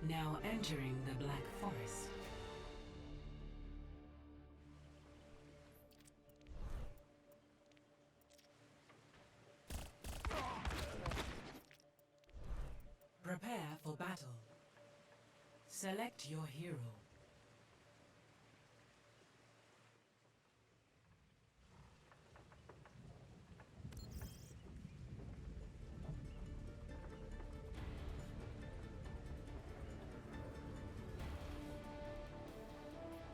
Now entering the Black Forest. Prepare for battle. Select your hero.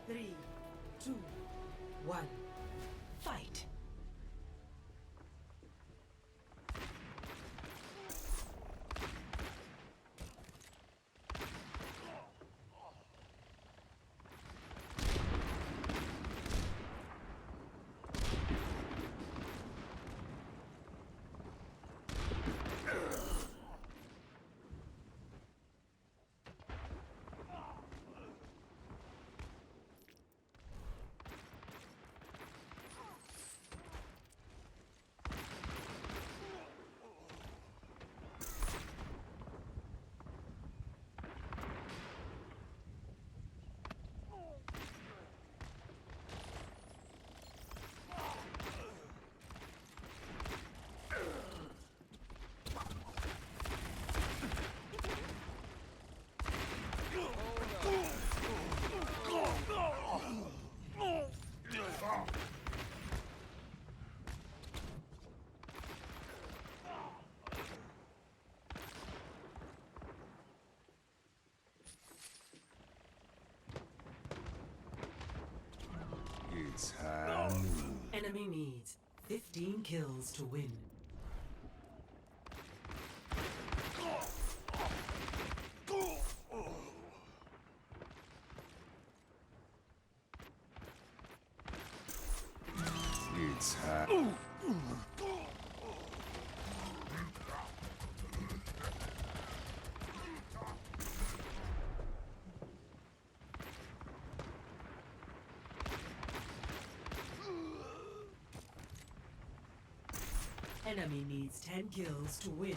Three, two, one, fight! It's Hanamura. Enemy needs 15 kills to win. It's Hanamura. Enemy needs 10 kills to win.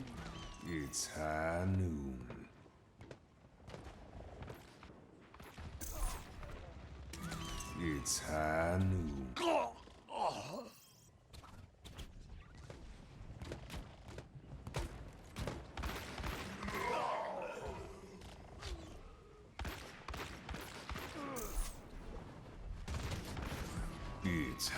It's Hanamura. It's Hanamura. It's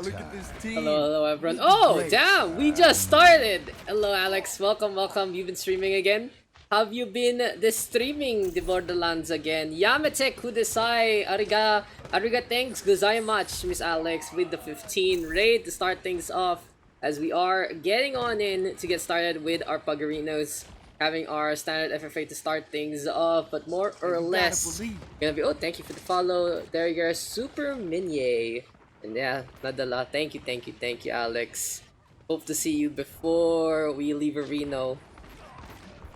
Look at this team. Hello, everyone. Oh, damn! We just started! Hello, Alex. Welcome. You've been streaming again? Have you been this streaming the Borderlands again? Yamete kudasai. Ariga thanks gozaimasu, Miss Alex, with the 15 raid to start things off. As we are getting on in to get started with our Pugarinos. Having our standard FFA to start things off, but more or less gonna be. Oh, thank you for the follow. There you go, Super Minye. And yeah, Nadala, thank you, Alex. Hope to see you before we leave Reno.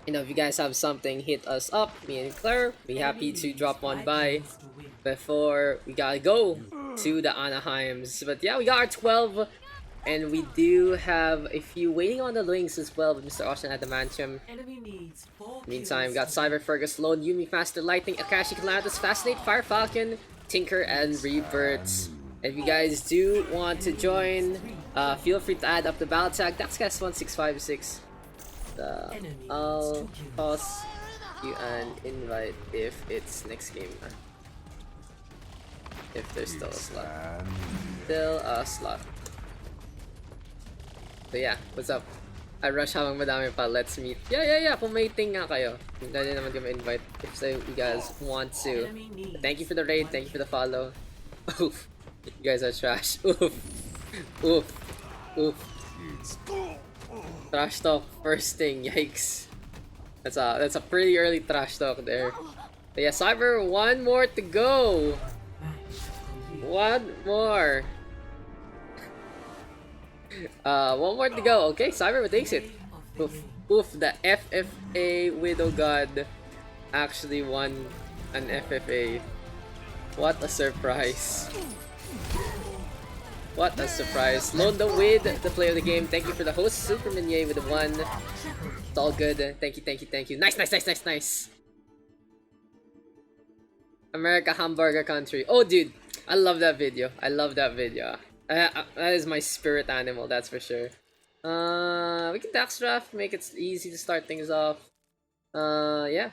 You know, if you guys have something, hit us up. Me and Claire, be happy to drop one by before we gotta go to the Anaheims. But yeah, we got our 12, and we do have a few waiting on the wings as well with Mr. Austin at the Mansion. Meantime, we got Cyber Fergus, Lone, Yumi, Faster Lightning, Akashi, Calatus, Fascinate, Fire Falcon, Tinker, and Rebirths. If you guys do want to join, feel free to add up the battle tag. That's guys1656. I'll toss you an invite if it's next game. If there's still a slot. Still a slot. So yeah, what's up? I rush habang madami pa. Let's meet. Yeah. Pumating nga kayo. Hindi naman kami invite if so you guys want to. But thank you for the raid. Thank you for the follow. Oof. You guys are trash. Oof. Trash talk first thing. Yikes. That's a pretty early trash talk there. But yeah, Cyber, one more to go. One more. One more to go. Okay, Cyber takes it. Oof, the FFA Widow God actually won an FFA. What a surprise. What a surprise. Londa with the player of the game. Thank you for the host. Super Minye with the 1. It's all good. Thank you. Nice. America Hamburger Country. Oh, dude, I love that video. I love that video. That is my spirit animal, that's for sure. We can Daks draft, make it easy to start things off. Yeah.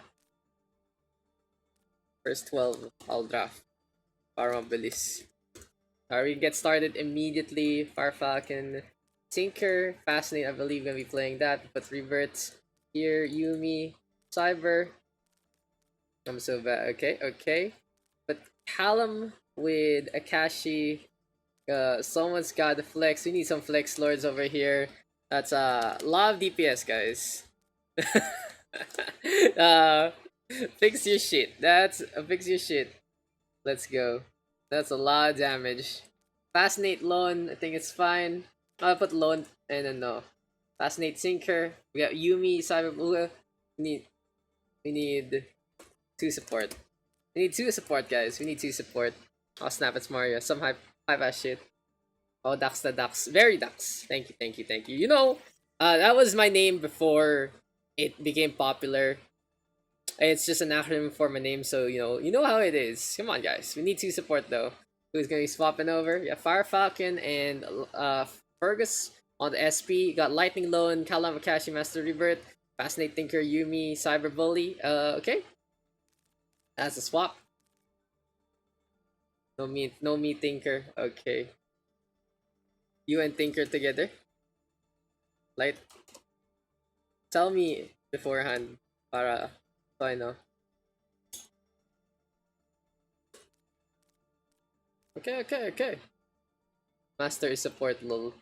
First 12, I'll draft. Para mabilis. We get started immediately. Farfalcon, Tinker, Fascinate, I believe gonna be playing that. But Reverts here, Yumi, Cyber. I'm so bad. Okay, okay. But Callum with Akashi. Someone's got the flex. We need some flex lords over here. That's a lot of DPS, guys. uh, fix your shit. That's fix your shit. Let's go. That's a lot of damage. Fascinate Lone, I think it's fine. I'll put Lone and then no. Fascinate Tinker. We got Yumi, Cyber. We need 2 support. We need 2 support, guys. We need 2 support. Oh snap, it's Mario. Some hype ass shit. Oh, Daks the Daks. Very Daks. Thank you, thank you, thank you. You know, that was my name before it became popular. It's just an acronym for my name, so you know how it is. Come on, guys. We need 2 support though. Who's gonna be swapping over? Yeah, Fire Falcon and Fergus on the SP. Got Lightning Lone, Kalamakashi Master Rebirth, Fascinate Tinker, Yumi, Cyber Bully. Okay. That's a swap. No me Tinker. Okay. You and Tinker together. Light. Tell me beforehand para so I know. Okay, okay, okay. Master is support, lol.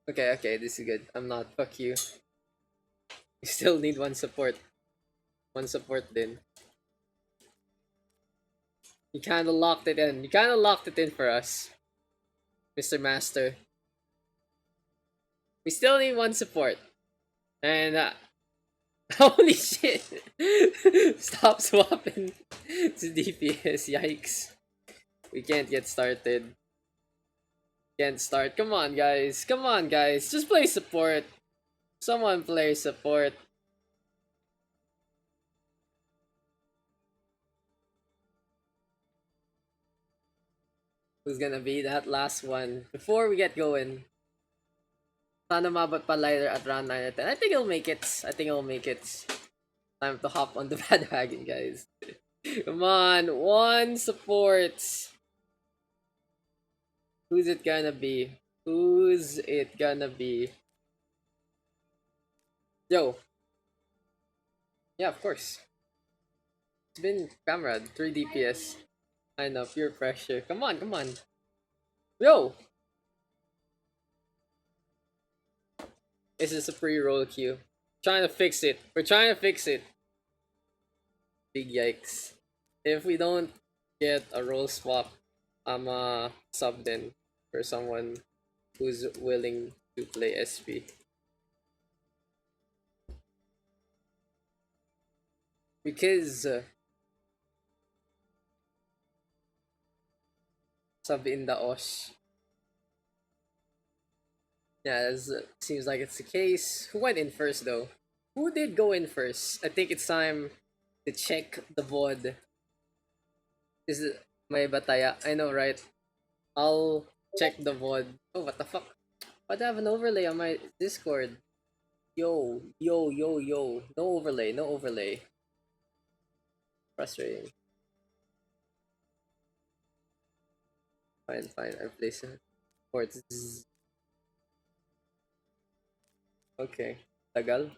Okay, okay, this is good. I'm not. Fuck you. You still need 1 support. 1 support then. You kinda locked it in. You kinda locked it in for us, Mr. Master. We still need 1 support. And holy shit! Stop swapping to DPS. Yikes. We can't get started. Can't start. Come on, guys. Come on, guys. Just play support. Someone play support. Who's gonna be that last one? Before we get going. Sana mabot pa later at round 9 or 10. I think I'll make it. I think I'll make it. Time to hop on the bandwagon, guys. Come on. 1 support. Who's it gonna be? Who's it gonna be? Yo. Yeah, of course. It's been Camerad. 3 DPS. I know, pure pressure. Come on, come on. Yo! This is a pre-roll queue. Trying to fix it. We're trying to fix it. Big yikes. If we don't get a roll swap, I'm sub then for someone who's willing to play SP. Because sub in the Osh. Yeah, seems like it's the case. Who went in first though? Who did go in first? I think it's time to check the VOD. Is it my bataya? I know, right? I'll check the VOD. Oh, what the fuck? Why'd I have an overlay on my Discord? Yo, yo, yo, yo. No overlay, no overlay. Frustrating. Fine, fine. I place it. Ports. Okay. Tagal.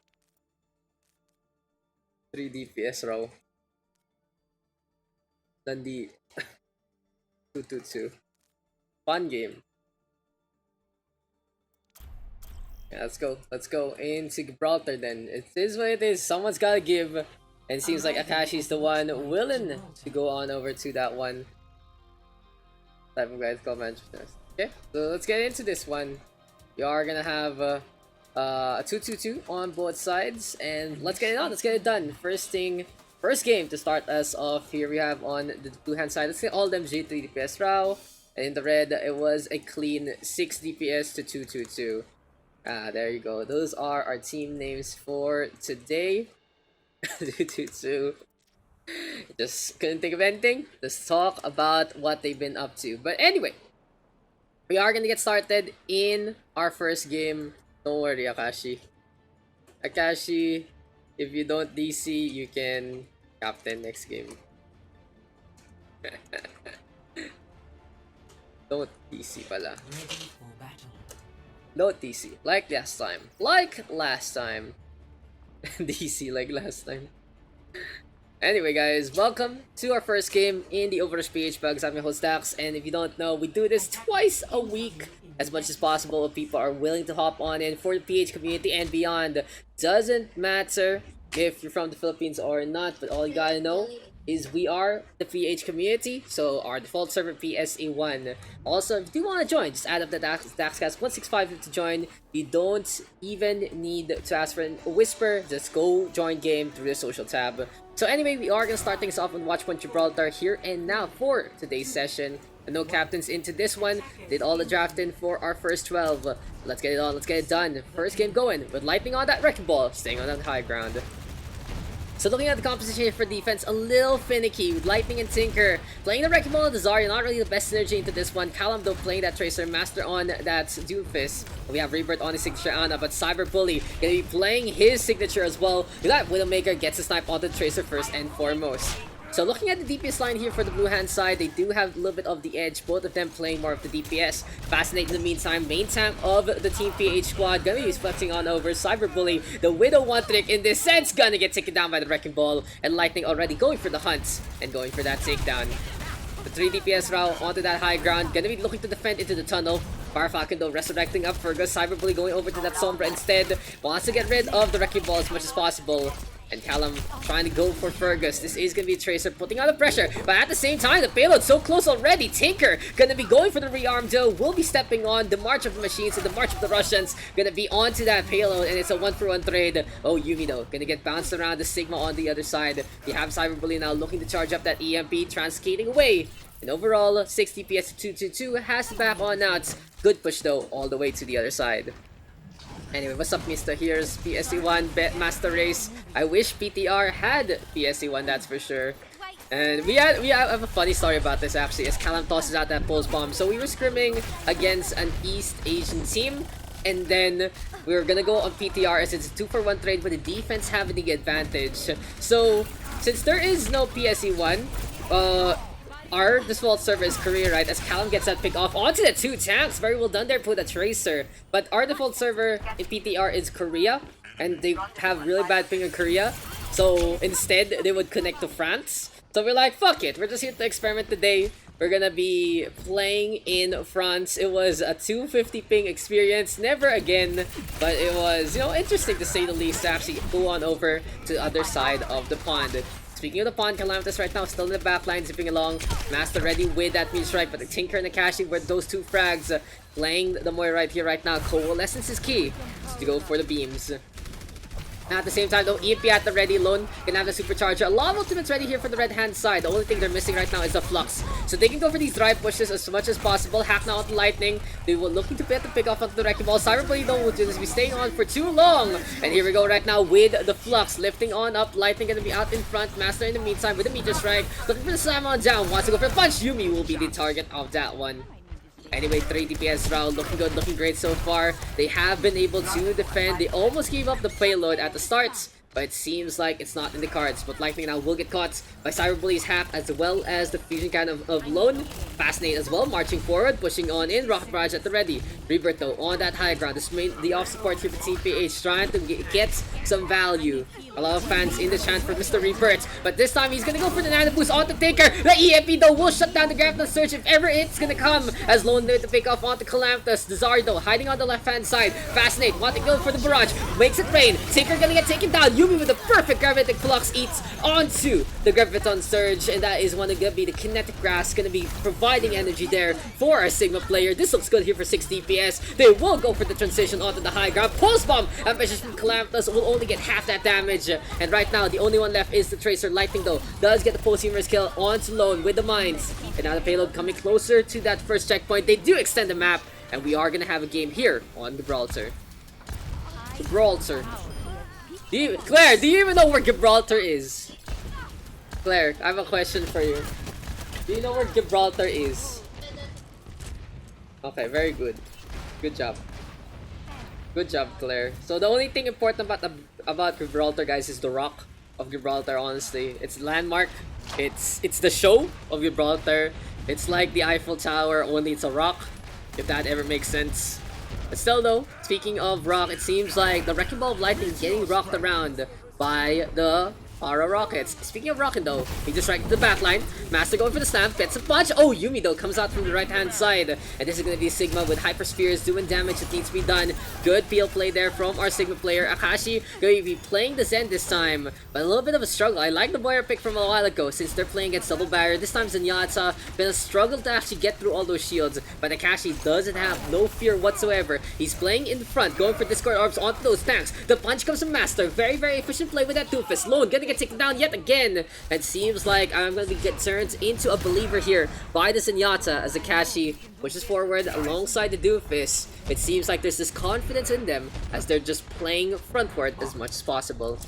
3 DPS raw. Nandi. 222. Fun game. Yeah, let's go. Let's go into Gibraltar then. It is what it is. Someone's gotta give. And it seems like Akashi's the one willing to go on over to that one. Type of guys called Manchester. Okay, so let's get into this one. We are gonna have a 2-2-2 on both sides, and let's get it on. Let's get it done. First game to start us off. Here we have on the two-hand side. Let's get all them G 3 DPS Rao, and in the red it was a clean 6 DPS to 2-2-2. There you go. Those are our team names for today. 2-2-2. Just couldn't think of anything. Let's talk about what they've been up to. But anyway, we are gonna get started in our first game. Don't worry, Akashi. Akashi, if you don't DC, you can captain next game. Don't DC pala. Ready for battle. Don't DC. Like last time. Like last time. DC like last time. Anyway guys, welcome to our first game in the OverRush PH PUGS. I'm your host Daks, and if you don't know, we do this twice a week as much as possible if people are willing to hop on in for the PH community and beyond. Doesn't matter if you're from the Philippines or not, but all you gotta know is we are the PH community, so our default server PSA1. Also, if you do want to join, just add up the Daxcast165 to join. You don't even need to ask for a whisper, just go join game through the social tab. So anyway, we are going to start things off on Watchpoint Gibraltar here and now for today's session. No captains into this one, did all the drafting for our first 12. Let's get it on, let's get it done. First game going, with lightning on that wrecking ball, staying on that high ground. So looking at the composition here for defense, a little finicky with Lightning and Tinker. Playing the Wrecking Ball and the Zarya, not really the best synergy into this one. Callum though playing that Tracer, Master on that Doomfist. We have Rebirth on his signature Ana, but Cyber Bully gonna be playing his signature as well. That Widowmaker gets a snipe onto the Tracer first and foremost. So looking at the DPS line here for the blue hand side, they do have a little bit of the edge, both of them playing more of the DPS. Fascinating in the meantime, main tank of the Team PH squad, gonna be flexing on over Cyber Bully. The Widow one trick in this sense, gonna get taken down by the Wrecking Ball, and Lightning already going for the hunt and going for that takedown. The 3 DPS route onto that high ground, gonna be looking to defend into the tunnel. Fire Falcon though resurrecting up Fergus. Cyber Bully going over to that Sombra instead, wants to get rid of the Wrecking Ball as much as possible. And Callum trying to go for Fergus. This is going to be Tracer putting out the pressure. But at the same time, the payload's so close already. Tinker going to be going for the rearm though. Will be stepping on the March of the Machines and the March of the Russians. Going to be onto that payload, and it's a 1-for-1 trade. Oh, Yumi though. Going to get bounced around the Sigma on the other side. We have Cyber Bully now looking to charge up that EMP. Transcating away. And overall, 6 DPS to 222 has to back on out. Good push though, all the way to the other side. Anyway, what's up, Mr. Here's PSA1 Bet Master Race. I wish PTR had PSA1, that's for sure. And we have a funny story about this actually, as Callum tosses out that pulse bomb. So we were scrimming against an East Asian team, and then we were gonna go on PTR as it's a 2-for-1 trade with the defense having the advantage. So since there is no PSA1, our default server is Korea, right? As Callum gets that pick off onto the 2 tanks. Very well done there, put a Tracer. But our default server in PTR is Korea, and they have really bad ping in Korea. So instead, they would connect to France. So we're like, fuck it. We're just here to experiment today. We're gonna be playing in France. It was a 250 ping experience. Never again. But it was, you know, interesting to say the least to actually go on over to the other side of the pond. Speaking of the pond, Calamitous right now still in the back line, zipping along. Master ready with that mean strike, but the Tinker and the Kashi were those 2 frags. Playing the Moira right here, right now. Coalescence is key to go for the beams. Now at the same time though, EMP at the ready, Lone can have the supercharger. A lot of ultimates ready here for the red hand side. The only thing they're missing right now is the flux. So they can go for these drive pushes as much as possible. Hack now onto Lightning. They were looking to get the pick off onto the Wrecking Ball. Cyber Bully though will just be staying on for too long. And here we go right now with the flux. Lifting on up. Lightning gonna be out in front. Master in the meantime with the meteor strike. Looking for the slam on down. Wants to go for the punch. Yumi will be the target of that one. Anyway, 3 DPS round, looking good, looking great so far. They have been able to defend. They almost gave up the payload at the start, but it seems like it's not in the cards. But Lightning now will get caught by Cyber Bully's hack, as well as the fusion kind of Lone. Fascinate as well, marching forward, pushing on in. Rocket Barrage at the ready. Rebirth though, on that high ground. The off support here for TPH, trying to get some value. A lot of fans in the chant for Mr. Rebirth, but this time he's gonna go for the Nano Boost onto Tinker. The EMP though will shut down the Grapple Surge if ever it's gonna come, as Lone there to pick off onto Calamitous. The Zarya though hiding on the left hand side. Fascinate, wanting to go for the barrage, makes it rain. Tinker gonna get taken down. Yumi with a perfect Gravitic Flux eats onto the Graviton Surge, and that is one of gonna be the Kinetic Grass, gonna be providing energy there for our Sigma player. This looks good here for 6 DPS. They will go for the transition onto the high ground. Pulse Bomb ambitious from Calamitous will only get half that damage. And right now, the only one left is the Tracer. Lightning though does get the posthumous kill onto Lone with the mines. And now the payload coming closer to that first checkpoint. They do extend the map, and we are gonna have a game here on Gibraltar. Gibraltar. Claire, do you even know where Gibraltar is? Claire, I have a question for you. Do you know where Gibraltar is? Okay, very good. Good job. Good job, Claire. So the only thing important about Gibraltar, guys, is the rock of Gibraltar. Honestly, it's landmark. It's the show of Gibraltar. It's like the Eiffel Tower, only it's a rock. If that ever makes sense. But still, though, speaking of rock, it seems like the Wrecking Ball of Lightning getting rocked around by the Aura Rockets. Speaking of rocking though, he just right to the backline. Master going for the stamp, gets a punch. Oh, Yumi though comes out from the right hand side. And this is going to be Sigma with Hyper Spheres doing damage that needs to be done. Good peel play there from our Sigma player. Akashi going to be playing the Zen this time. But a little bit of a struggle. I like the Boyer pick from a while ago since they're playing against double barrier. This time Zenyatta been a struggle to actually get through all those shields. But Akashi doesn't have no fear whatsoever. He's playing in front, going for Discord Orbs onto those tanks. The punch comes from Master. Very, very efficient play with that Doofus. Lone gonna get taken down yet again. It seems like I'm going to get turned into a believer here by the Zenyatta as Akashi pushes forward alongside the Doofus. It seems like there's this confidence in them as they're just playing frontward as much as possible.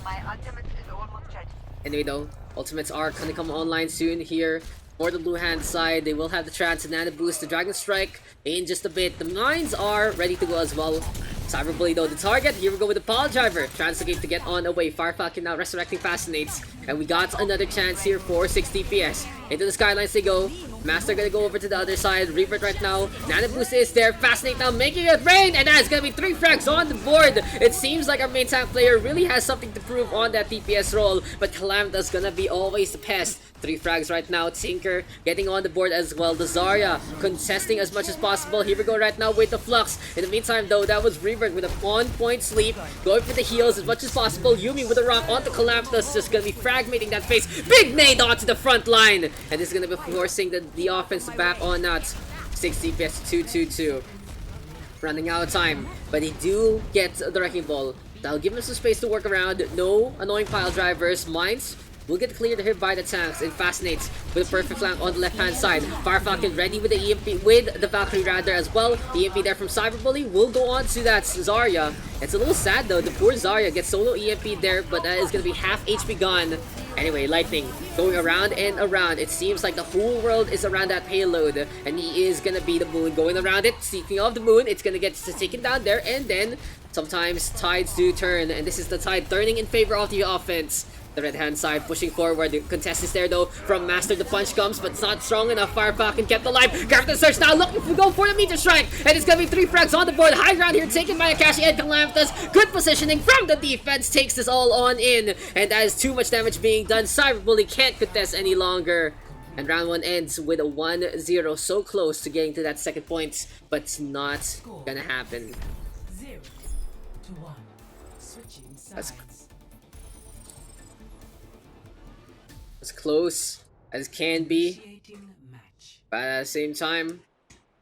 Anyway though, ultimates are going to come online soon here. For the blue hand side, they will have the chance to nano boost the Dragon Strike in just a bit. The mines are ready to go as well. Cyberbully though the target. Here we go with the Pile Driver. Translocate to get on away. Fire Falcon now resurrecting Fascinates. And we got another chance here for 6 DPS. Into the Skylines they go. Master gonna go over to the other side. Revert right now. Nano Boost is there. Fascinate now making it rain. And that's gonna be 3 frags on the board. It seems like our main tank player really has something to prove on that DPS role. But Calamita's gonna be always the pest. 3 frags right now. Tinker getting on the board as well. The Zarya contesting as much as possible. Here we go right now with the Flux. In the meantime though, that was Revert with a on-point sleep. Going for the heals as much as possible. Yumi with a rock onto Calamita's. Just gonna be fragmenting that face. Big nade onto the front line. And this is gonna be forcing the offense back on that. 6 DPS 2-2-2. Running out of time. But they do get the Wrecking Ball. That'll give them some space to work around. No annoying pile drivers. Mines will get cleared here by the tanks and Fascinates with a perfect flank on the left hand side. Fire Falcon ready with the EMP with the Valkyrie Radar as well. EMP there from Cyberbully will go on to that Zarya. It's a little sad though, the poor Zarya gets solo EMP there, but that is going to be half HP gone. Anyway, Lightning going around and around. It seems like the whole world is around that payload and he is going to be the moon going around it. Speaking of the moon, it's going to get taken down there and then sometimes tides do turn and this is the tide turning in favor of the offense. The red hand side pushing forward. The contest is there though from Master. The punch comes but it's not strong enough. Fire Falcon kept alive. Grab the search now looking to go for the meteor strike and it's gonna be 3 frags on the board. High ground here taken by Akashi and Calamitas. Good positioning from the defense takes this all on in and that is too much damage being done. Cyberbully can't contest any longer. And round 1 ends with a 1-0. So close to getting to that second point but it's not gonna happen. 0-1. Switching sides. As close as can be, Initiating match. but at the same time,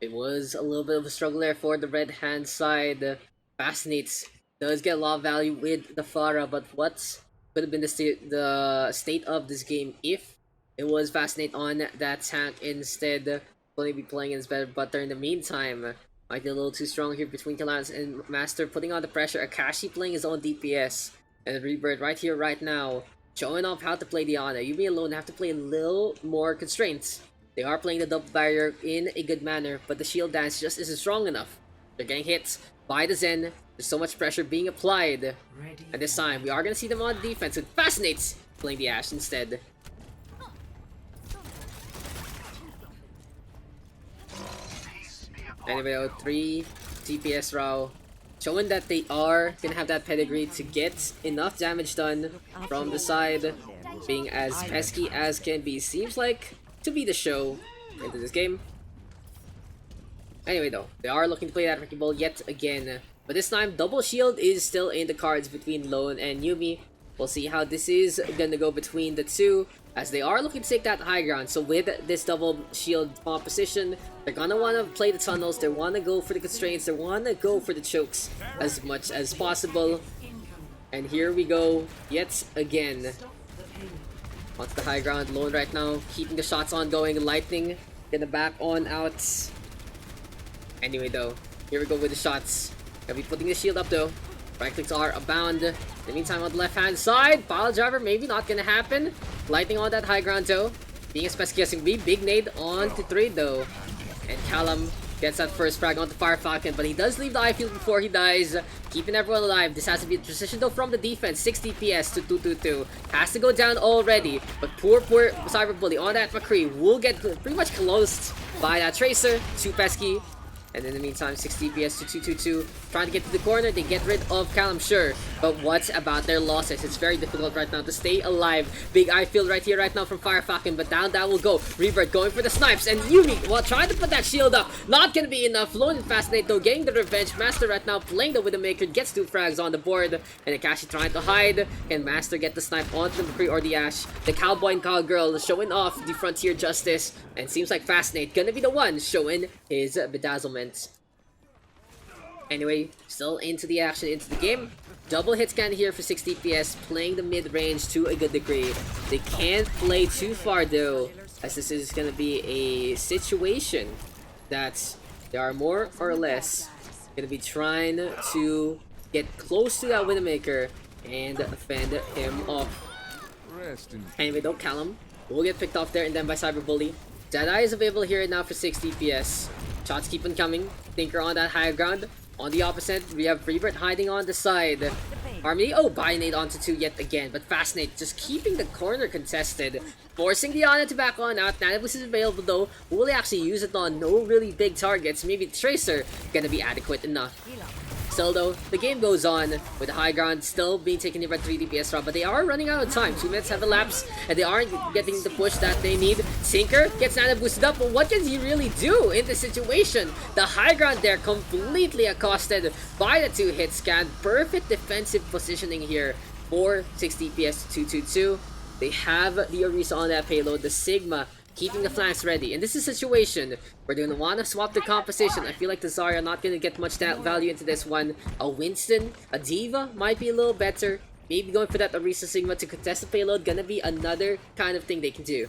it was a little bit of a struggle there for the red hand side. Fascinates does get a lot of value with the Pharah, but what could have been the state of this game if it was Fascinate on that tank instead? Only be playing in his better butter. In the meantime, might be a little too strong here between Kalans and Master, putting on the pressure. Akashi playing his own DPS, and Rebirth right here, right now. Showing off how to play the Ana. Yumi alone have to play a little more constraints. They are playing the double barrier in a good manner, but the shield dance just isn't strong enough. They're getting hit by the Zen. There's so much pressure being applied. And this time, we are going to see them on defense with Fascinates playing the Ashe instead. Anyway, 3 DPS row. Showing that they are gonna have that pedigree to get enough damage done from the side, being as pesky as can be. Seems like to be the show into this game. Anyway though, they are looking to play that Wrecking Ball yet again. But this time, double shield is still in the cards between Lone and Yumi. We'll see how this is gonna go between the two, as they are looking to take that high ground. So with this double shield composition, they're gonna want to play the tunnels, they want to go for the constraints, they want to go for the chokes as much as possible. And here we go, yet again. Onto the high ground, Lone right now, keeping the shots ongoing. Lightning gonna back on out. Anyway though, here we go with the shots. Gonna be putting the shield up though. Right clicks are abound. In the meantime, on the left hand side, pile driver maybe not gonna happen. Lightning on that high ground though. Being as pesky as can be. Big nade on to 3 though. And Callum gets that first frag onto Fire Falcon, but he does leave the eye field before he dies, keeping everyone alive. This has to be a transition though from the defense. 6 DPS to 222. Has to go down already, but poor Cyber Bully on that McCree will get pretty much closed by that Tracer. Too pesky. And in the meantime, 6 DPS to 222. Trying to get to the corner, they get rid of Callum, sure. But what about their losses? It's very difficult right now to stay alive. Big eye field right here, right now from Fire Falcon, but down that will go. Rebirth going for the snipes, and Yumi, while trying to put that shield up, not gonna be enough. Lone and Fascinate though, getting the revenge. Master right now playing the Widowmaker, gets 2 frags on the board, and Akashi trying to hide. Can Master get the snipe onto the McCree or the Ash? The Cowboy and Cowgirl showing off the Frontier Justice, and seems like Fascinate gonna be the one showing his bedazzlement. Anyway, still into the action, into the game. Double hit scan here for 6 DPS, playing the mid-range to a good degree. They can't play too far though, as this is going to be a situation that they are more or less going to be trying to get close to that Widowmaker and fend him off. Anyway, don't kill him. We'll get picked off there and then by Cyber Bully. Deadeye is available here now for 6 DPS. Shots keep on coming. Tinker on that high ground. On the opposite, we have Rebirth hiding on the side. Harmony, oh, Binate onto 2 yet again, but Fascinate just keeping the corner contested. Forcing the Ana to back on out. Nanoboost is available though. Will they actually use it on no really big targets? Maybe Tracer gonna be adequate enough. Still though, the game goes on with the high ground still being taken here by 3 DPS round, but they are running out of time. 2 minutes have elapsed and they aren't getting the push that they need. Tinker gets Nana boosted up, but what can he really do in this situation? The high ground there completely accosted by the 2 hit scan. Perfect defensive positioning here for 6 DPS to 222. They have the Orisa on that payload, the Sigma keeping the flanks ready. In this is a situation where they're going to want to swap the composition. I feel like the Zarya not going to get much value into this one. A Winston, a Diva might be a little better. Maybe going for that Orisa Sigma to contest the payload, gonna be another kind of thing they can do.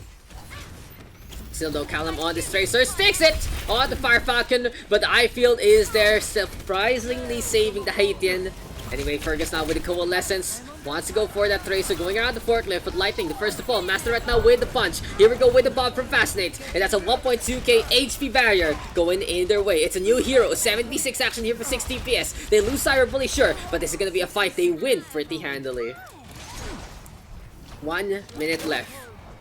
Still though, Callum on this Tracer, sticks it on the Fire Falcon, but the eye field is there, surprisingly saving the Haitian. Anyway, Fergus now with the Coalescence. Wants to go for that Tracer, going around the forklift with Lightning, the first to fall. Master right now with the punch. Here we go with the bomb from Fascinate. And that's a 1.2k HP barrier going in their way. It's a new hero. 76 action here for 6 DPS. They lose Cyber Bully, sure, but this is going to be a fight they win pretty handily. 1 minute left.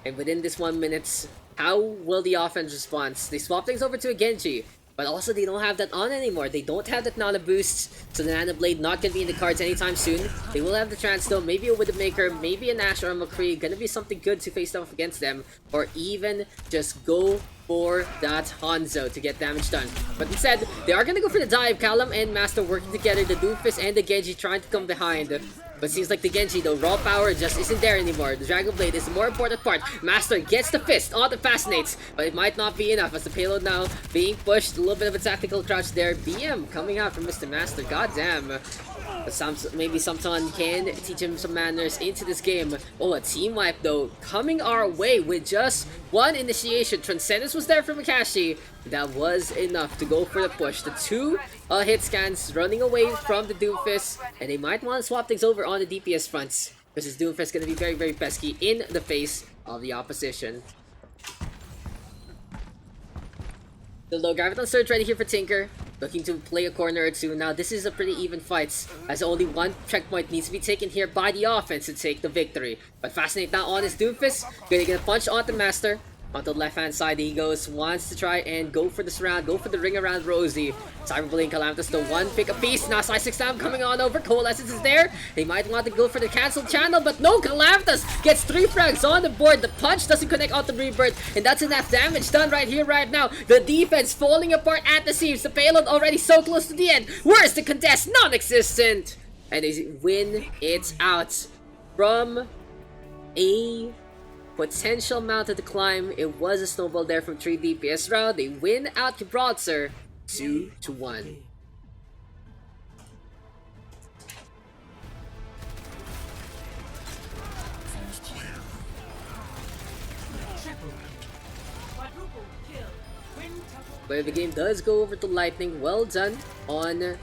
And within this 1 minute, how will the offense respond? They swap things over to a Genji. But also, they don't have that on anymore. They don't have that Nana boost, so the Nana Blade not gonna be in the cards anytime soon. They will have the chance though, maybe a Widowmaker, maybe a Nash or a McCree, gonna be something good to face off against them, or even just go for that Hanzo to get damage done. But instead, they are gonna go for the dive. Callum and Master working together, the Doomfist and the Genji trying to come behind. But seems like the Genji, though, raw power just isn't there anymore. The Dragon Blade is the more important part. Master gets the fist on the Fascinates, but it might not be enough as the payload now being pushed. A little bit of a tactical crouch there. BM coming out from Mr. Master. Goddamn. Maybe someone can teach him some manners into this game. Oh, a team wipe though coming our way with just 1 initiation. Transcendence was there from Akashi. That was enough to go for the push. The 2 hit scans running away from the Doomfist, and they might want to swap things over on the DPS fronts because this Doomfist is going to be very, very pesky in the face of the opposition. The low Graviton Surge ready here for Tinker. Looking to play a corner or 2. Now, this is a pretty even fight, as only 1 checkpoint needs to be taken here by the offense to take the victory. But Fascinate now on his Doomfist. Gonna get a punch on the Master. On the left-hand side, he goes, wants to try and go for the surround, go for the ring around Rosie. Cyber Bully and Calamitous, the 1 pick a piece. Now, Size 6 down coming on over. Coalescence is there. They might want to go for the cancel channel, but no, Calamitous gets 3 frags on the board. The punch doesn't connect on the Rebirth, and that's enough damage done right here, right now. The defense falling apart at the seams. The payload already so close to the end. Where's the contest? Non-existent. And they win it out from a potential mountain to climb. It was a snowball there from 3 DPS round. They win out Gibraltar 2-1. But the game does go over to Lightning. Well done on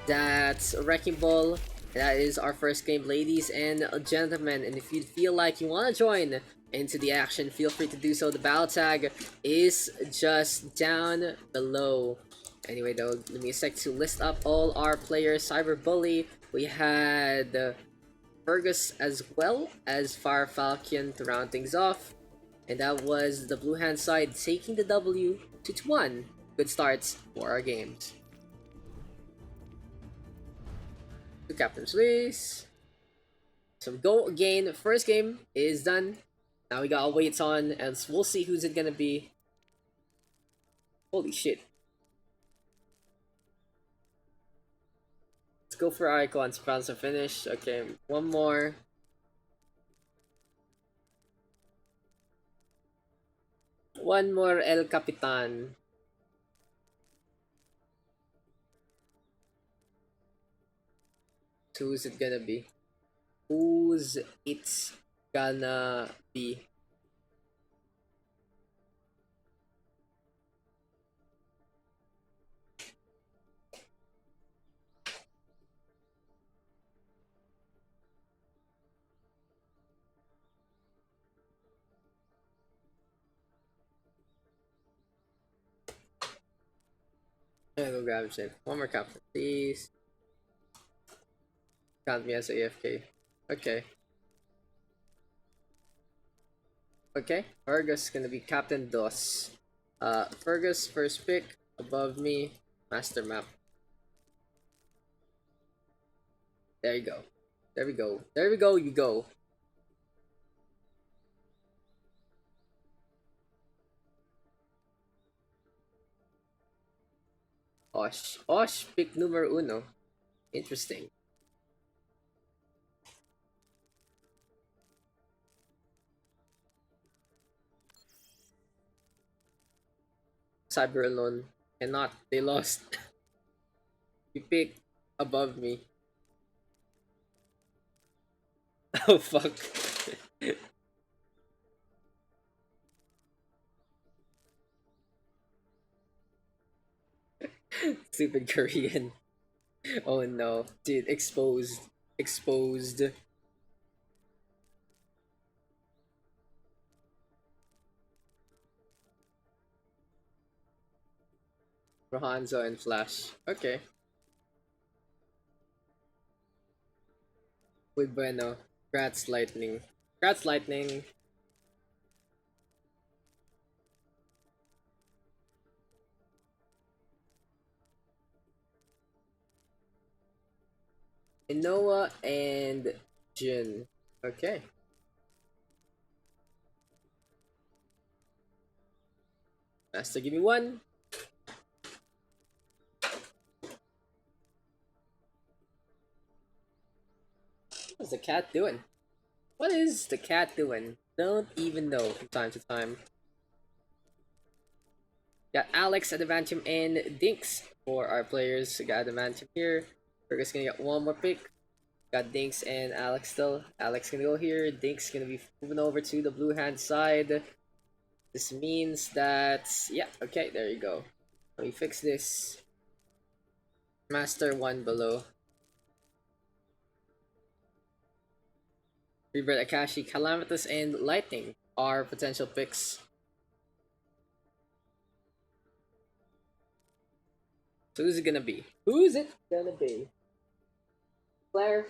that Wrecking Ball. That is our first game, ladies and gentlemen. And if you feel like you want to join into the action, feel free to do so. The battle tag is just down below. Anyway, though, give me a sec to list up all our players. Cyberbully, we had Fergus as well as Fire Falcon to round things off. And that was the blue hand side taking the W 2-1. Good starts for our games. Two captains, please. So go again. First game is done. Now we gotta wait on, and we'll see who's it gonna be. Holy shit. Let's go for icons. Proud to finish. Okay, one more. One more El Capitan. So who's it gonna be? Who's it's gonna be? I'm gonna go grab a ship. One more captain, please. Count me as AFK. Okay. Okay, Fergus gonna be Captain Dos. Fergus first pick, above me, master map. There you go. There we go. There we go, you go. Osh. Osh, pick numero uno. Interesting. Cyber alone. Cannot. They lost. You pick above me. Oh fuck. Stupid Korean. Oh no. Dude, exposed. Exposed. Rohanzo and Flash. Okay. Muy bueno. Congrats, Lightning. Congrats, Lightning. Inoa and Jin. Okay. Master, give me one. What's the cat doing? What is the cat doing? Don't even know from time to time. Got Alex, Adamantium, and Dinks for our players. We got Adamantium here. We're just gonna get one more pick. Got Dinks and Alex still. Alex gonna go here. Dinks gonna be moving over to the blue hand side. This means that, yeah, okay, there you go. Let me fix this. Master one below. Rebirth Akashi, Calamitous, and Lightning are potential picks. So who's it gonna be? Who's it gonna be? Claire?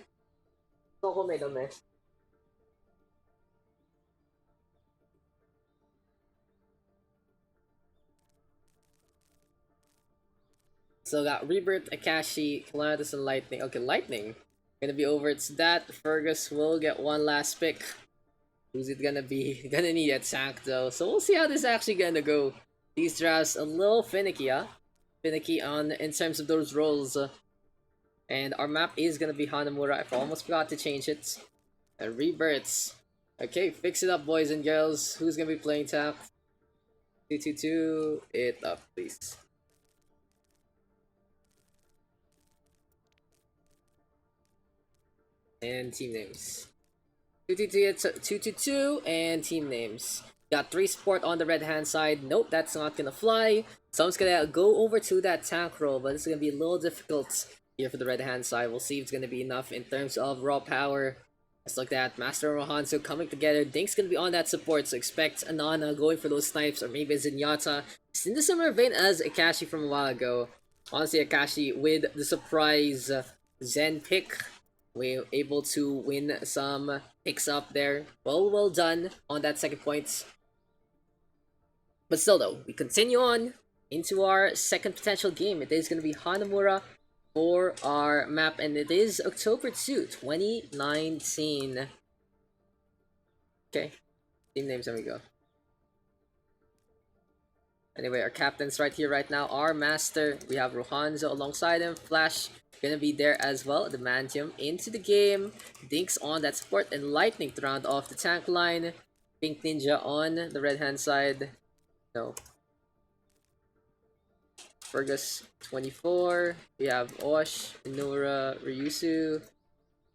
Toko may dome. So got Rebirth, Akashi, Calamitous, and Lightning. Okay, Lightning. Gonna be over. It's that. Fergus will get one last pick. Who's it gonna be? Gonna need a tank though. So we'll see how this actually gonna go. These drafts a little finicky, huh? Finicky on in terms of those rolls. And our map is gonna be Hanamura. I almost forgot to change it. And Rebirths. Okay, fix it up, boys and girls. Who's gonna be playing tank? 222 it up, please. And team names. 222 and team names. Got 3 support on the red hand side. Nope, that's not gonna fly. So I'm just gonna go over to that tank roll, but it's gonna be a little difficult here for the red hand side. We'll see if it's gonna be enough in terms of raw power. Let's look at Master and Rohanzo coming together. Dink's gonna be on that support, so expect Anana going for those snipes, or maybe Zenyatta. It's in the similar vein as Akashi from a while ago. Honestly, Akashi with the surprise Zen pick. We're able to win some picks up there. Well done on that second point. But still though, we continue on into our second potential game. It is going to be Hanamura for our map, and it is October 2, 2019. Okay, team names, there we go. Anyway, our captain's right here right now. Our master, we have Rohanzo alongside him. Flash gonna be there as well. The Mantium into the game. Dinks on that support, and Lightning to round off the tank line. Pink Ninja on the red hand side. No. Fergus 24. We have Osh, Nura, Ryusu.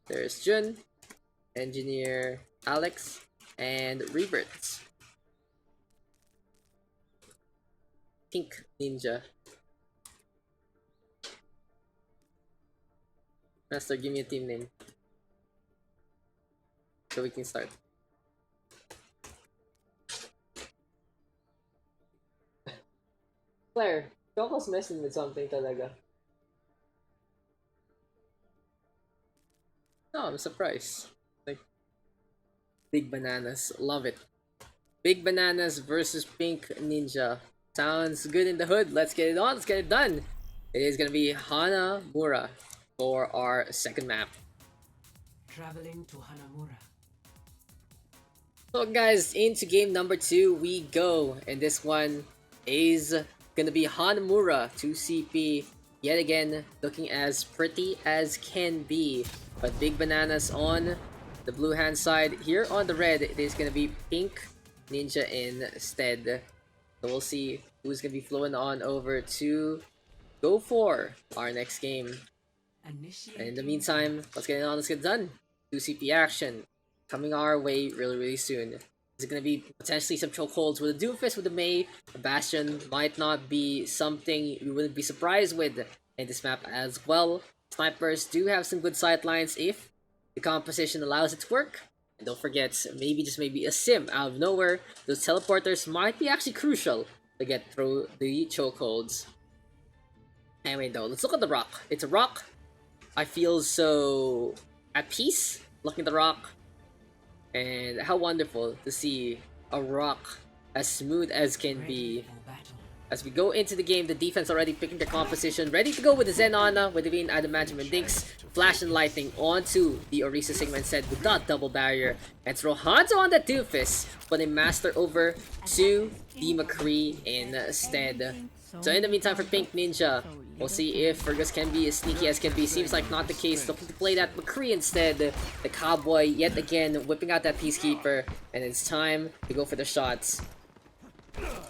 There's Jun, Engineer Alex, and Rebirths. Pink Ninja. Master, give me a team name so we can start. Claire, Choco's messing with something talaga. No, I'm surprised. Like, Big Bananas, love it. Big Bananas versus Pink Ninja. Sounds good in the hood. Let's get it on. Let's get it done. It is gonna be Hanamura for our second map. Traveling to Hanamura. So guys, into game number 2 we go, and this one is gonna be Hanamura 2CP. Yet again, looking as pretty as can be. But Big Bananas on the blue hand side. Here on the red, it is gonna be Pink Ninja instead. So we'll see who's gonna be flowing on over to go for our next game. And in the meantime, let's get it on, let's get it done. 2CP action coming our way really soon. Is it gonna be potentially some chokeholds with a Doomfist, with the Mei? A Bastion might not be something you wouldn't be surprised with in this map as well. Snipers do have some good sightlines if the composition allows it to work. And don't forget, maybe just maybe a sim out of nowhere. Those teleporters might be actually crucial to get through the chokeholds. Anyway though, let's look at the rock. It's a rock. I feel so at peace looking at the rock. And how wonderful to see a rock as smooth as can be. As we go into the game, the defense already picking their composition, ready to go with the Zenana, with the Bean, Adamantium, and Dinks. Flash and Lightning onto the Orisa Sigma instead with that double barrier. And it's Rohanzo on the Doofus, but a Master over to the McCree instead. So in the meantime for Pink Ninja, we'll see if Fergus can be as sneaky as can be. Seems like not the case. Looking to play that McCree instead. The Cowboy yet again whipping out that Peacekeeper. And it's time to go for the shots.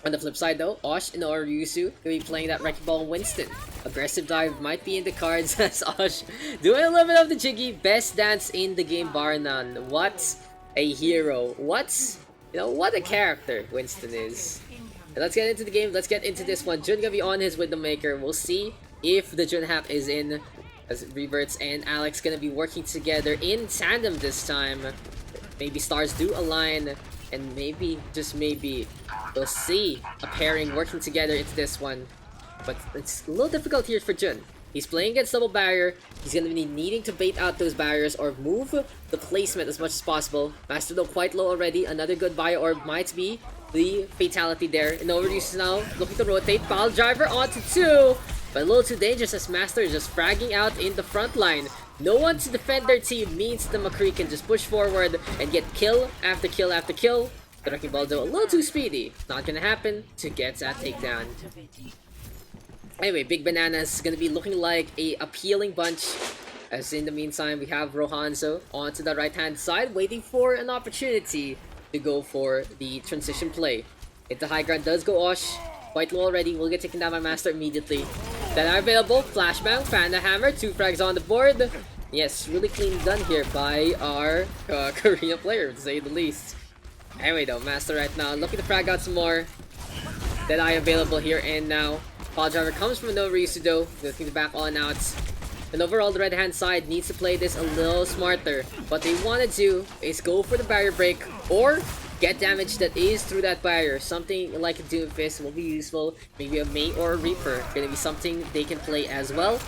On the flip side though, Osh and Ryusu will be playing that Wrecking Ball Winston. Aggressive dive might be in the cards as Osh doing a little bit of the jiggy. Best dance in the game bar none. What a hero. What a character Winston is. And let's get into the game. Let's get into this one. Jun gonna be on his Widowmaker. We'll see if the Jun Hap is in, as Reverts and Alex gonna be working together in tandem this time. Maybe stars do align, and maybe, just maybe, we'll see a pairing working together into this one. But it's a little difficult here for Jun. He's playing against double barrier. He's gonna be needing to bait out those barriers or move the placement as much as possible. Master though quite low already. Another good bio orb might be the fatality there. And Overuse now looking to rotate. Pile driver onto 2. But a little too dangerous as Master is just fragging out in the front line. No one to defend their team means the McCree can just push forward and get kill after kill after kill. The Wrecking Ball though a little too speedy. Not gonna happen to get that takedown. Anyway, Big Bananas is gonna be looking like a appealing bunch. As in the meantime, we have Rohanzo onto the right hand side, waiting for an opportunity to go for the transition play. If the high ground does go Osh, quite low already, will get taken down by Master immediately. Then are available, Flashbang, Panda Hammer, 2 frags on the board. Yes, really clean done here by our Korean player, to say the least. Anyway though, Master right now looking to frag out some more. Deadeye available here and now. Pile driver comes from no Ryusu though, looking to back on out. And overall, the red hand side needs to play this a little smarter. What they want to do is go for the barrier break or get damage that is through that barrier. Something like a Doomfist will be useful. Maybe a May or a Reaper. Gonna be something they can play as well.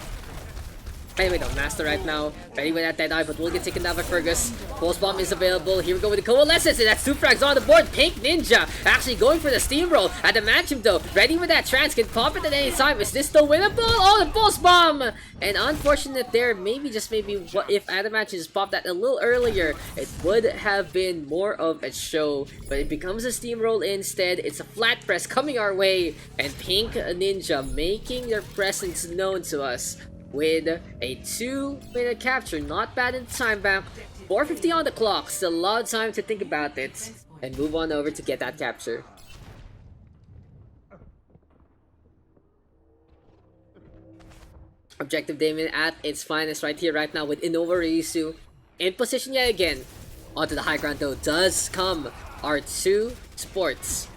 Anyway though, Master right now, ready with that Deadeye, but will get taken down by Fergus. Pulse Bomb is available. Here we go with the Coalescence, and that's 2 frags on the board. Pink Ninja actually going for the Steamroll. Adamantium though, ready with that Trance, can pop it at any time. Is this still winnable? Oh, the Pulse Bomb! And unfortunate there, maybe, just maybe, what if Adamantium just popped that a little earlier, it would have been more of a show. But it becomes a Steamroll instead. It's a flat press coming our way, and Pink Ninja making their presence known to us with a 2-minute capture. Not bad in the time bank. 4:50 on the clock. Still a lot of time to think about it and move on over to get that capture. Objective Damon at its finest right here, right now, with Innova Ryusu in position yet again. Onto the high ground though does come our 2 sports.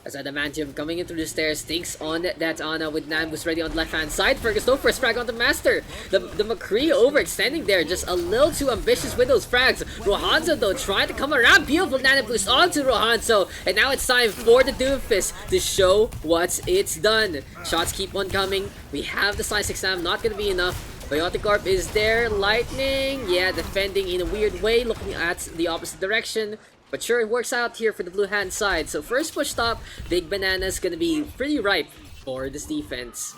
As Adamantium coming in through the stairs, takes on that Ana with Nanbus ready on the left-hand side. Fergus though, first frag on the Master. The McCree overextending there, just a little too ambitious with those frags. Rohanzo though, trying to come around. Beautiful Nano Boost onto Rohanzo. And now it's time for the Doomfist to show what it's done. Shots keep on coming. We have the Size Exam, not going to be enough. Biotic Orb is there. Lightning, yeah, defending in a weird way, looking at the opposite direction. But sure, it works out here for the blue hand side. So first push stop, Big Banana's gonna be pretty ripe for this defense.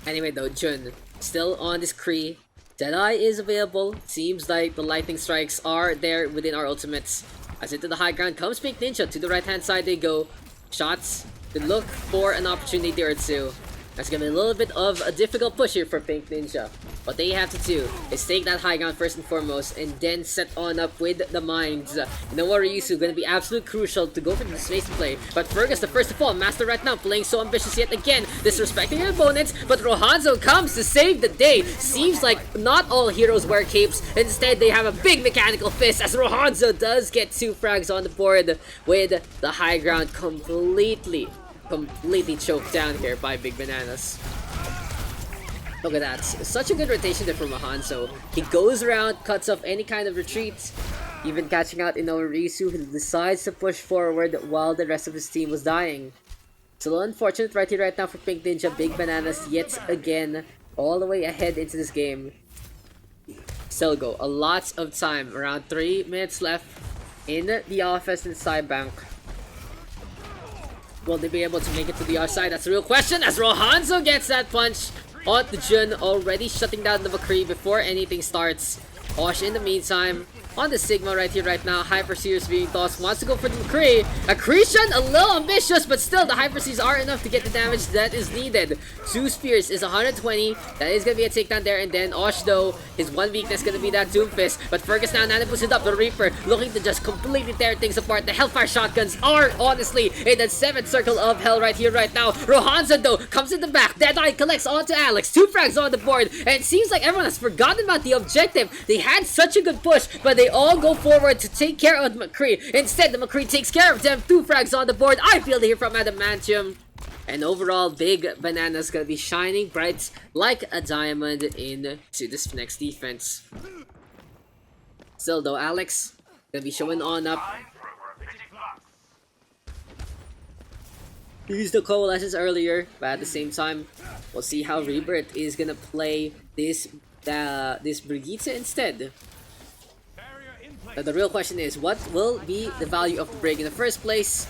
Anyway though, Jun still on this Kree. Deadeye is available. Seems like the lightning strikes are there within our ultimates. As into the high ground comes Pink Ninja. To the right hand side they go. Shots to look for an opportunity or two. That's gonna be a little bit of a difficult push here for Pink Ninja. What they have to do is take that high ground first and foremost, and then set on up with the mines. Noah Ryusu gonna be absolutely crucial to go for the space play. But Fergus the first of all, Master right now playing so ambitious yet again, disrespecting their opponents. But Rohanzo comes to save the day. Seems like not all heroes wear capes. Instead, they have a big mechanical fist as Rohanzo does get 2 frags on the board with the high ground completely choked down here by Big Bananas. Look at that. Such a good rotation there from Rohanzo. He goes around, cuts off any kind of retreat, even catching out Risu, who decides to push forward while the rest of his team was dying. It's a little unfortunate right here, right now for Pink Ninja. Big Bananas yet again, all the way ahead into this game. Still go. A lot of time. Around 3 minutes left in the offense and side bank. Will they be able to make it to the other side? That's the real question, as Rohanzo gets that punch on the Jun, already shutting down the McCree before anything starts. Osh in the meantime on the Sigma right here, right now. Hyper Seers being tossed, wants to go for the McCree. Accretion, a little ambitious, but still the Hyper Seers are enough to get the damage that is needed. 2 Spears is 120. That is going to be a takedown there. And then Osh though, his one weakness going to be that Doomfist. But Fergus now boosted up. The Reaper looking to just completely tear things apart. The Hellfire Shotguns are honestly in the 7th circle of hell right here, right now. Rohanzo though comes in the back. Deadeye collects onto Alex. 2 frags on the board. And it seems like everyone has forgotten about the objective. They had such a good push, but they all go forward to take care of McCree. Instead, the McCree takes care of them. 2 frags on the board. I feel here from Adamantium. And overall, Big Banana's gonna be shining bright like a diamond into this next defense. Still though, Alex gonna be showing on up. He used the Coalescence earlier, but at the same time, we'll see how Rebirth is gonna play this Brigitte instead. The real question is, what will be the value of the break in the first place?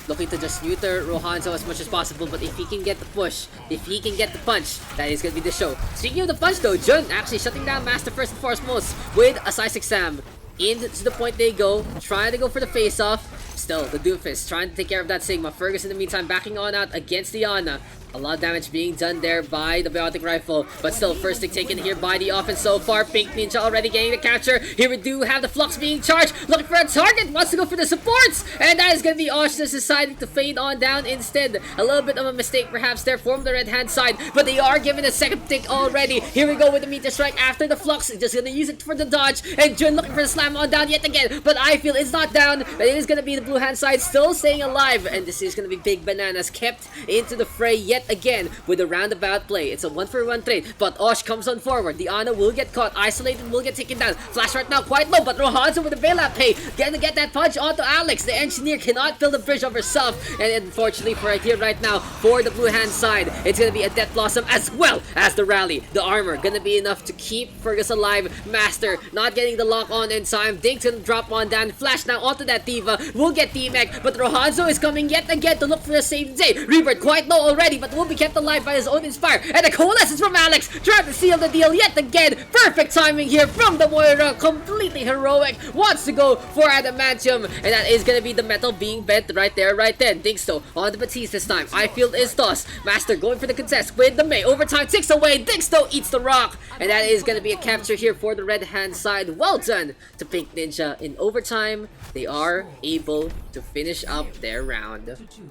Looking to just neuter Rohanzo as much as possible, but if he can get the push, if he can get the punch, that is going to be the show. Speaking of the punch though, Jun actually shutting down Master first and foremost with a Size Exam. Into the point they go, trying to go for the face-off. Still, the Doomfist trying to take care of that Sigma. Fergus in the meantime backing on out against the Ana. A lot of damage being done there by the Biotic Rifle. But still, first stick taken here by the offense so far. Pink Ninja already getting the capture. Here we do have the Flux being charged. Looking for a target. Wants to go for the supports. And that is going to be Osh that's deciding to fade on down instead. A little bit of a mistake perhaps there from the red hand side. But they are given a second tick already. Here we go with the Meteor Strike after the Flux. Just going to use it for the dodge. And Jun looking for the slam on down yet again. But I feel it's not down. But it is going to be the blue hand side still staying alive. And this is going to be Big Bananas kept into the fray yet yet again with a roundabout play. It's a 1-for-1 trade, but Osh comes on forward. The Ana will get caught, isolated, will get taken down. Flash right now quite low, but Rohanzo with a bailout pay. Gonna get that punch onto Alex. The engineer cannot build the bridge of herself, and unfortunately for here right now, for the blue hand side, it's gonna be a Death Blossom as well as the rally. The armor gonna be enough to keep Fergus alive. Master not getting the lock on in time. Dink's gonna drop on down. Flash now onto that Diva. Will get D-Mech, but Rohanzo is coming yet again to look for the same day. Rebirth quite low already, but will be kept alive by his own Inspire. And the coalescence from Alex, trying to seal the deal yet again. Perfect timing here from the Moira, completely heroic. Wants to go for Adamantium, and that is gonna be the metal being bent right there, right then. Dinks though on the Batiste this time. I-Field is tossed. Master going for the contest with the May. Overtime ticks away. Dinks though eats the rock, and that is gonna be a capture here for the red hand side. Well done to Pink Ninja. In overtime, they are able to finish up their round. To 2.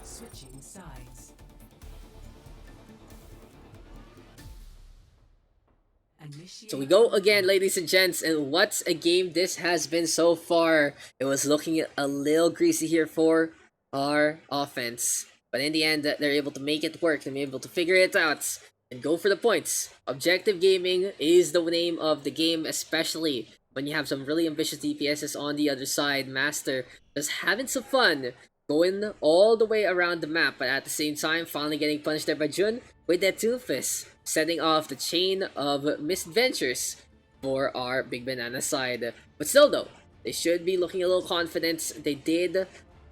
Switching sides. So we go again, ladies and gents, and what a game this has been so far. It was looking a little greasy here for our offense, but in the end, they're able to make it work. They're able to figure it out and go for the points. Objective gaming is the name of the game, especially when you have some really ambitious DPSs on the other side. Master just having some fun, going all the way around the map, but at the same time, finally getting punished there by Jun with that Doomfist, setting off the chain of misadventures for our Big Banana side. But still though, they should be looking a little confident. They did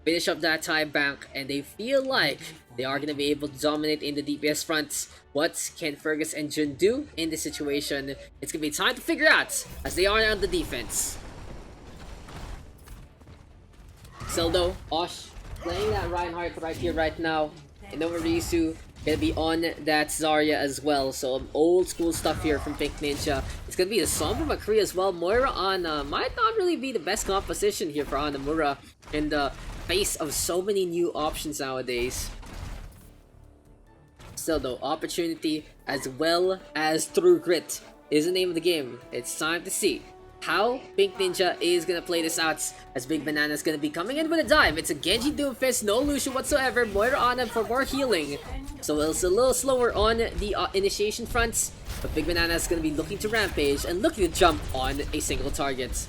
finish up that time bank, and they feel like they are going to be able to dominate in the DPS fronts. What can Fergus and Jun do in this situation? It's going to be time to figure out as they are on the defense. Still though, Osh playing that Reinhardt right here, right now. And Novarisu gonna be on that Zarya as well. So old school stuff here from Pink Ninja. It's gonna be a Sombra McCree as well. Moira Ana might not really be the best composition here for Hanamura in the face of so many new options nowadays. Still though, opportunity as well as True Grit is the name of the game. It's time to see how Pink Ninja is gonna play this out, as Big Banana is gonna be coming in with a dive. It's a Genji Doomfist, no Lucio whatsoever. Moira Ana for more healing, so it's a little slower on the initiation fronts, but Big Banana is gonna be looking to rampage and looking to jump on a single target.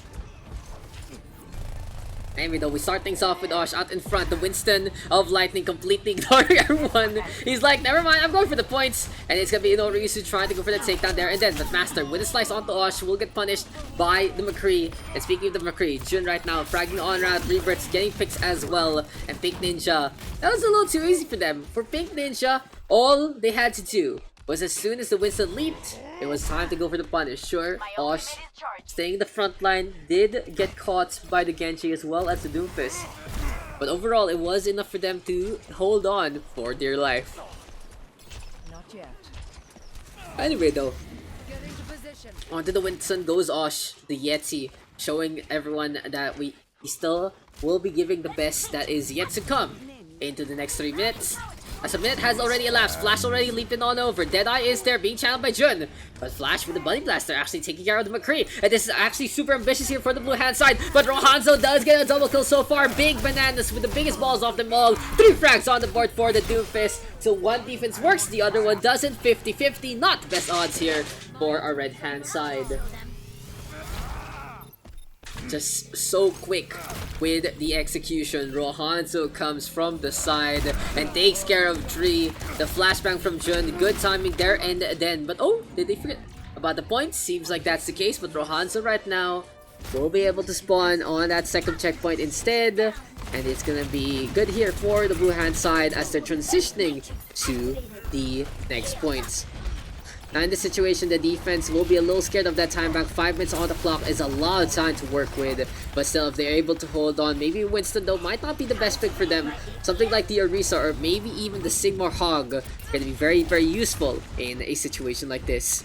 Anyway though, we start things off with Osh out in front. The Winston of Lightning completely ignoring everyone. He's like, never mind, I'm going for the points. And it's gonna be Ryusu trying to go for the takedown there. And then, but Master with a slice onto Osh will get punished by the McCree. And speaking of the McCree, Jun right now fragging on round. Rebirth's getting picks as well. And Pink Ninja, that was a little too easy for them. For Pink Ninja, all they had to do was as soon as the Winston leaped, it was time to go for the punish. Sure, Osh staying in the front line did get caught by the Genji as well as the Doomfist, but overall it was enough for them to hold on for dear life. Not yet. Anyway though, Getting to position. onto the Winston goes Osh, the Yeti, showing everyone that we still will be giving the best that is yet to come into the next 3 minutes. As a minute has already elapsed, Flash already leaping on over. Deadeye is there, being channeled by Jun. But Flash with the Bunny Blaster actually taking care of the McCree. And this is actually super ambitious here for the blue hand side. But Rohanzo does get a double kill so far. Big Bananas with the biggest balls of them all. 3 frags on the board for the Doomfist. So one defense works, the other one doesn't. 50-50, not the best odds here for our red hand side. Just so quick with the execution. Rohanzo comes from the side and takes care of Tree. The flashbang from Jun, good timing there and then. But oh, did they forget about the points? Seems like that's the case, but Rohanzo right now will be able to spawn on that second checkpoint instead. And it's gonna be good here for the blue hand side as they're transitioning to the next points. Now in this situation, the defense will be a little scared of that time bank. 5 minutes on the clock is a lot of time to work with. But still, if they're able to hold on, maybe Winston though might not be the best pick for them. Something like the Orisa or maybe even the Sigmar Hog are going to be very, very useful in a situation like this.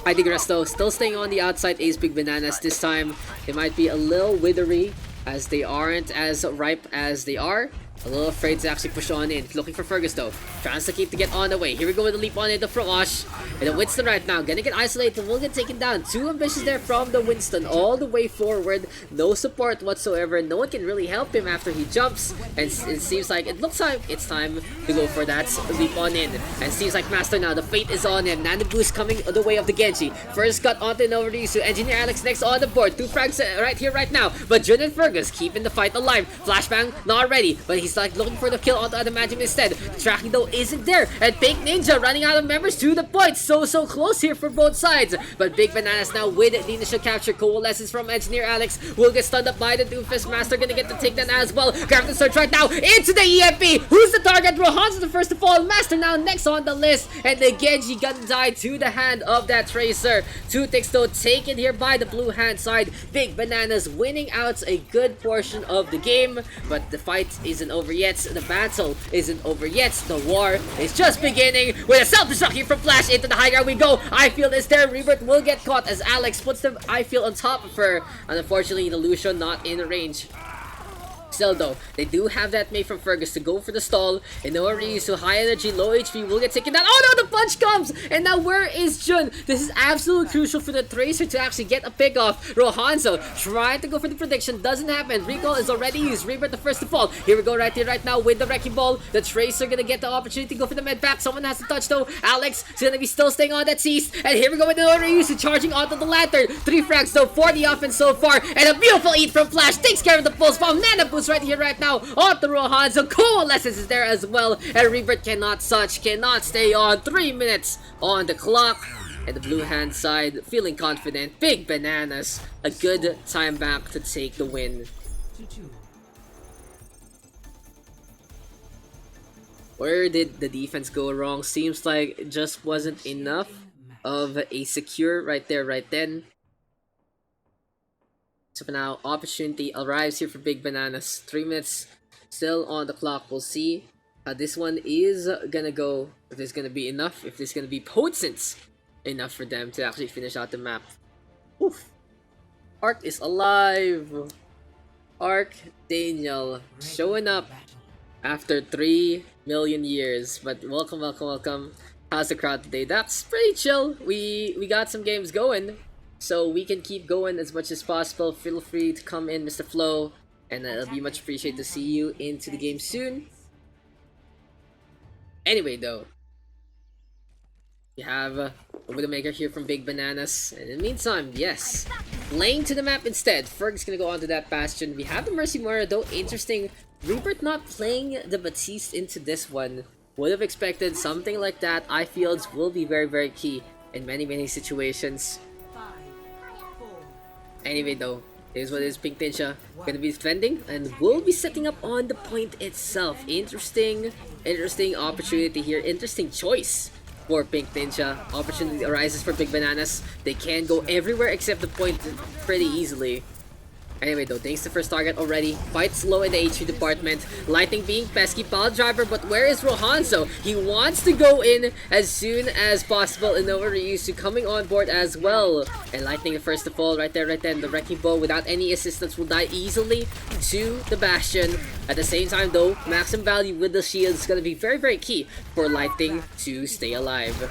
I digress though, still staying on the outside is Big Bananas. This time, they might be a little withery as they aren't as ripe as they are. A little afraid to actually push on in. Looking for Fergus though. Tries to keep to get on the way. Here we go with the leap on into OverRush. And the Winston right now. Gonna get isolated. Will get taken down. Too ambitious there from the Winston. All the way forward. No support whatsoever. No one can really help him after he jumps. And it seems like it looks like it's time to go for that leap on in. And seems like Master now. The fate is on him. Nano Boost coming the way of the Genji. First cut onto Novarisu. Engineer Alex next on the board. 2 frags right here, right now. But Jun and Fergus keeping the fight alive. Flashbang not ready. But he's like looking for the kill onto Adamantium instead. The tracking though isn't there. And Pink Ninja running out of members to the point. So close here for both sides. But Big Bananas now with the initial capture. Coalescence from Engineer Alex. Will get stunned up by the Doomfist Master. Gonna get the takedown as well. Grab the search right now into the EMP. Who's the target? Rohan's the first to fall. Master now next on the list. And the Genji gonna die to the hand of that Tracer. 2 ticks though taken here by the blue hand side. Big Bananas winning out a good portion of the game. But the fight isn't over yet. The battle isn't over yet. The war is just beginning with a self-destruct from Flash into the high ground we go. I feel is there. Rebirth will get caught as Alex puts them I feel on top of her. And unfortunately the Lucian not in range. Still though, they do have that mate from Fergus to go for the stall. And no Ryu's so high energy, low HP will get taken down. Oh no, the punch comes! And now where is Jun? This is absolutely crucial for the Tracer to actually get a pick off. Rohanzo trying to go for the prediction, doesn't happen. Recall is already used. Rebirth the first to fall. Here we go right here, right now with the Wrecking Ball. The Tracer gonna get the opportunity to go for the med back. Someone has to touch though. Alex is gonna be still staying on that cease. And here we go with the Ryu's charging onto the lantern. 3 frags though for the offense so far. And a beautiful eat from Flash takes care of the pulse bomb. Nana Boost right here, right now on the Rohanzo. Coalescence is there as well. And Rebirth cannot stay on. 3 minutes on the clock. And the blue hand side feeling confident. Big Bananas. A good time back to take the win. Where did the defense go wrong? Seems like it just wasn't enough of a secure right there, right then. So for now, opportunity arrives here for Big Bananas. 3 minutes still on the clock. We'll see how this one is gonna go. If there's gonna be enough. If there's gonna be potent enough for them to actually finish out the map. Oof. Arc is alive. Arc Daniel showing up after 3 million years. But welcome, welcome, welcome. How's the crowd today? That's pretty chill. We got some games going. So we can keep going as much as possible. Feel free to come in, Mr. Flo. And it'll be much appreciated to see you into the game soon. Anyway though, you have a Widowmaker here from Big Bananas. And in the meantime, yes, playing to the map instead. Ferg's gonna go onto that Bastion. We have the Mercy Mora though. Interesting. Rebirth not playing the Batiste into this one. Would have expected something like that. I-fields will be very, very key in many situations. Anyway though, here's what it is. Pink Ninja gonna be defending and will be setting up on the point itself. Interesting opportunity here. Interesting choice for Pink Ninja. Opportunity arises for Big Bananas. They can go everywhere except the point pretty easily. Anyway though, thanks to first target already. Quite slow in the HQ department. Lightning being pesky. Pile driver, but where is Rohanzo? He wants to go in as soon as possible. And over Ryusu coming on board as well. And Lightning the first to fall right there, right then. The Wrecking Ball without any assistance will die easily to the Bastion. At the same time though, maximum value with the shield is going to be very, very key for Lightning to stay alive.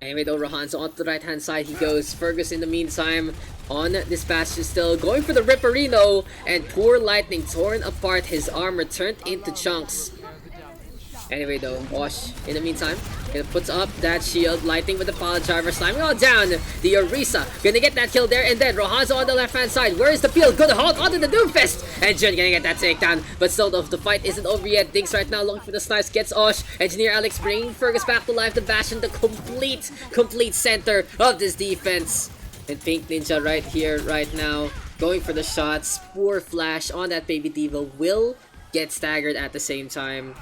Anyway though, Rohanzo onto the right hand side he goes. Fergus in the meantime on this Bastion still going for the Ripperino, and poor Lightning torn apart, his armor turned into chunks. Anyway though, Wash in the meantime puts up that shield. Lightning with the pile driver slamming all down. The Orisa gonna get that kill there, and then Rohanzo on the left hand side. Where is the peel? Good halt onto the Doomfist, and Jun gonna get that takedown. But still though, the fight isn't over yet. Daks right now looking for the snipes, gets Osh. Engineer Alex bringing Fergus back to life. The Bastion, the complete center of this defense. And Pink Ninja right here, right now, going for the shots. Poor Flash on that Baby Diva will get staggered at the same time.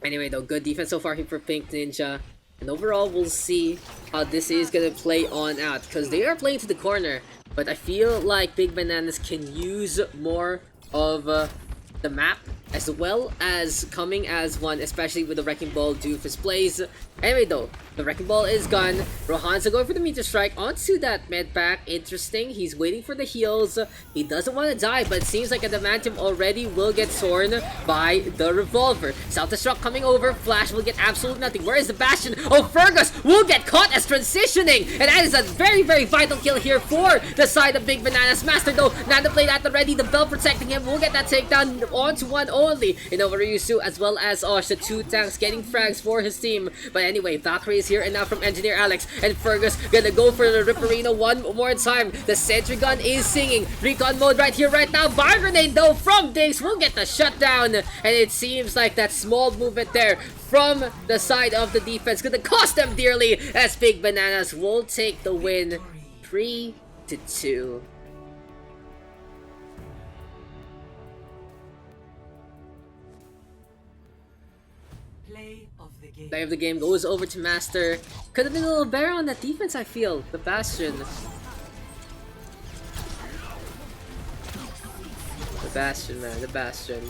Anyway though, good defense so far here for Pink Ninja. And overall, we'll see how this is gonna play on out. Because they are playing to the corner. But I feel like Big Bananas can use more of the map as well as coming as one, especially with the Wrecking Ball Doofus plays. Anyway though, the Wrecking Ball is gone. Rohan's going for the Meteor Strike onto that med pack. Interesting, he's waiting for the heals. He doesn't want to die, but it seems like Adamantium already will get torn by the Revolver. Self-destruct coming over, Flash will get absolutely nothing. Where is the Bastion? Oh, Fergus will get caught as transitioning, and that is a very, very vital kill here for the side of Big Bananas. Master though, Nando played at the ready, the bell protecting him, will get that takedown onto one only. In Overryusu as well as Osh, the two tanks getting frags for his team. But anyway, Valkyrie is here and now from Engineer Alex, and Fergus gonna go for the Ripperino one more time. The sentry gun is singing. Recon mode right here, right now. Fire grenade though from Daks will get the shutdown, and it seems like that small movement there from the side of the defense gonna cost them dearly, as Big Bananas will take the win 3-2. Play of the game goes over to Master. Could have been a little better on that defense, I feel. The Bastion. The Bastion, man. The Bastion.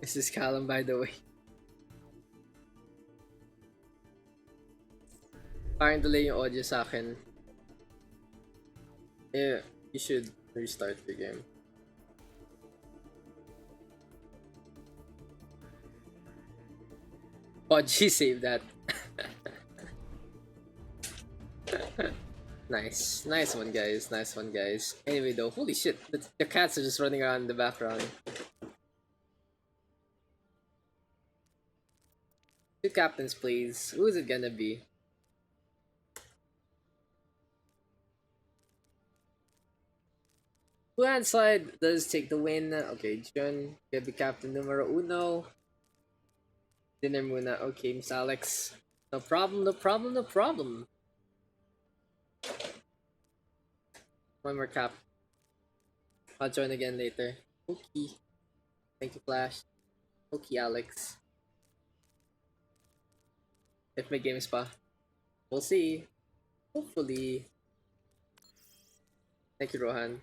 This is Callum, by the way. Parang delay yung audio sa akin. Yeah, you should restart the game. Podgy saved that. Nice. Nice one, guys. Nice one, guys. Anyway though, holy shit. The cats are just running around in the background. Two captains, please. Who is it gonna be? Blue side does take the win. Okay, Jun, gonna be captain numero uno. Dinner muna. Okay, Miss Alex. No problem, no problem, no problem. One more cap. I'll join again later. Okay. Thank you, Flash. Okay, Alex. If my game is pa. We'll see. Hopefully. Thank you, Rohan.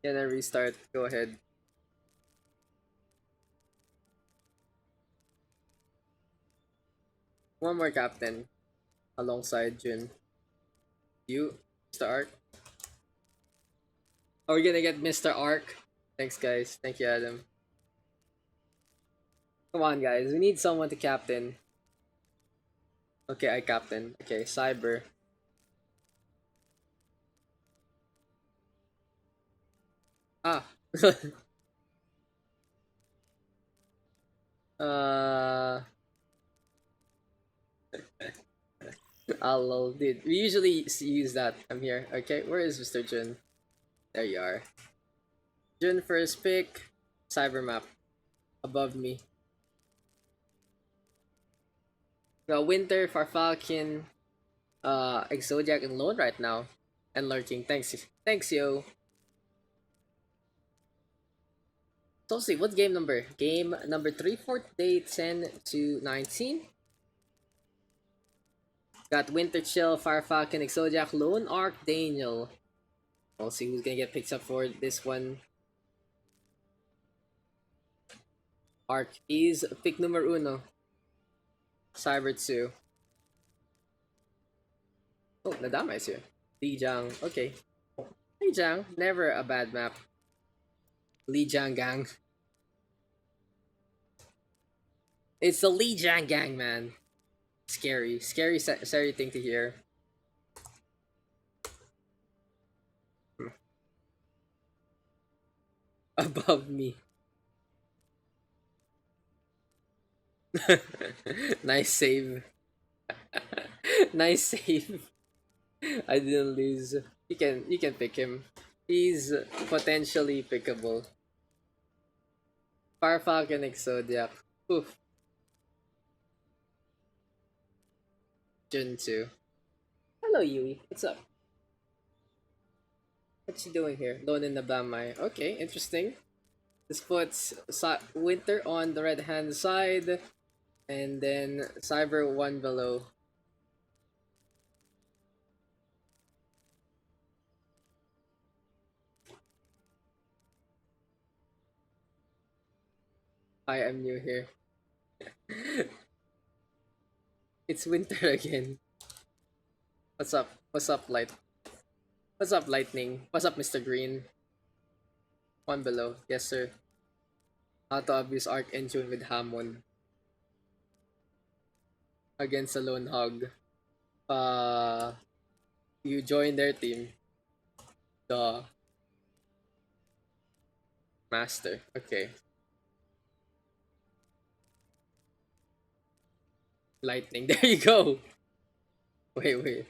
Can I restart? Go ahead. One more captain alongside Jun. You, Mr. Ark. Are we gonna get Mr. Ark? Thanks, guys. Thank you, Adam. Come on, guys. We need someone to captain. Okay, I captain. Okay, Cyber. Ah. Lol, dude. We usually use that. I'm here. Okay, where is Mr. Jun? There you are. Jun first pick. Cyber map. Above me. Well, Winter, Farfalcon, Exodiac, and Lone right now. And Lurking. Thanks, yo. So let's see, what's game number? Game number 3 for day 10-19. Got Winter Chill, Firefalcon, Exodiac, Lone Arc, Daniel. We'll see who's gonna get picked up for this one. Arc is pick numero uno. Cyber 2. Oh, Nadama is here. Lijiang, okay. Lijiang, never a bad map. Lijiang gang. It's the Lijiang gang, man. Scary thing to hear. Above me. Nice save. Nice save. I didn't lose. You can pick him. He's potentially pickable. Firefalcon, Exodiac. Oof. Jun 2. Hello, Yui. What's up? What's he doing here? Lone in the Bamai. Okay, interesting. This puts Winter on the red hand side, and then Cyber one below. Hi, I'm new here. It's Winter again. What's up? What's up, Light? What's up, Lightning? What's up, Mr. Green? One below. Yes, sir. How to abuse Arc Engine with Hamon. Against a Lone Hog. You join their team. Duh. Master. Okay. Lightning. There you go. Wait.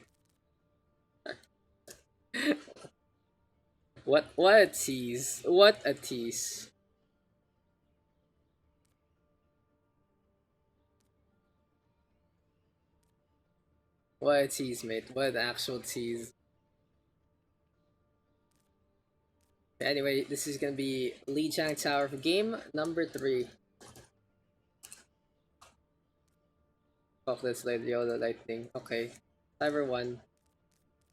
What a tease. What a tease. What a tease, mate. What an actual tease. Anyway, this is gonna be Lijiang Tower for game number 3. Fuck this late Yoda Lightning. Okay. Cyber 1.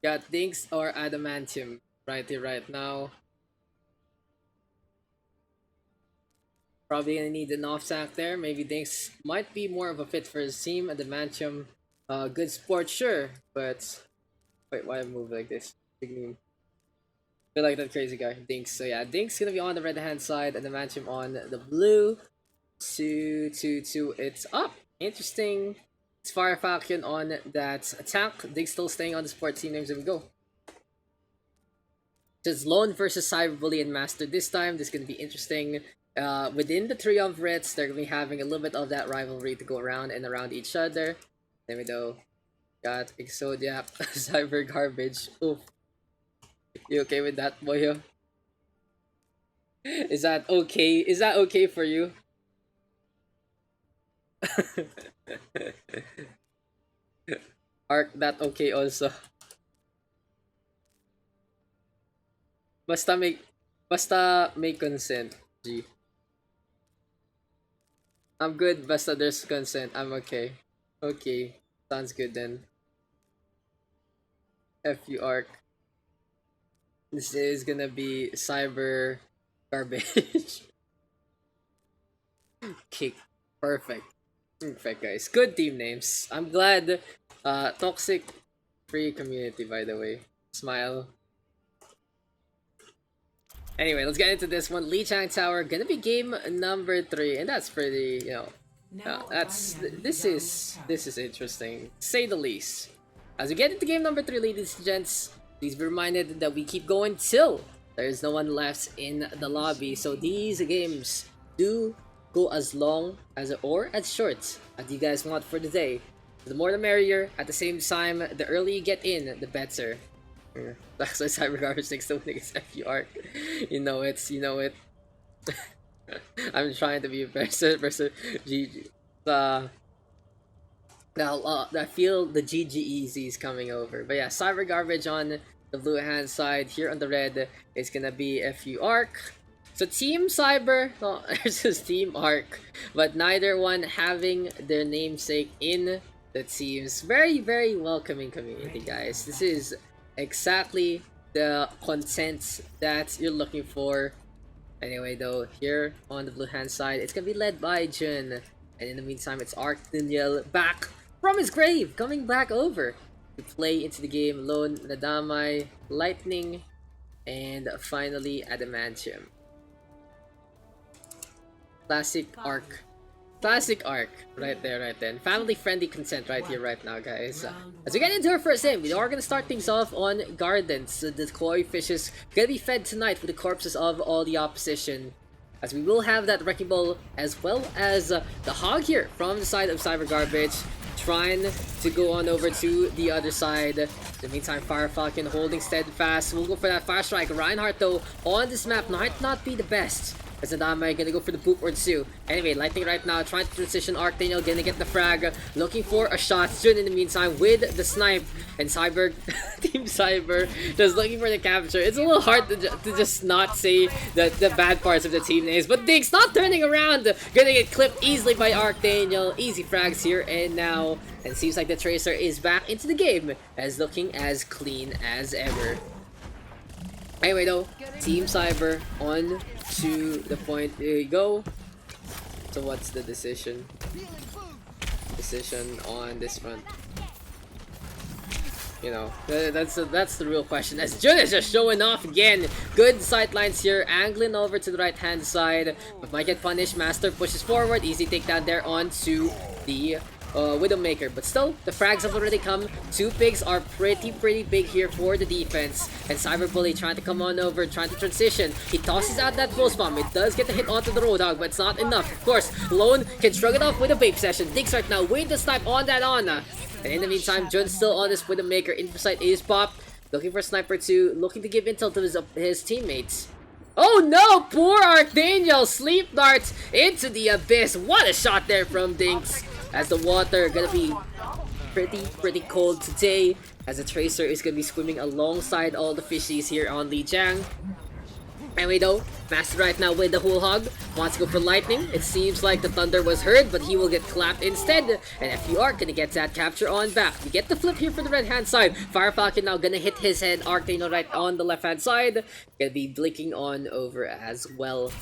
Got Dinks or Adamantium right here, right now. Probably gonna need an off tank there. Maybe Dinks might be more of a fit for his team. Adamantium, good sport, sure. But, wait, why I move like this? Big meme. Feel like that crazy guy, Dinks. So yeah, Dinks gonna be on the red hand side, Adamantium on the blue. 2-2-2. It's up. Interesting. It's Fire Falcon on that attack. Dinks still staying on the sport team names, and we go. Just Lone versus Cyberbully and Master this time. This is gonna be interesting. Within the triumvirates, they're gonna be having a little bit of that rivalry to go around and around each other. There we go. Got Exodiac, Cyber Garbage. Oof. You okay with that, boyo? Is that okay? Is that okay for you? Arc that okay also. Basta make consent. G. I'm good, basta there's consent. I'm okay. Okay. Sounds good then. FU Arc. This is gonna be Cyber Garbage. Kick. Perfect. Perfect, guys. Good team names. I'm glad. Toxic free community, by the way. Smile. Anyway, let's get into this one. Lijiang Tower gonna be game number 3, and that's pretty, you know, this is interesting, to say the least. As we get into game number 3, ladies and gents, please be reminded that we keep going till there is no one left in the lobby. So these games do go as long as or as short as you guys want for the day. The more the merrier. At the same time, the earlier you get in, the better. That's why Cyber Garbage takes the win against FUR. You know it. I'm trying to be a person. GG. Now, I feel the GG Easy is coming over. But yeah, Cyber Garbage on the blue hand side. Here on the red is gonna be FUR. So Team Cyber versus Team Arc, but neither one having their namesake in the teams. Very, very welcoming community, guys. This is exactly the content that you're looking for. Anyway, though, here on the blue hand side, it's gonna be led by Jun, and in the meantime, it's Arc Daniel back from his grave, coming back over to play into the game. Lone, Nadamai, Lightning, and finally Adamantium. Classic Arc. Classic Arc. Right there, right then. Family friendly content right here, right now, guys. As we get into our first game, we are gonna start things off on Gardens. So the koi fishes gonna be fed tonight with the corpses of all the opposition. As we will have that Wrecking Ball as well as the Hog here from the side of Cyber Garbage, trying to go on over to the other side. In the meantime, Fire Falcon holding steadfast. We'll go for that Fire Strike. Reinhardt, though, on this map might not be the best. As Nadama gonna go for the boop or two. Anyway, Lightning right now trying to transition. Archdaniel gonna get the frag, looking for a shot. Jun in the meantime with the snipe, and Cyber, Team Cyber, just looking for the capture. It's a little hard to just not say the bad parts of the team names, but Daks not turning around, gonna get clipped easily by Archdaniel. Easy frags here and now, and it seems like the Tracer is back into the game, as looking as clean as ever. Anyway though, Team Cyber on to the point. There you go. So what's the decision? Decision on this front. You know, that's the real question. As Jun is just showing off again. Good sight lines here, angling over to the right hand side, but might get punished. Master pushes forward, easy takedown there onto the Widowmaker, but still, the frags have already come. Two pigs are pretty big here for the defense, and Cyber Bully trying to come on over, trying to transition. He tosses out that pulse bomb. It does get the hit onto the Roadhog, but it's not enough. Of course, Lone can shrug it off with a vape session. Daks right now with the snipe on that Ana, and in the meantime, Jun's still on this Widowmaker. Info sight is popped, looking for Sniper 2, looking to give intel to his teammates. Oh no! Poor Archdaniel! Sleep darts into the abyss. What a shot there from Daks. As the water gonna be pretty cold today, as the Tracer is gonna be swimming alongside all the fishies here on Lijiang. Anyway though, Master right now with the whole hog, wants to go for Lightning. It seems like the Thunder was heard, but he will get clapped instead. And FUR gonna get that capture on back. We get the flip here for the red hand side. Fire Falcon now gonna hit his head. Archdaniel right on the left hand side, gonna be blinking on over as well.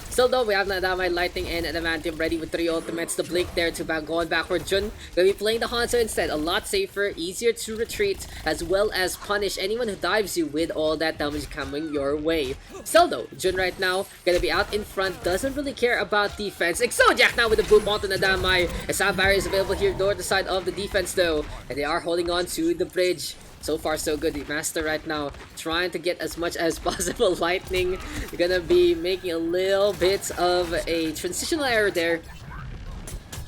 Still though, we have Nadama, Lightning, and Adamantium ready with 3 ultimates. The blink there to going backward. Jun gonna be playing the Hanzo instead. A lot safer, easier to retreat, as well as punish anyone who dives you with all that damage coming your way. Still though, Jun right now gonna be out in front, doesn't really care about defense. Exojak now with a boop onto Nadama. A sound barrier is available here north the side of the defense though, and they are holding on to the bridge. So far so good. The Master right now trying to get as much as possible. Lightning gonna be making a little bit of a transitional error there.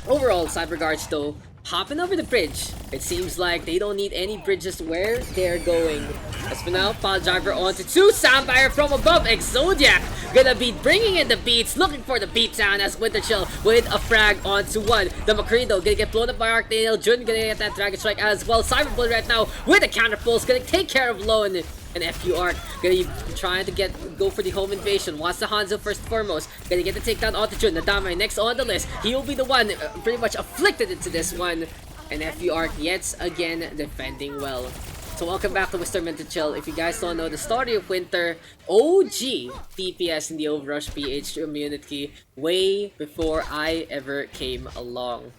Overall, Cyber Guards though hopping over the bridge. It seems like they don't need any bridges where they're going. As for now, Pile Driver onto 2, Soundfire from above. Exodiac gonna be bringing in the beats, looking for the beatdown as Winter Chill with a frag onto 1. The McCree though gonna get blown up by Archdaniel. Jun gonna get that Dragon Strike as well. Cyber Bully right now with a counter pulse, gonna take care of Lone. And FUR gonna be trying to go for the home invasion. Wants the Hanzo first and foremost. Gonna get the takedown onto Jun. Nadama next on the list. He will be the one pretty much afflicted into this one. And FUR yet again defending well. So welcome back to Mr. Winter Chill. If you guys don't know the story of Winter, OG DPS in the OverRush PH community way before I ever came along.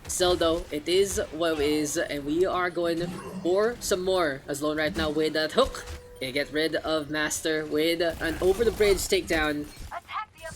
Still though, it is what it is, and we are going for some more. As Lone right now with that hook. Gonna get rid of Master with an over the bridge takedown.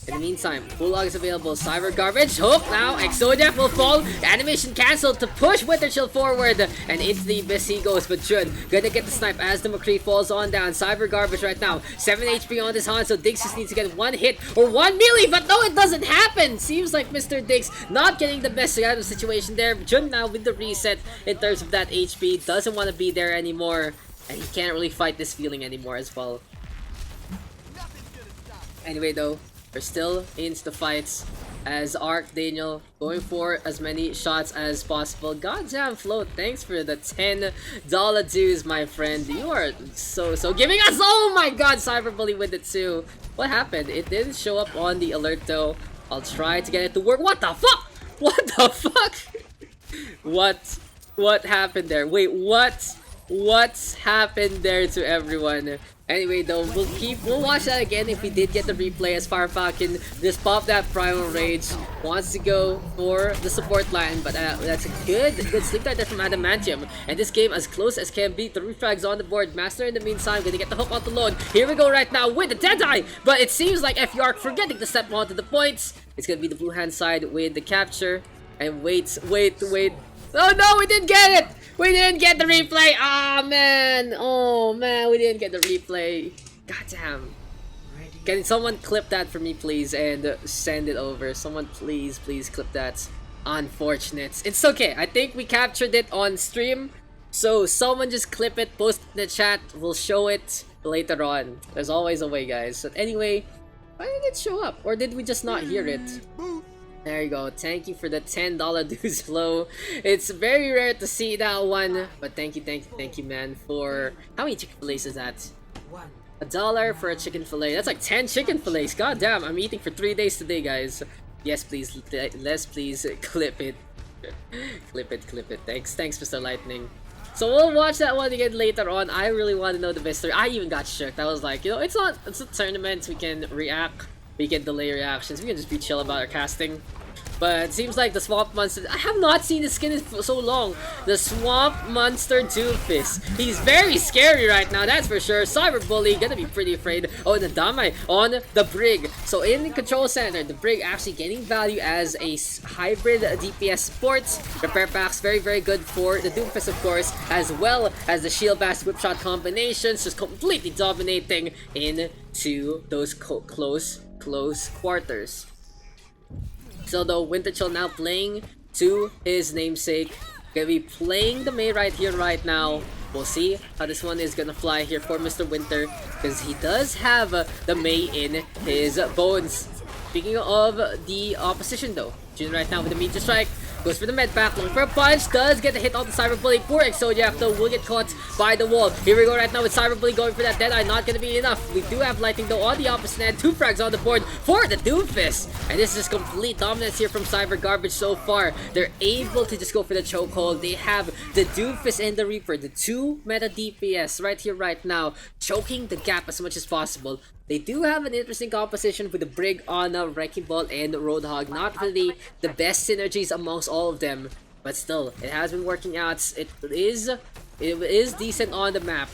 In the meantime, full log is available. Cyber Garbage, hook now. Exodiac will fall. Animation cancelled to push Winter Chill forward. And into the abyss he goes, but Jun gonna get the snipe as the McCree falls on down. Cyber Garbage right now. 7 HP on this Han, so Daks just needs to get 1 hit or 1 melee, but no, it doesn't happen. Seems like Mr. Daks not getting the best out of the situation there. Jun now with the reset in terms of that HP. Doesn't want to be there anymore. And he can't really fight this feeling anymore as well. Anyway though, we're still into the fights as Archdaniel going for as many shots as possible. Goddamn Float, thanks for the $10 dues, my friend. You are so giving us. Oh my god, Cyber Bully with it too. What happened? It didn't show up on the alert though. I'll try to get it to work. What the fuck? What the fuck? What happened there? Wait, what happened there to everyone? Anyway though, we'll watch that again if we did get the replay, as Fire Falcon just popped that Primal Rage. Wants to go for the support line, but that's a good sleep there from Adamantium. And this game as close as can be. 3 frags on the board. Master in the meantime gonna get the hook onto Lone. Here we go right now with the Deadeye, but it seems like FUR forgetting to step onto the points. It's gonna be the blue hand side with the capture. And wait. Oh no, we didn't get it! We didn't get the replay! Oh man, we didn't get the replay. Goddamn. Can someone clip that for me please and send it over? Someone please clip that. Unfortunate. It's okay, I think we captured it on stream. So someone just clip it, post it in the chat, we'll show it later on. There's always a way guys. But anyway, Why did it show up? Or did we just not hear it? There you go. Thank you for the $10 dues flow. It's very rare to see that one. But thank you, man, for... How many chicken fillets is that? One. $1 for a chicken fillet. That's like 10 chicken fillets. God damn, I'm eating for 3 days today, guys. Yes, please. Let's please clip it. clip it. Thanks, Mr. Lightning. So we'll watch that one again later on. I really want to know the best story. I even got shook. I was like, you know, it's a tournament. We can react. We can delay reactions. We can just be chill about our casting. But it seems like the Swamp Monster... I have not seen his skin in so long. The Swamp Monster Doofus. He's very scary right now, that's for sure. Cyber Bully, gonna be pretty afraid. Oh, the Damai on the Brig. So in the control center, the Brig actually gaining value as a hybrid DPS sports. Repair packs, very, very good for the Doofus, of course. As well as the Shield Bash Whipshot combinations. Just completely dominating into those close quarters. So though Winter Chill now playing to his namesake. Gonna be playing the Mei right here, right now. We'll see how this one is gonna fly here for Mr. Winter, because he does have the Mei in his bones. Speaking of the opposition though, Jun right now with the Meteor Strike. Goes for the med pack, looking for a punch, does get a hit on the Cyber Bully. Poor Exodiac though will get caught by the wall. Here we go right now with Cyber Bully going for that Deadeye, not gonna be enough. We do have Lightning though on the opposite end, 2 frags on the board for the Doomfist. And this is complete dominance here from Cyber Garbage so far. They're able to just go for the chokehold. They have the Doomfist and the Reaper, the 2 meta DPS right here, right now, choking the gap as much as possible. They do have an interesting composition with the Brig, Ana, Wrecking Ball, and Roadhog. Not really the best synergies amongst all of them, but still, it has been working out. It is decent on the map.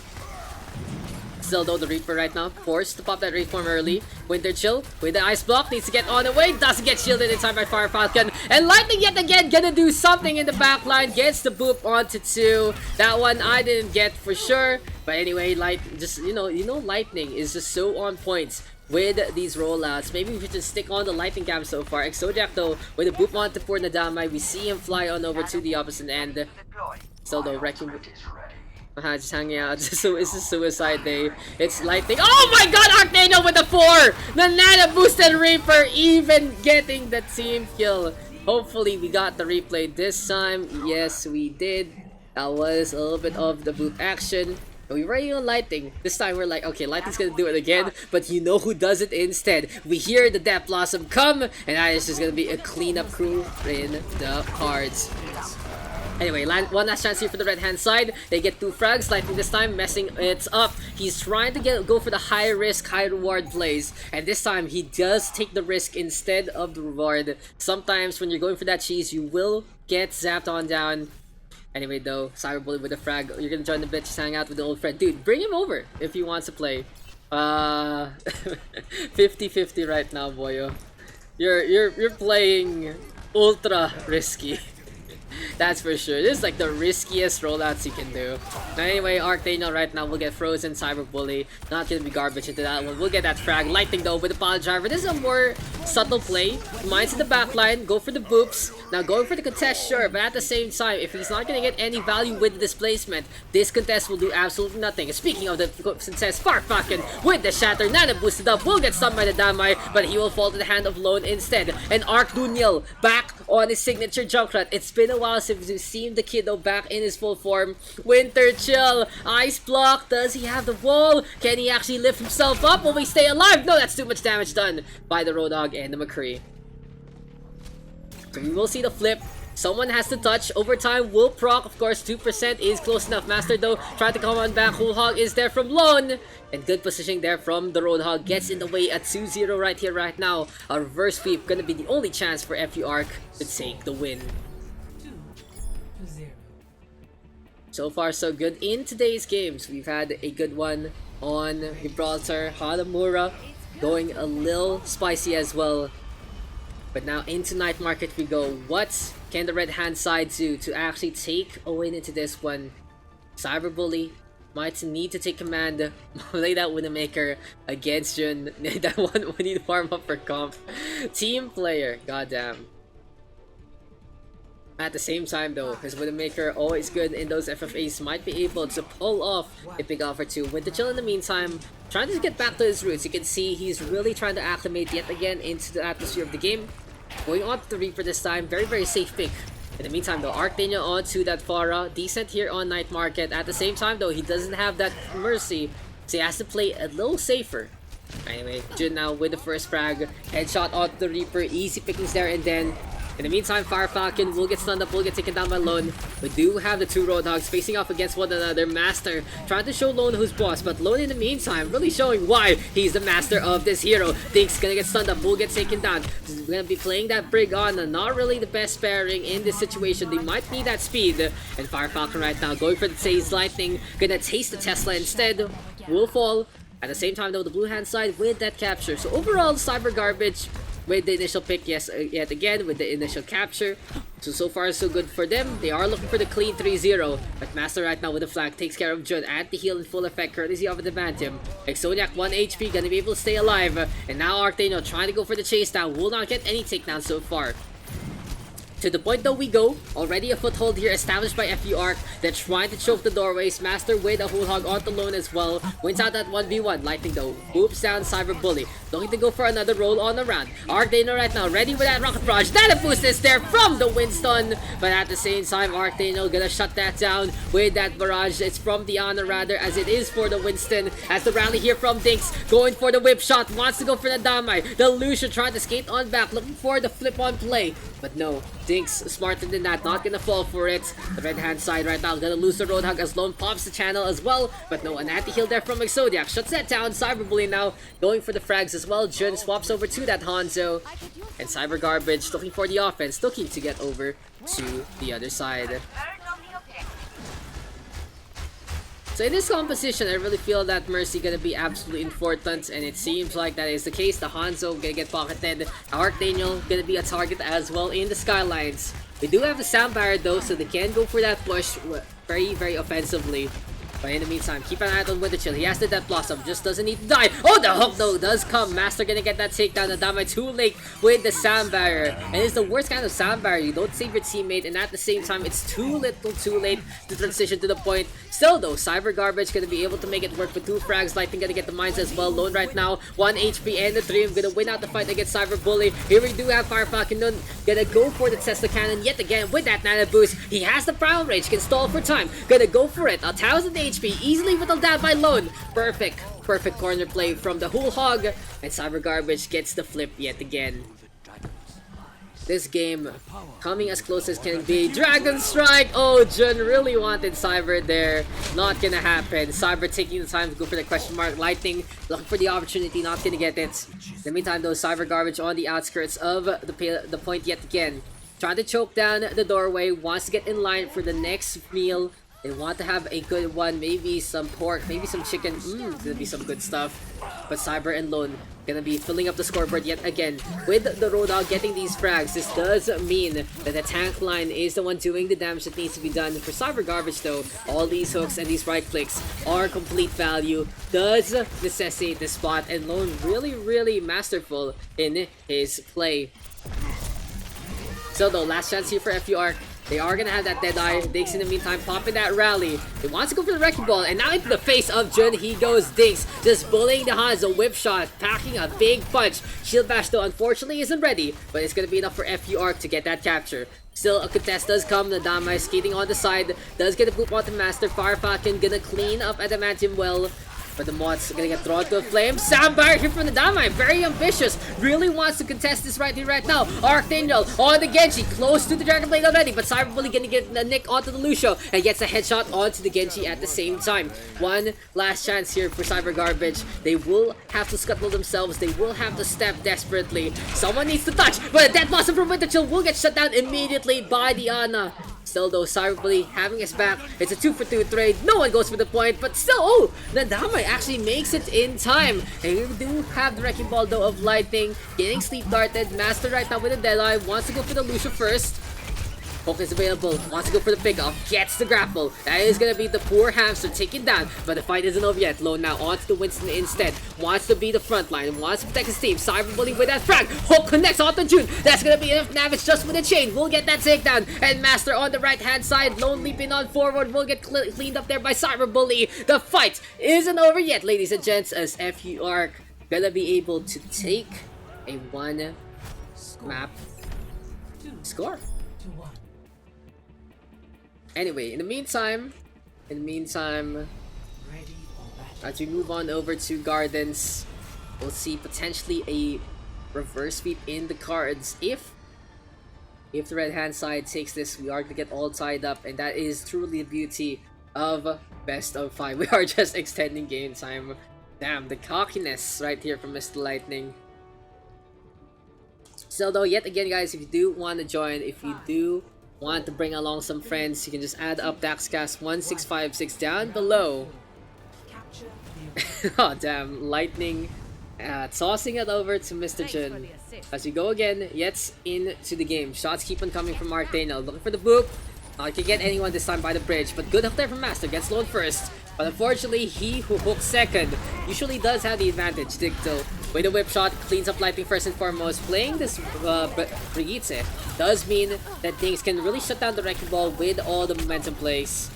Still though, the Reaper right now forced to pop that reform early. Winter Chill with the Ice Block needs to get on the way. Doesn't get shielded in time by Fire Falcon. And Lightning yet again gonna do something in the back line. Gets the boop onto 2. That one I didn't get for sure. But anyway, you know, Lightning is just so on point with these rollouts. Maybe we should just stick on the Lightning cam so far. Exodiac though with a boop onto poor Nadamai. We see him fly on over to the opposite end. Still though, Wrecking just hanging out. So it's a suicide day. It's Lightning. Oh my god, Arcnano with the 4! The Nana boosted Reaper even getting the team kill. Hopefully we got the replay this time. Yes, we did. That was a little bit of the boop action. We were on Lightning. This time we're like, okay, Lightning's gonna do it again, but you know who does it instead? We hear the Death Blossom come, and that is just gonna be a cleanup crew in the cards. Anyway, one last chance here for the red hand side. They get 2 frags. Lightning this time messing it up. He's trying to go for the high risk, high reward plays. And this time he does take the risk instead of the reward. Sometimes when you're going for that cheese, you will get zapped on down. Anyway though, Cyber Bully with a frag. You're gonna join the bitch, just hang out with the old friend. Dude, bring him over if he wants to play. 50-50 right now, boyo. You're playing ultra risky. That's for sure. This is like the riskiest rollouts you can do. Now anyway, Arctano right now will get frozen. Cyber Bully not gonna be garbage into that one. We'll get that frag. Lightning though with the Pile Driver. This is a more subtle play. Mines in the backline. Go for the boops. Now going for the contest, sure, but at the same time, if he's not gonna get any value with the displacement, this contest will do absolutely nothing. Speaking of the contest, Farfakin with the Shatter. Nana boosted up. Will get stunned by the Damai, but he will fall to the hand of Lone instead. And Arcduniel back on his signature Junkrat. It's been a while since we've seen the kiddo back in his full form. Winter Chill, Ice Block. Does he have the wall? Can he actually lift himself up? Will he stay alive? No, that's too much damage done by the Roadhog and the McCree. So we will see the flip. Someone has to touch. Overtime will proc. Of course, 2% is close enough. Master though, trying to come on back. Whole Hog is there from Lone. And good positioning there from the Roadhog. Gets in the way at 2-0 right here, right now. A reverse sweep gonna be the only chance for FU Arc to take the win. 2-0. So far, so good in today's games. We've had a good one on Gibraltar. Hanamura going a little spicy as well. But now into Night Market we go. What can the red hand side do to actually take a win into this one? Cyber Bully might need to take command. Lay that Widowmaker against Jun. That one we need to farm up for comp. Team player, goddamn. At the same time though, his Widowmaker always good in those FFAs, might be able to pull off a big offer too. With the Chill in the meantime, trying to get back to his roots. You can see he's really trying to acclimate yet again into the atmosphere of the game. Going on to the Reaper this time, very safe pick. In the meantime though, Arctania onto that Pharah, decent here on Night Market. At the same time though, he doesn't have that Mercy, so he has to play a little safer. Anyway, Jun now with the first frag, headshot onto the Reaper, easy pickings there, and then in the meantime, Fire Falcon will get stunned up, will get taken down by Lone. We do have the two Roadhogs facing off against one another. Master trying to show Lone who's boss, but Lone in the meantime really showing why he's the master of this hero. Thinks gonna get stunned up, will get taken down. He's gonna be playing that Brig on, not really the best pairing in this situation. They might need that speed. And Fire Falcon right now going for the Seize Lightning, gonna taste the Tesla instead. Will fall. At the same time though, the blue hand side with that capture. So overall, Cyber Garbage with the initial pick, yes, yet again with the initial capture. So far so good for them. They are looking for the clean 3-0. But Master right now with the flag takes care of Jun. Anti-heal in full effect courtesy of the Adamantium. Exoniac 1 HP, gonna be able to stay alive. And now Arctano trying to go for the chase down. Will not get any takedown so far. To the point though we go, already a foothold here established by FU Arc. They're trying to choke the doorways. Master with a whole hog onto Lone as well. Wins out that 1v1. Lightning though, boops down Cyber Bully. Looking to go for another roll on the round. Arctano right now, ready with that rocket barrage. That a boost is there from the Winston. But at the same time, Arctano gonna shut that down with that barrage. It's from Diana rather, as it is for the Winston. As the rally here from Dinks, going for the whip shot. Wants to go for the Damai. The Lucia trying to skate on back, looking for the flip on play. But no, Dinks smarter than that, not gonna fall for it. The red hand side right now, gonna lose the Roadhog as Lone pops the channel as well. But no, an anti-heal there from Exodiac. Shuts that down. Cyberbully now going for the frags as well. Jun swaps over to that Hanzo. And Cyber Garbage looking for the offense, looking to get over to the other side. So in this composition, I really feel that Mercy gonna be absolutely important, and it seems like that is the case. The Hanzo gonna get pocketed. Archdaniel gonna be a target as well in the Skylines. We do have the Sound Barrier though, so they can go for that push very offensively. But in the meantime, keep an eye out on Winter Chill. He has the Death Blossom, just doesn't need to die. Oh, the hook though does come. Master gonna get that takedown. The Damai too late with the Sound Barrier. And it's the worst kind of Sound Barrier. You don't save your teammate, and at the same time, it's too little too late to transition to the point. Still though, Cyber Garbage gonna be able to make it work with 2 frags. Lightning gonna get the mines as well. Lone right now, 1 HP and the Dream gonna win out the fight against Cyber Bully. Here we do have Fire Falcon gonna go for the Tesla Cannon yet again with that Nana boost. He has the Primal Rage, can stall for time. Gonna go for it. 1000 HP, easily whittled down by Lone. Perfect corner play from the whole hog. And Cyber Garbage gets the flip yet again. This game coming as close as can be. Dragon Strike! Oh, Jun really wanted Cyber there. Not gonna happen. Cyber taking the time to go for the question mark. Lightning looking for the opportunity, not gonna get it. In the meantime though, Cyber Garbage on the outskirts of the point yet again. Trying to choke down the doorway, wants to get in line for the next meal. They want to have a good one, maybe some pork, maybe some chicken. Gonna be some good stuff. But Cyber and Lone gonna be filling up the scoreboard yet again. With the Roadhog getting these frags, this does mean that the tank line is the one doing the damage that needs to be done. For Cyber Garbage though, all these hooks and these right clicks are complete value. Does necessitate the spot, and Lone really masterful in his play. So though, last chance here for FU Arc. They are gonna have that Deadeye. Dinks in the meantime popping that rally. He wants to go for the Wrecking Ball, and now into the face of Jun he goes. Dinks just bullying the Hanzo. Whip shot, packing a big punch. Shield Bash though unfortunately isn't ready, but it's gonna be enough for FU Arc to get that capture. Still, a contest does come. The Damai skating on the side. Does get a boop on the Master. Fire Falcon gonna clean up Adamantium well. But the Mott's gonna get thrown to a flame. Sound Barrier here from the Damai. Very ambitious. Really wants to contest this right here, right now. Archdaniel on the Genji. Close to the Dragon Blade already. But Cyber Bully gonna get the nick onto the Lucio. And gets a headshot onto the Genji at the same time. One last chance here for Cyber Garbage. They will have to scuttle themselves. They will have to step desperately. Someone needs to touch. But that Blossom from Winter Chill will get shut down immediately by Diana. Still though, Cyber Bully having his back. It's a 2-for-2 trade. No one goes for the point, but still, oh, the Damai actually makes it in time. And we do have the Wrecking Ball though of Lightning getting sleep darted. Master right now with the Deadeye wants to go for the Lucio first. Hook is available. Wants to go for the pickoff. Gets the grapple. That is gonna be the poor hamster taken down. But the fight isn't over yet. Lone now onto the Winston instead. Wants to be the front line. Wants to protect his team. Cyberbully with that frag. Hook connects onto June. That's gonna be enough damage just with the chain. We'll get that takedown. And Master on the right hand side. Lone leaping on forward. We'll get cleaned up there by Cyberbully. The fight isn't over yet, ladies and gents, as FU gonna be able to take a one map score. Anyway, in the meantime, Ready or battle. as we move on over to Gardens, we'll see potentially a reverse sweep in the cards if the red hand side takes this. We are gonna get all tied up, and that is truly the beauty of best of 5. We are just extending game time. Damn, the cockiness right here from Mr. Lightning. So though, yet again guys, if you do want to join, if you do want to bring along some friends, you can just add up Daxcast1656 down below. Capture the Oh damn, Lightning tossing it over to Mr. Jun. As we go again, yet into the game. Shots keep on coming from Arctana. Looking for the boop. Not can get anyone this time by the bridge, but good up there from Master. Gets Lone first. But unfortunately, he who hooks second usually does have the advantage. Dicto with a whip shot, cleans up Lightning first and foremost. Playing this Brigitte does mean that things can really shut down the Wrecking Ball with all the momentum plays.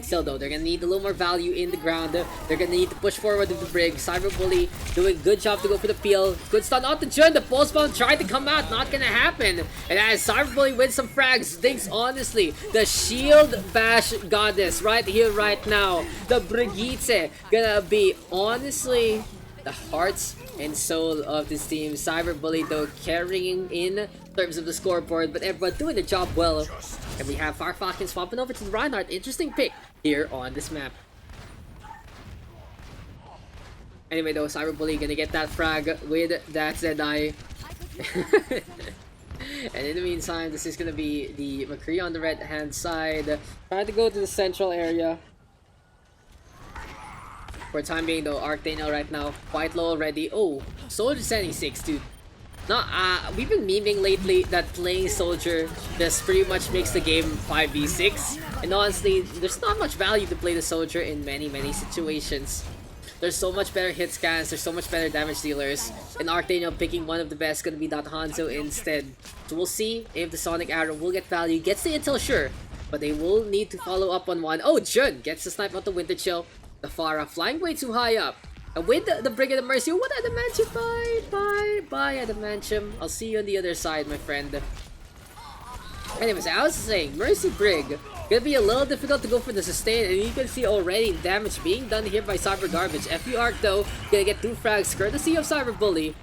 Still though, they're gonna need a little more value in the ground. They're gonna need to push forward with the Brig. Cyberbully doing a good job to go for the peel. Good stun on the Jun. The pulse bomb tried to come out, not gonna happen. And as Cyberbully wins some frags, thinks honestly, the shield bash goddess right here, right now. The Brigitte gonna be honestly the hearts and soul of this team. Cyberbully though carrying in terms of the scoreboard, but everyone doing the job well. And we have Farfalcon swapping over to the Reinhardt. Interesting pick here on this map. Anyway though, Cyberbully gonna get that frag with that Zedai. And in the meantime, this is gonna be the McCree on the right hand side. Trying to go to the central area. For the time being though, Arctana right now quite low already. Oh, Soldier sending 6, dude. No, we've been memeing lately that playing Soldier just pretty much makes the game 5v6. And honestly, there's not much value to play the Soldier in many situations. There's so much better hit scans, there's so much better damage dealers. And Arctana picking one of the best gonna be that Hanzo instead. So we'll see if the Sonic Arrow will get value. Gets the intel, sure. But they will need to follow up on one. Oh, Jun gets the snipe out the Winter Chill. The Pharah flying way too high up. And with the Brigade of Mercy, what Adamantium? Bye, Adamantium. I'll see you on the other side, my friend. Anyways, I was saying, Mercy Brig gonna be a little difficult to go for the sustain, and you can see already damage being done here by Cyber Garbage. FU Arc though, gonna get 2 frags courtesy of Cyberbully.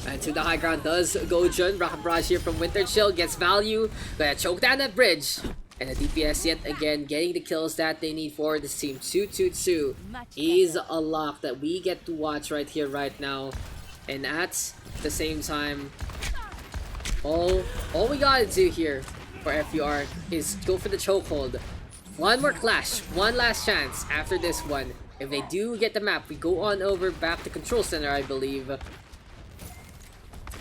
And to the high ground does go Jun. Rocket Barrage here from Winter Chill gets value. Gonna choke down that bridge. And the DPS yet again getting the kills that they need for this team. 2-2-2 is a lock that we get to watch right here, right now. And at the same time, all we gotta do here for FUR is go for the chokehold. One more clash, one last chance after this one. If they do get the map, we go on over back to Control Center, I believe.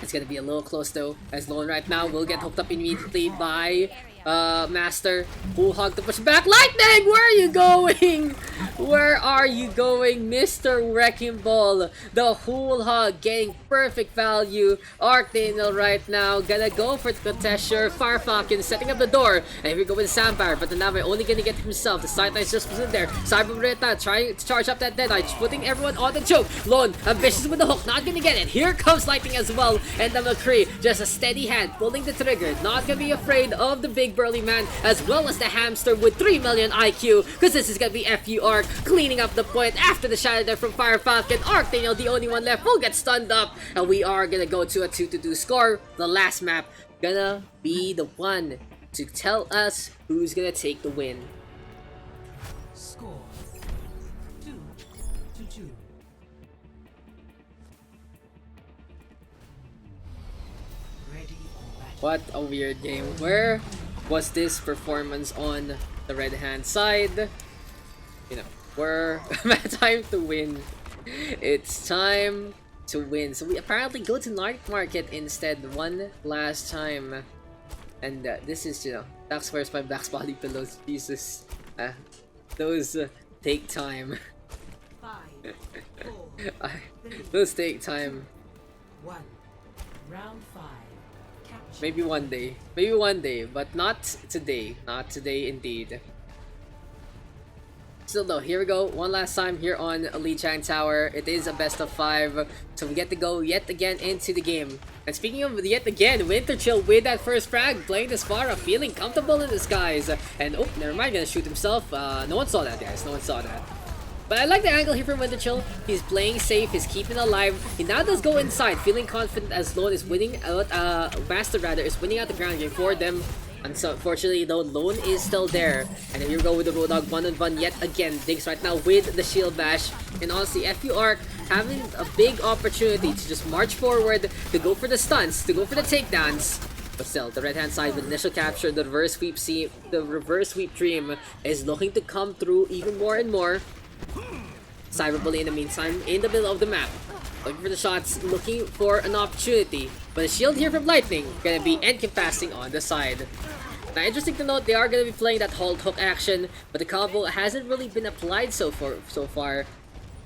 It's gonna be a little close though, as Lone right now will get hooked up immediately by Master, who hug to push back. Lightning, where are you going? Where are you going, Mr. Wrecking Ball? The whole hug getting perfect value. Arctana right now gonna go for the contesture. Farfalcon setting up the door, and here we go with the Sandbar, but the Nave only gonna get himself. The Sidelines just was in there. Cyberbretta trying to charge up that Deadeye, putting everyone on the choke. Lone ambitious with the hook, not gonna get it. Here comes Lightning as well, and the McCree just a steady hand pulling the trigger, not gonna be afraid of the big burly man, as well as the hamster with 3 million IQ, because this is gonna be FU Arc cleaning up the point after the shadow there from Firefalcon. Arctana, the only one left, will get stunned up, and we are gonna go to a 2-2 score. The last map gonna be the one to tell us who's gonna take the win. Score 2-2. Ready or battle. What a weird game. Where was this performance on the red hand side? You know, we're time to win. It's time to win. So we apparently go to night market instead one last time. And this is, Daks wears my Daks body pillows. Jesus. Those take time. 5, 4, Those take time. 1. Round 5. Capture. Maybe one day. Maybe one day, but not today. Not today indeed. Still though, here we go. One last time here on Lijiang Tower. It is a best of 5. So we get to go yet again into the game. And speaking of yet again, Winter Chill with that first frag, playing the Spara, feeling comfortable in the skies. And oh, never mind, gonna shoot himself. No one saw that, guys. No one saw that. But I like the angle here from Winter Chill. He's playing safe, he's keeping alive. He now does go inside, feeling confident as Lone is winning out, Master rather, is winning out the ground game for them. And so, unfortunately, though, Lone is still there. And here we go with the Road Dogg 1-on-1 yet again. Diggs right now with the Shield Bash. And honestly, FU Arc having a big opportunity to just march forward, to go for the stunts, to go for the takedowns. But still, the right-hand side with initial capture, the reverse sweep dream is looking to come through even more and more. Cyberbully in the meantime in the middle of the map, looking for the shots, looking for an opportunity. But a shield here from Lightning gonna be encompassing on the side. Now, interesting to note, they are gonna be playing that hold hook action, but the combo hasn't really been applied so far.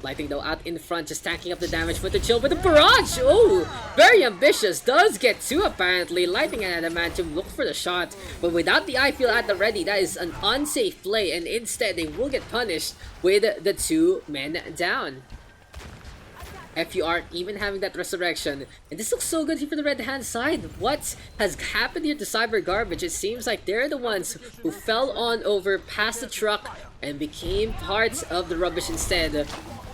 Lightning though out in front, just tanking up the damage with the chill with the barrage. Oh, very ambitious. Does get 2 apparently. Lightning and Adamantium look for the shot, but without the eye field at the ready, that is an unsafe play, and instead they will get punished with the 2 men down. FU Arc even having that resurrection, and this looks so good here for the red hand side. What has happened here to Cyber Garbage? It seems like they're the ones who fell on over past the truck and became parts of the rubbish instead.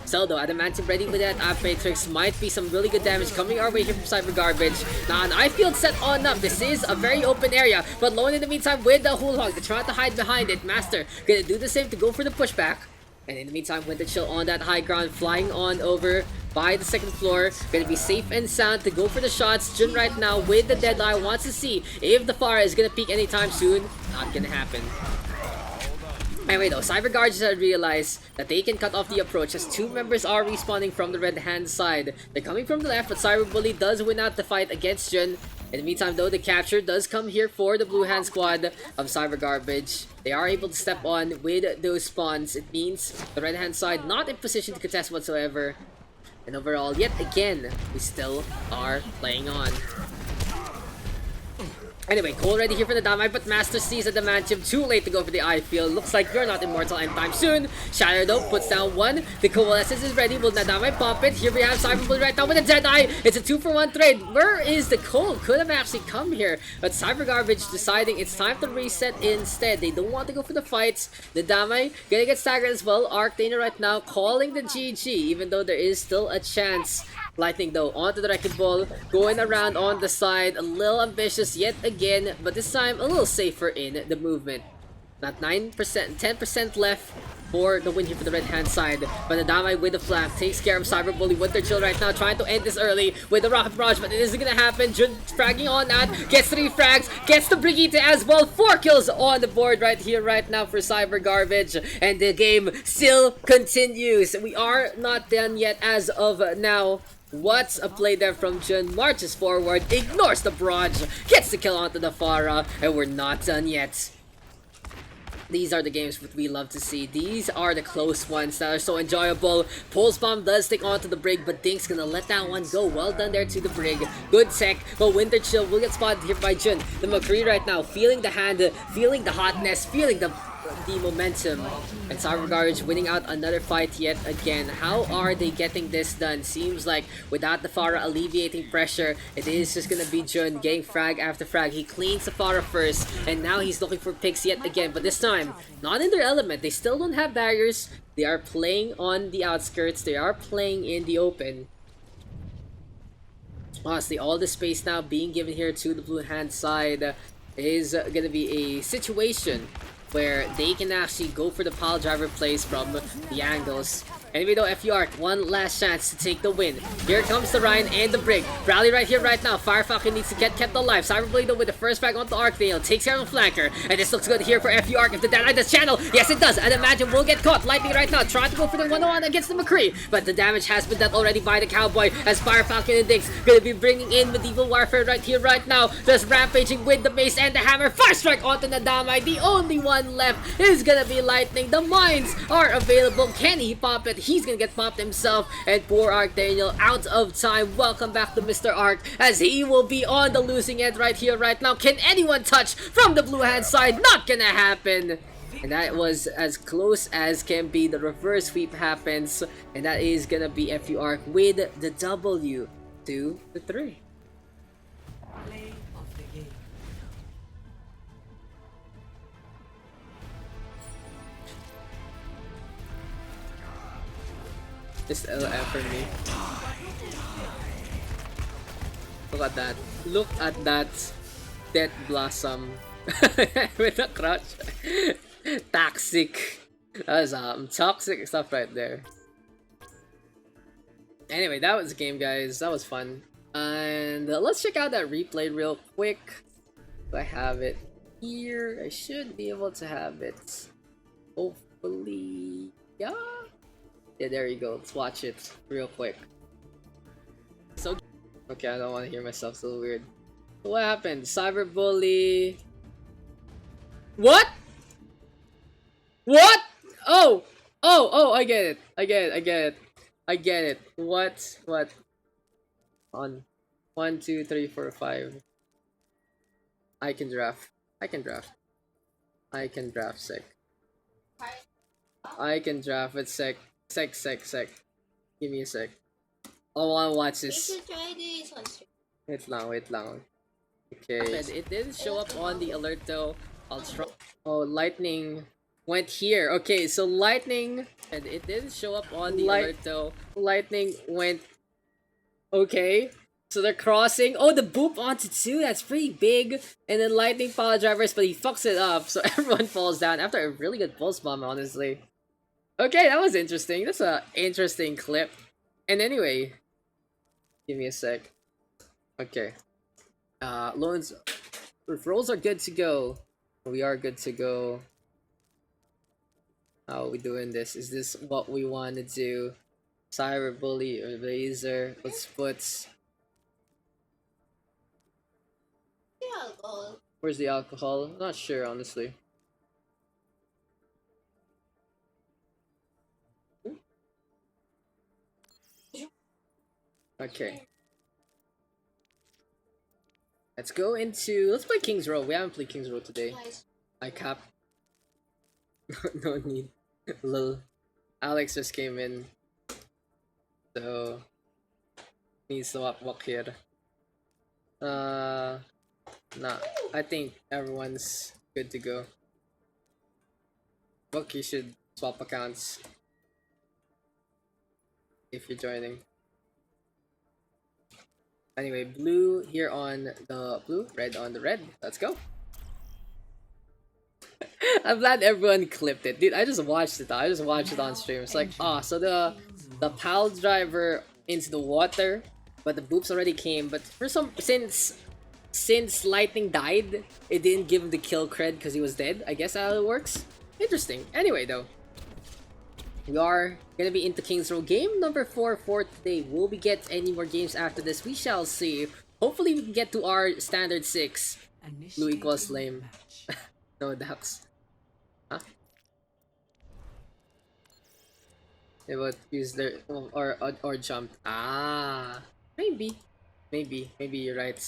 So though, Adamantium ready with that App Matrix, might be some really good damage coming our way here from Cyber Garbage. Now an eye field set on up, this is a very open area, but Lone in the meantime with the Hula Hog, they're trying to hide behind it. Master gonna do the same to go for the pushback. And in the meantime, with the chill on that high ground, flying on over by the second floor, gonna be safe and sound to go for the shots. Jun right now with the dead eye wants to see if the Pharah is gonna peek anytime soon. Not gonna happen. Anyway though, Cyber Guards have realized that they can cut off the approach as 2 members are respawning from the red hand side. They're coming from the left, but Cyber Bully does win out the fight against Jun. In the meantime though, the capture does come here for the blue hand squad of Cyber Garbage. They are able to step on with those spawns. It means the red hand side not in position to contest whatsoever. And overall, yet again, we still are playing on. Anyway, Cole ready here for the Damai, but Master sees Adamantium too late to go for the eye field. Looks like you're not immortal anytime soon. Shatter though puts down 1. The Coalescence is ready. Will Nadamai pop it? Here we have Cyberbully right now with a dead eye. It's a 2-for-1 trade. Where is the Cole? Could have actually come here, but Cyber Garbage deciding it's time to reset instead. They don't want to go for the fights. The Damai gonna get staggered as well. Arctana right now calling the GG, even though there is still a chance. Lightning though onto the Wrecking Ball, going around on the side, a little ambitious yet again, but this time a little safer in the movement. Not 9%, 10% left for the win here for the red hand side, but the Damai with the flank takes care of Cyberbully. Winter Chill right now trying to end this early with the Rocket Barrage, but it isn't gonna happen. Jun fragging on that, gets 3 frags, gets the Brigitte as well. 4 kills on the board right here, right now for Cyber Garbage, and the game still continues. We are not done yet as of now. What's a play there from Jun, marches forward, ignores the barrage, gets the kill onto the Pharah, and we're not done yet. These are the games that we love to see. These are the close ones that are so enjoyable. Pulse Bomb does stick onto the Brig, but Dink's gonna let that one go. Well done there to the Brig. Good tech, but Winter Chill will get spotted here by Jun. The McCree right now, feeling the hand, feeling the hotness, feeling the momentum, and Cyber Garbage winning out another fight yet again. How are they getting this done? Seems like without the Pharah alleviating pressure, it is just gonna be Jun getting frag after frag. He cleans the Pharah first, and now he's looking for picks yet again, but this time not in their element. They still don't have barriers. They are playing on the outskirts. They are playing in the open. Honestly, all the space now being given here to the blue hand side is gonna be a situation where they can actually go for the pile driver plays from the angles. Anyway though, FUR, one last chance to take the win. Here comes the Ryan and the Brig. Rally right here, right now. Fire Falcon needs to get kept alive. Cyberblade though with the first frag onto Archdale. Takes care of the flanker. And this looks good here for FUR. If the Deadeye does channel, yes it does. I'd imagine we'll get caught. Lightning right now, trying to go for the 1-on-1 against the McCree. But the damage has been done already by the Cowboy. As Fire Falcon and Daks gonna be bringing in Medieval Warfare right here, right now. Just rampaging with the mace and the hammer. First strike onto Nadamai. The only one left is gonna be Lightning. The mines are available. Can he pop it? He's gonna get popped himself. And poor Archdale out of time. Welcome back to Mr. Arc as he will be on the losing end right here, right now. Can anyone touch from the blue hand side? Not gonna happen. And that was as close as can be. The reverse sweep happens. And that is gonna be FUR with the W 2-3. Play of the game. Just LF for me. Look at that. Look at that Death Blossom with a crush. Toxic. That was toxic stuff right there. Anyway, that was the game, guys. That was fun. And let's check out that replay real quick. Do I have it here? I should be able to have it. Hopefully. Yeah. Yeah, there you go. Let's watch it real quick. So, okay, I don't want to hear myself. So weird. What happened? Cyberbully. What? What? Oh! Oh! I get it. I get it. What? On 1, 2, 3, 4, 5. I can draft. Sec. I can draft with sec. Give me a sec. I wanna watch this. You should try this on stream. Wait lang. Okay. It didn't show up on the alert though. I'll try. Oh, lightning went here. Okay, so lightning. And it didn't show up on the alert though. Lightning went. Okay. So they're crossing. Oh, the boop onto 2. That's pretty big. And then lightning pile drivers, but he fucks it up. So everyone falls down after a really good pulse bomb, honestly. Okay, that was interesting. That's a interesting clip. And anyway, give me a sec. Okay. Loans, rolls are good to go. We are good to go. How are we doing this? Is this what we want to do? Cyberbully or laser? Let's put. The alcohol. Where's the alcohol? Not sure, honestly. Okay. Let's go into. Let's play King's Row. We haven't played King's Row today. Nice. I cap. No need. Lil. Alex just came in. So. Needs to walk here. Nah. I think everyone's good to go. Book, you should swap accounts. If you're joining. Anyway, blue here on the blue, red on the red. Let's go. I'm glad everyone clipped it. Dude, I just watched it. I just watched it on stream. It's like, so the PAL driver into the water, but the boops already came. But for some, since Lightning died, it didn't give him the kill cred because he was dead. I guess how it works. Interesting. Anyway, though. We are gonna be into King's Row game number 4 for today. Will we get any more games after this? We shall see. Hopefully we can get to our standard 6. Blue equals lame. No Daks. Huh? They would use their or jump. Ah, maybe you're right.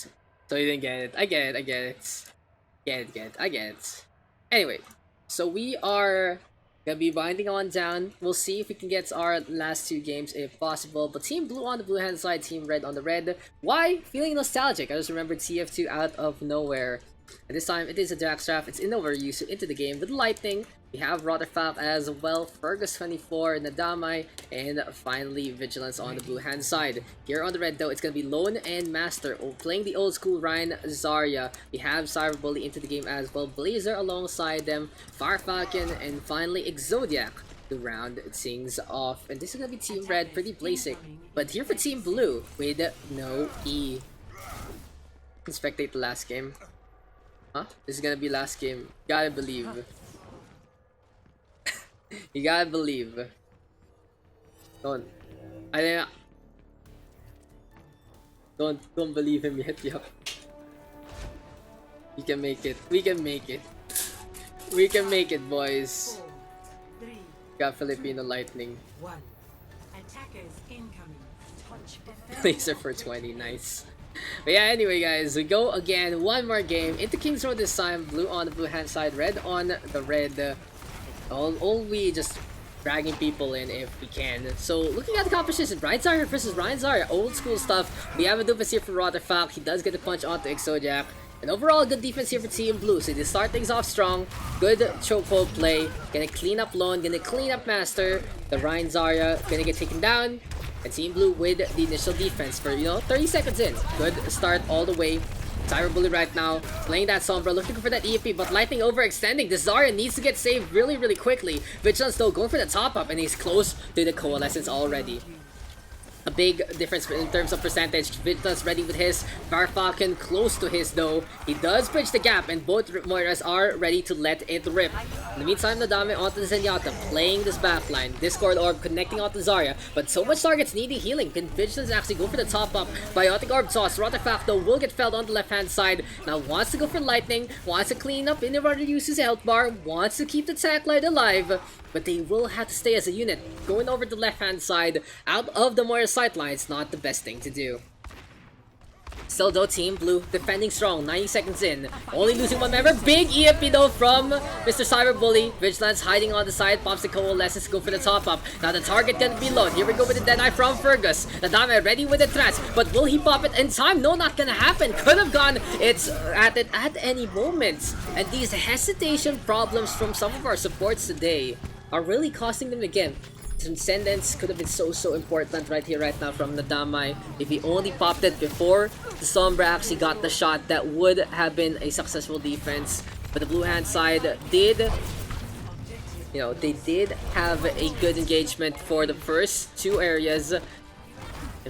So you didn't get it. I get it. I get it. Anyway, so we are gonna be winding on down. We'll see if we can get our last 2 games if possible. But Team Blue on the blue hand side, Team Red on the red. Why? Feeling nostalgic. I just remembered TF2 out of nowhere. And this time it is a Daks draft. It's in overuse into the game with Lightning. We have Rotterfap as well, Fergus24, Nadamai, and finally Vigilance on the blue hand side. Here on the red though, it's gonna be Lone and Master playing the old school Ryan Zarya. We have Cyberbully into the game as well, Blazer alongside them, Fire Falcon, and finally Exodiac the round sings off. And this is gonna be Team Red, pretty basic. But here for Team Blue, with no E. Can spectate the last game. Huh? This is gonna be last game. Gotta believe. You gotta believe. Don't. Don't believe him yet, yo. We can make it. We can make it. We can make it, boys. 4, 3, Got Filipino Lightning. 1. Attackers incoming. Touch Laser for 20, nice. But yeah, anyway guys, we go again, one more game into King's Row this time. Blue on the blue hand side, red on the red. All we just dragging people in if we can. So looking at the competition, Ryan Zarya versus Ryan Zarya, old school stuff. We have a Doofus here for Rotherfalk. He does get a punch onto Exodiac. And overall, good defense here for Team Blue. So they start things off strong. Good chokehold play. Gonna clean up Lone. Gonna clean up Master. The Ryan Zarya gonna get taken down. And Team Blue with the initial defense for, 30 seconds in. Good start all the way. Cyberbully right now, playing that Sombra, looking for that EFP, but Lightning overextending. The Zarya needs to get saved really, really quickly. Vigilance though, going for the top up, and he's close to the Coalescence already. A big difference in terms of percentage. Vigilance ready with his. Farfalcon close to his though. He does bridge the gap, and both Moiras are ready to let it rip. In the meantime, Nadame onto the Zenyatta, playing this backline. Discord Orb connecting onto Zarya, but so much targets needing healing. Can Vigilance actually go for the top up? Biotic Orb toss. Rotherfalk though will get felled on the left hand side. Now wants to go for Lightning, wants to clean up Innivar uses health bar, wants to keep the tank light alive. But they will have to stay as a unit. Going over the left-hand side, out of the Moira sightline, it's not the best thing to do. Still though, Team Blue defending strong, 90 seconds in. Only losing one member. Big EFP though from Mr. Cyberbully. Vigilance hiding on the side, pops the Coalescence to go for the top up. Now the target gonna be low. Here we go with the Deadeye from Fergus. Nadame ready with the threats, but will he pop it in time? No, not gonna happen. Could have gone. It's at any moment. And these hesitation problems from some of our supports today are really costing them again. Transcendence could have been so important right here, right now from Nadamai. If he only popped it before the Sombra actually got the shot, that would have been a successful defense. But the blue hand side did, they did have a good engagement for the first two areas. And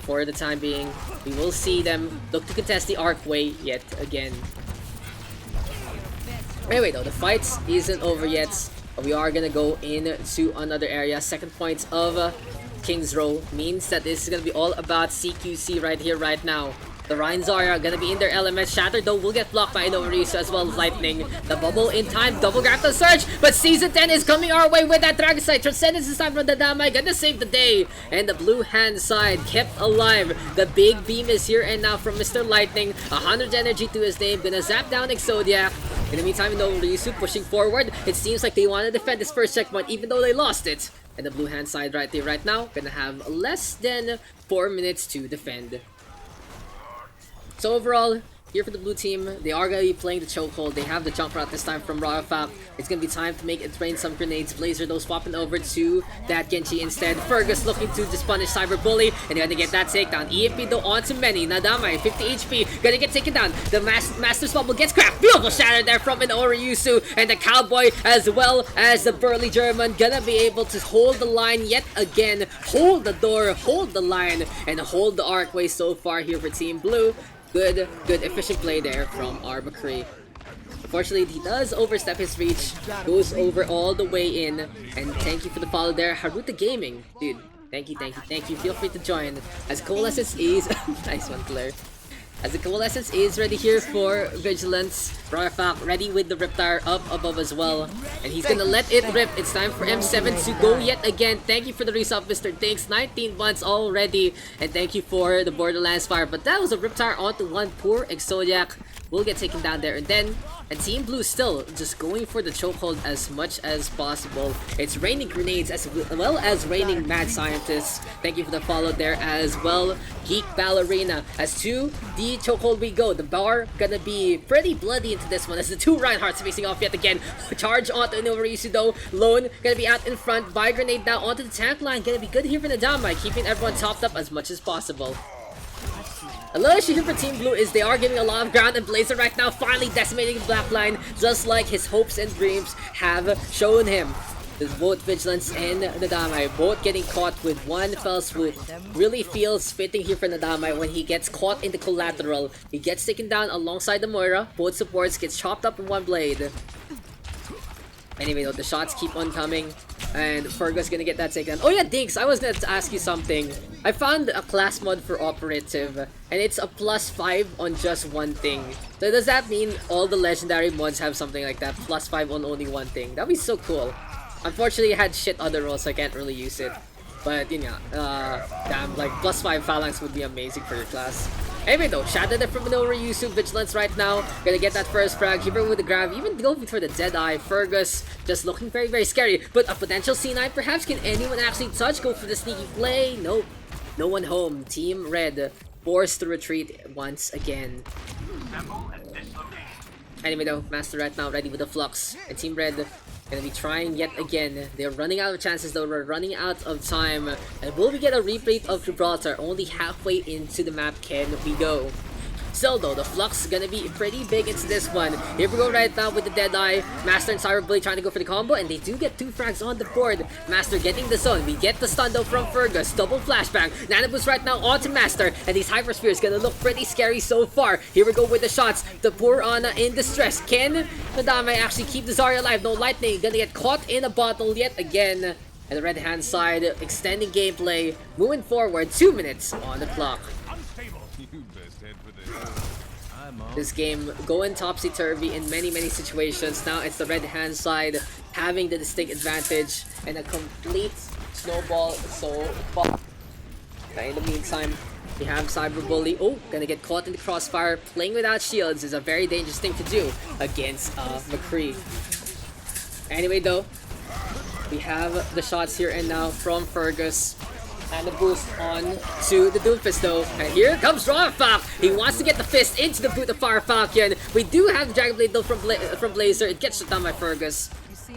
for the time being, we will see them look to contest the Archway yet again. Anyway though, the fight isn't over yet. We are gonna go into another area. Second point of King's Row means that this is gonna be all about CQC right here, right now. The Ryan Zarya are gonna be in their element. Shatter though will get blocked by Novarisu as well as Lightning. The bubble in time, double grab the surge, but Season 10 is coming our way with that Dragon Sight. Transcendence this time from the Damai, gonna save the day. And the blue hand side kept alive. The big beam is here and now from Mr. Lightning. 100 energy to his name, gonna zap down Exodiac. In the meantime, Novarisu pushing forward. It seems like they want to defend this first checkpoint even though they lost it. And the blue hand side right there, right now, gonna have less than 4 minutes to defend. So overall, here for the blue team, they are going to be playing the chokehold. They have the jump route this time from Rotherfalk. It's going to be time to make it rain some grenades. Blazer though swapping over to that Genji instead. Fergus looking to just punish Cyberbully, and they're going to get that takedown. EFP though onto many. Nadamai, 50 HP, going to get taken down. The Master's Bubble gets cracked. Beautiful shatter there from an Oriusu, and the Cowboy as well as the burly German going to be able to hold the line yet again. Hold the door, hold the line, and hold the Archway so far here for Team Blue. Good efficient play there from Arbacree. Unfortunately, he does overstep his reach, goes over all the way in, and thank you for the follow there, Haruta Gaming. Dude, thank you. Feel free to join. As Coalescence is... nice one, Claire. As the Coalescence is ready here for Vigilance. Rotherfalk ready with the Riptire up above as well. And he's gonna let it rip. It's time for M7 to go yet again. Thank you for the resub, Mr. Dinks. 19 months already. And thank you for the Borderlands fire. But that was a Riptire onto one poor Exodiac. Will get taken down there. And then, and Team Blue still just going for the chokehold as much as possible. It's raining grenades as well as raining mad scientists. Thank you for the follow there as well. Geek Ballerina. As to the chokehold we go. The bar gonna be pretty bloody into this one as the two Reinhardts facing off yet again. Charge onto Novarisu though. Lone gonna be out in front. Buy grenade now onto the tank line. Gonna be good here for the Damai, keeping everyone topped up as much as possible. A little issue here for Team Blue is they are giving a lot of ground, and Blazer right now finally decimating the black line, just like his hopes and dreams have shown him. Both Vigilance and Nadamai both getting caught with one fell swoop. Really feels fitting here for Nadamai when he gets caught in the collateral. He gets taken down alongside the Moira. Both supports gets chopped up in one blade. Anyway though, the shots keep on coming. And Fergus gonna get that taken. Oh yeah, Dinks, I was gonna ask you something. I found a class mod for Operative. And it's a +5 on just one thing. So does that mean all the legendary mods have something like that? +5 on only one thing. That'd be so cool. Unfortunately, I had shit other rolls, so I can't really use it. But, you know, damn, like, +5 Phalanx would be amazing for your class. Anyway though, Shadow from Minoru Yusu, Vigilance right now. Gonna get that first frag, Keeper with the grab, even going for the Deadeye. Fergus just looking very, very scary. But a potential C9 perhaps, can anyone actually touch? Go for the sneaky play? Nope. No one home. Team Red forced to retreat once again. Anyway though, Master right now ready with the Flux. And Team Red gonna be trying yet again. They're running out of chances though, we're running out of time. And will we get a replay of Gibraltar? Only halfway into the map can we go. Still though, the Flux is gonna be pretty big into this one. Here we go right now with the Deadeye. Master and Cyberblade trying to go for the combo, and they do get 2 frags on the board. Master getting the zone. We get the stun though from Fergus. Double flashbang. Nanoboost right now onto Master, and these Hyper Spears gonna look pretty scary so far. Here we go with the shots. The poor Ana in distress. Can Nadame actually keep the Zarya alive? No lightning. Gonna get caught in a bottle yet again. And the red hand side extending gameplay. Moving forward, 2 minutes on the clock. This game going topsy-turvy in many situations. Now it's the red hand side having the distinct advantage and a complete snowball so far. Okay, in the meantime, we have Cyberbully. Oh, gonna get caught in the crossfire. Playing without shields is a very dangerous thing to do against McCree. Anyway though, we have the shots here and now from Fergus. And a boost on to the Doomfist though. And here comes Rawfalk. He wants to get the fist into the boot of Fire Falcon. We do have the Dragon Blade though from Blazer. It gets shut down by Fergus.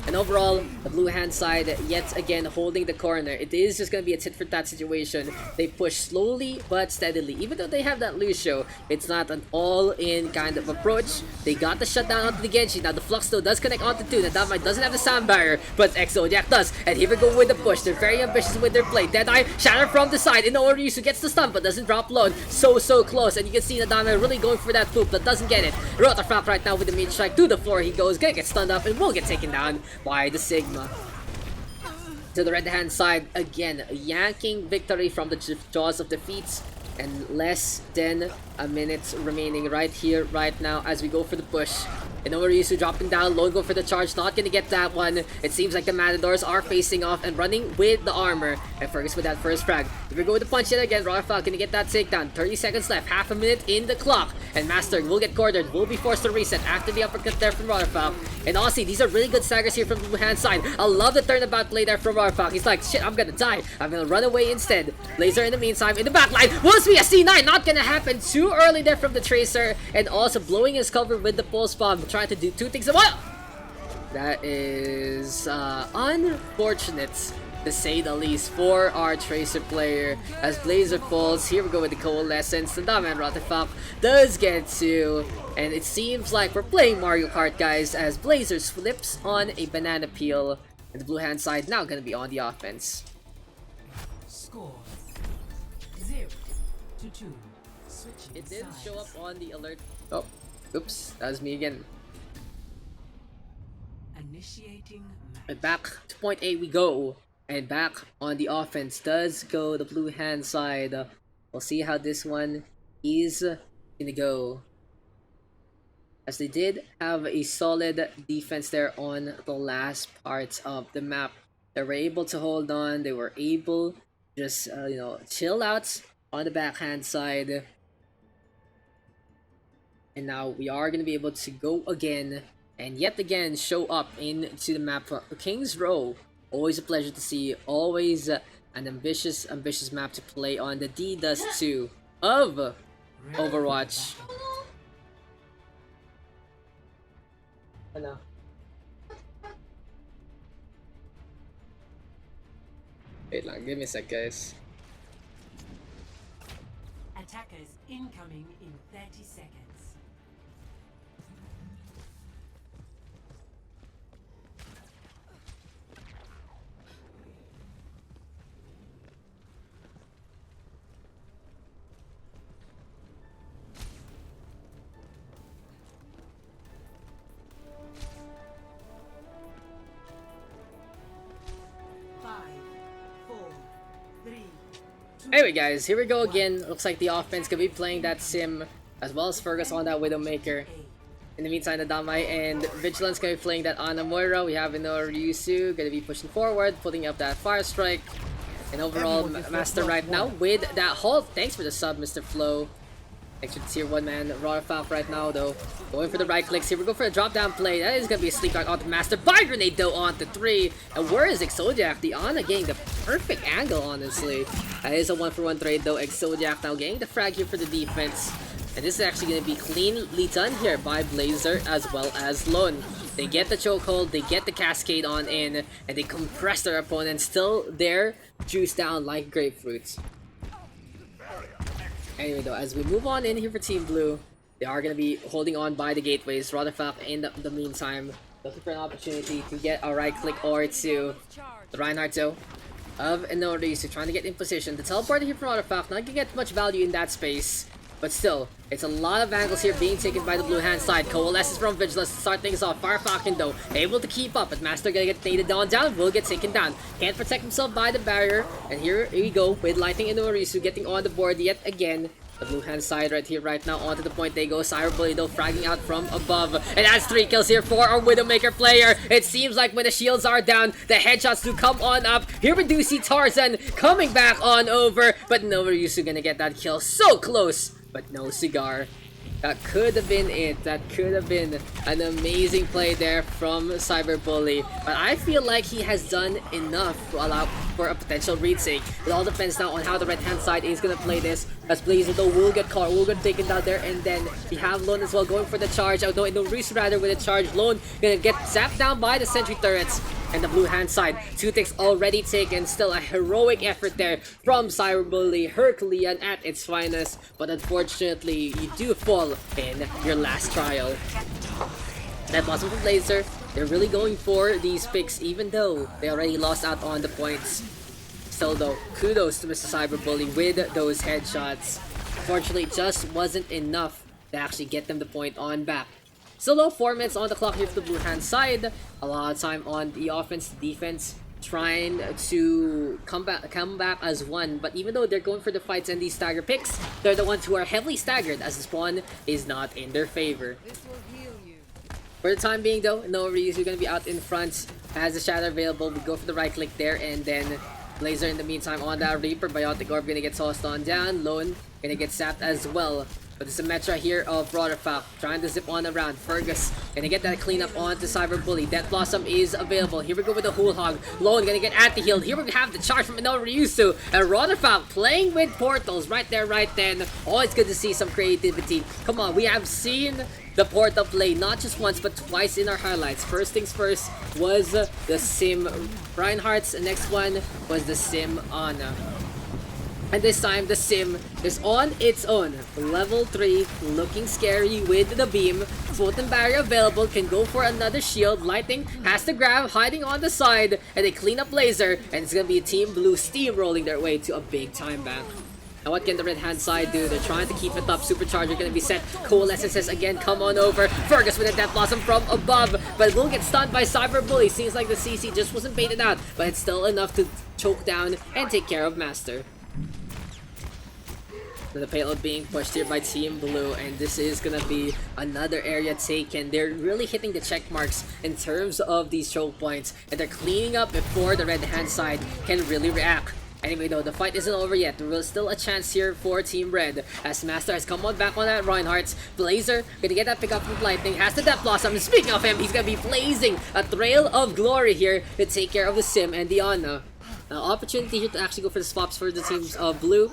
And overall, the blue hand side yet again holding the corner. It is just going to be a tit for tat situation. They push slowly but steadily. Even though they have that Lucio, it's not an all-in kind of approach. They got the shutdown onto the Genji. Now the Flux though does connect onto 2. Nadamai doesn't have the sound barrier, but Exodiac does. And here we go with the push. They're very ambitious with their play. Deadeye, Shatter from the side. In order, Yusu gets the stun but doesn't drop low. So close. And you can see Nadamai really going for that loop but doesn't get it. Rotafrap right now with the meat strike to the floor. He goes, gonna get stunned up and will get taken down by the Sigma. To the red hand side again, yanking victory from the jaws of defeat, and less than a minute remaining right here, right now as we go for the push. And Yusu dropping down low, go for the charge, not gonna get that one. It seems like the Matadors are facing off and running with the armor. And Fergus with that first frag. If we go with the punch yet again, Rawfalk gonna get that takedown. 30 seconds left, half a minute in the clock. And Master will get cornered, will be forced to reset after the uppercut there from Rawfalk. And honestly, these are really good staggers here from the blue hand side. I love the turnabout play there from Rawfalk. He's like, shit, I'm gonna die. I'm gonna run away instead. Laser in the meantime, in the back line. Will this be a C9? Not gonna happen. Too early there from the Tracer. And also blowing his cover with the pulse bomb. Trying to do 2 things at once. That is unfortunate, to say the least, for our Tracer player. As Blazer falls, here we go with the Coalescence. The Daman Rotafalk does get 2. And it seems like we're playing Mario Kart, guys, as Blazer flips on a banana peel. And the blue hand side now gonna be on the offense. Score 0-2. Switching It didn't sides. show up on the alert. Oh, oops, that was me again. Initiating match. And back to point A we go. And back on the offense does go the blue hand side. We'll see how this one is gonna go. As they did have a solid defense there on the last parts of the map. They were able to hold on. They were able to just, you know, chill out on the backhand side. And now we are going to be able to go again. And yet again show up into the map. King's Row. Always a pleasure to see. Always an ambitious map to play on. The D does 2 of Overwatch. Ano? Wait lang, give me a sec, guys. Attackers incoming in 30 seconds. Anyway guys, here we go again. Looks like the offense could be playing that Sim as well as Fergus on that Widowmaker. In the meantime, the Damai and Vigilance gonna be playing that Hanamura. We have Ryusu gonna be pushing forward, putting up that Fire Strike. And overall, Master right now with that hold. Thanks for the sub, Mr. Flo. Thanks for the tier 1 man. Rorfalk right now though. Going for the right clicks. Here we go for a drop down play. That is gonna be a sleep dart onto Master. Buy grenade though onto 3. And where is Exodiac? The Ana getting the perfect angle, honestly. That is a 1-for-1 trade though. Exodiac now getting the frag here for the defense. And this is actually going to be cleanly done here by Blazer as well as Lone. They get the chokehold, they get the cascade on in, and they compress their opponent still there, juice down like grapefruits. Anyway though, as we move on in here for Team Blue, they are going to be holding on by the gateways. Rotherfalk in the meantime, looking for an opportunity to get a right click or two. The Reinhardt though, of Inorisu trying to get in position. The teleporter here from Rotherfalk, not going to get much value in that space. But still, it's a lot of angles here being taken by the blue hand side. Coalesces from Vigilance to start things off. Fire Falcon though, able to keep up, but Master gonna get naded down, will get taken down. Can't protect himself by the barrier. And here we go with Lightning and Orisu getting on the board yet again. The blue hand side right here, right now, onto the point they go. Cyberbully though, fragging out from above. And that's 3 kills here for our Widowmaker player. It seems like when the shields are down, the headshots do come on up. Here we do see Tarzan coming back on over, but no Ryusu gonna get that kill. So close, but no cigar. That could have been it. That could have been an amazing play there from Cyberbully. But I feel like he has done enough to allow for a potential retake. It all depends now on how the right-hand side is going to play this. As Blazer though will get caught, will get taken down there. And then we have Lone as well going for the charge. Although no Reese rather with a charge. Lone going to get zapped down by the sentry turrets. And the blue hand side, 2 ticks already taken. Still a heroic effort there from Cyberbully, Herculean at its finest. But unfortunately, you do fall in your last trial. That Blossom from Blazer, they're really going for these picks even though they already lost out on the points. Still though, kudos to Mr. Cyberbully with those headshots. Unfortunately, it just wasn't enough to actually get them the point on back. Still though, 4 minutes on the clock here for the blue hand side. A lot of time on the offense, defense, trying to come back as one. But even though they're going for the fights and these stagger picks, they're the ones who are heavily staggered as the spawn is not in their favor. This will heal you. For the time being though, no Ryusu gonna be out in front. Has the shadow available, we go for the right click there, and then Blazer in the meantime on that Reaper. Biotic Orb gonna get tossed on down. Lone gonna get sapped as well. But it's a Metra here of Rotherfalk trying to zip on around. Fergus gonna get that cleanup onto Cyberbully. Death Blossom is available. Here we go with the Hool Hog. Lone gonna get anti-healed. Here we have the charge from Inel Ryusu. And Rotherfalk playing with portals right there, right then. Always good to see some creativity. Come on, we have seen the portal play not just once but twice in our highlights. First things first was the Sim Reinhardt's. The next one was the Sim Ana. And this time, the Sim is on its own. Level 3, looking scary with the beam. Foot and barrier available, can go for another shield. Lightning has to grab, hiding on the side. And they clean up Laser, and it's gonna be Team Blue steamrolling their way to a big time back. Now what can the red hand side do? They're trying to keep it up. Supercharger gonna be set. Coalescences again, come on over. Fergus with a Death Blossom from above. But will get stunned by Cyberbully. Seems like the CC just wasn't baited out. But it's still enough to choke down and take care of Master. The payload being pushed here by Team Blue, and this is gonna be another area taken. They're really hitting the check marks in terms of these choke points, and they're cleaning up before the red hand side can really react. Anyway though, the fight isn't over yet. There was still a chance here for Team Red as Master has come on back on that Reinhardt. Blazer gonna get that pick up from Lightning, has the Death Blossom. Speaking of him, he's gonna be blazing a trail of glory here to take care of the Sim and the Ana. Now, opportunity here to actually go for the swaps for the teams of Blue.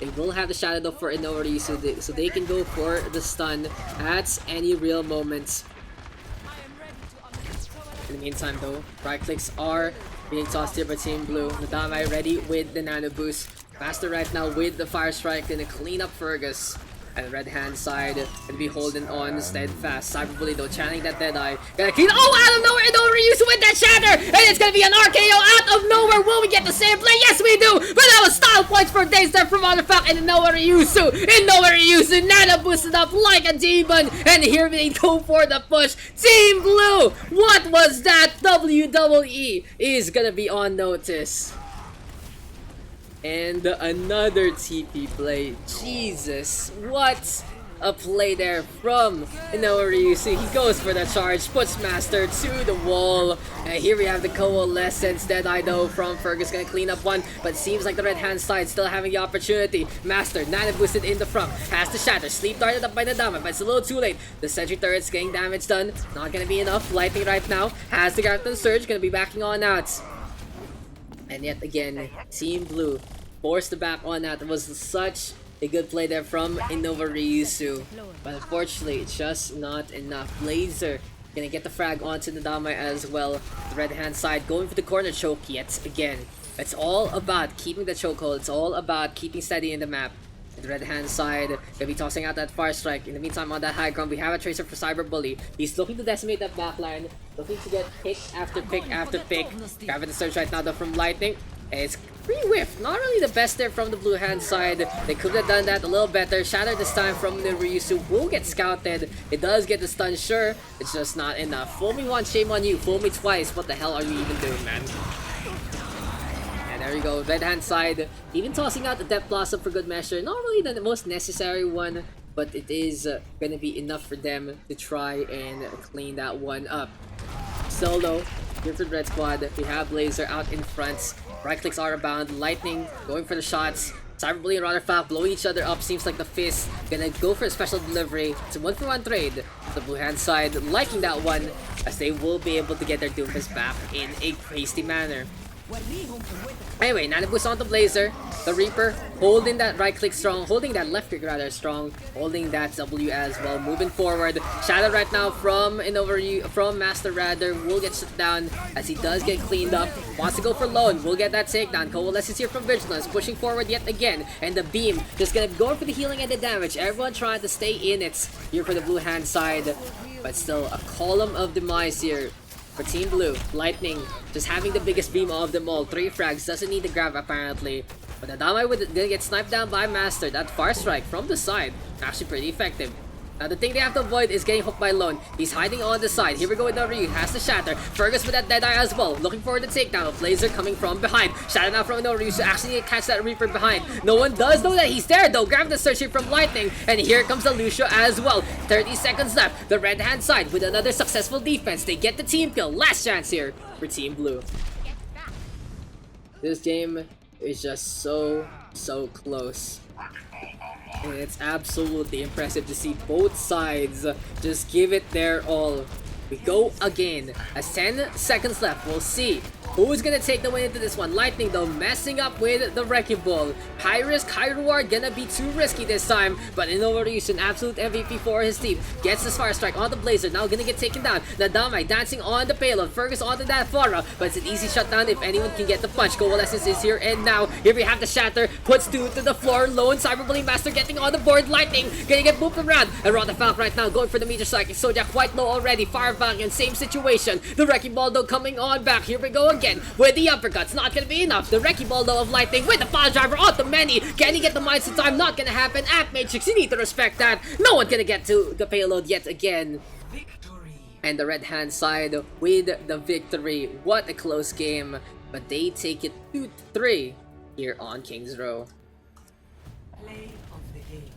They will have the shadow though for Inori, so they can go for the stun at any real moment. In the meantime though, right clicks are being tossed here by Team Blue. Nadamai ready with the nano boost. Master right now with the fire strike, gonna clean up Fergus. And the red hand side gonna be holding on steadfast. Cyberbully though channeling that Deadeye. Gonna clean. Oh, out of nowhere, no Ryusu with that shatter! And it's gonna be an RKO out of nowhere. Will we get the same play? Yes, we do! But that was style points for days there from Rotherfalk and nowhere Ryusu. And nowhere Ryusu. Nana boosted up like a demon. And here they go for the push. Team Blue! What was that? WWE is gonna be on notice. And another TP play. Jesus, what a play there from Ryusu. He goes for the charge, puts Master to the wall. And here we have the coalescence. Deadeye though from Fergus, gonna clean up one, but seems like the red hand side still having the opportunity. Master, nano boosted in the front, has to shatter, sleep darted up by the Nadama, but it's a little too late. The sentry turret's getting damage done, not gonna be enough. Lightning right now, has the Garden Surge, gonna be backing on out. And yet again, Team Blue forced the back on that. It was such a good play there from Ryusu. But unfortunately, it's just not enough. Blazer gonna get the frag onto Nadama as well. The red hand side going for the corner choke yet again. It's all about keeping the chokehold. It's all about keeping steady in the map. The red hand side gonna be tossing out that far strike. In the meantime, on that high ground, we have a tracer for Cyber Bully. He's looking to decimate that backline, looking to get pick after pick after pick. Grabbing the surge right now though from Lightning. And it's pretty whiff. Not really the best there from the blue hand side. They could have done that a little better. Shatter this time from the Ryusu will get scouted. It does get the stun, sure. It's just not enough. Fool me once, shame on you. Fool me twice. What the hell are you even doing, man? And there you go. Red hand side. Even tossing out the Depth Blossom for good measure. Not really the most necessary one, but it is gonna be enough for them to try and clean that one up. Still though, different red squad. We have Blazer out in front. Right clicks are abound. Lightning going for the shots. Cyberbully and Rotterfalk blowing each other up. Seems like the Fist gonna go for a special delivery. It's a 1-for-1 trade. The blue hand side liking that one, as they will be able to get their Doomfist back in a hasty manner. Anyway, Nanoboost on the Blazer. The Reaper holding that right click strong, holding that left click rather strong, holding that W as well, moving forward. Shadow right now from Master rather will get shut down as he does get cleaned up. Wants to go for Lone, will get that takedown. Coalesces here from Vigilance, pushing forward yet again, and the beam just gonna go for the healing and the damage. Everyone trying to stay in it here for the blue hand side, but still a column of demise here for Team Blue. Lightning just having the biggest beam of them all. 3 frags, doesn't need the grab apparently. But Nadama gonna get sniped down by Master. That far strike from the side, actually pretty effective. Now the thing they have to avoid is getting hooked by Lone. He's hiding on the side. Here we go with the Ryu. Has to shatter. Fergus with that Deadeye as well. Looking for the takedown. Blazer coming from behind. Shatter now from Ryu. So actually catch that Reaper behind. No one does know that he's there though. Grab the search here from Lightning. And here comes the Lucio as well. 30 seconds left. The red hand side with another successful defense. They get the team kill. Last chance here for Team Blue. This game is just so close. And it's absolutely impressive to see both sides just give it their all. We go again. As 10 seconds left, we'll see who's gonna take the win into this one. Lightning though messing up with the Wrecking Ball. High risk, high reward, gonna be too risky this time. But Ryusu, an absolute MVP for his team. Gets the Fire Strike on the Blazer, now gonna get taken down. Nadama dancing on the payload. Fergus onto that Fara, but it's an easy shutdown if anyone can get the punch. Coalescence is here and now. Here we have the Shatter, puts 2 to the floor. Lone Cyberbully Master getting on the board. Lightning gonna get booped around. And Rotterfalk right now going for the meter strike. Zodiac quite low already. Fireback in same situation. The Wrecking Ball though coming on back. Here we go again with the uppercuts. Not gonna be enough. The Wrecking Ball though of Lightning with the File Driver on the many. Can he get the mines in time? Not gonna happen. App Matrix, you need to respect that. No one gonna get to the payload yet again. Victory. And the red hand side with the victory. What a close game. But they take it 2-3 here on King's Row. Play of the game.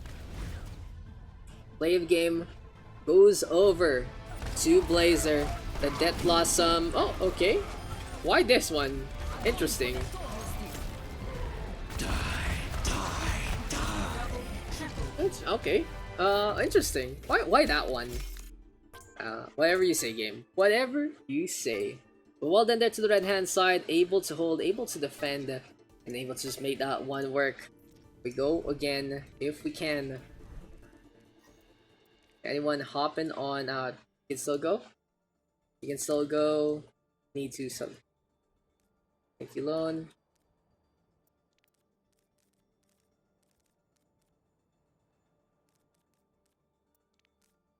Play of game goes over to Blazer. The Death Blossom. Oh, okay. Why this one? Interesting. Okay. Interesting. Why that one? Whatever you say, game. Whatever you say. But well done there to the red hand side. Able to hold, able to defend, and able to just make that one work. We go again if we can. Anyone hopping on out? You can still go? You can still go. Need to some. Thank you, Lone.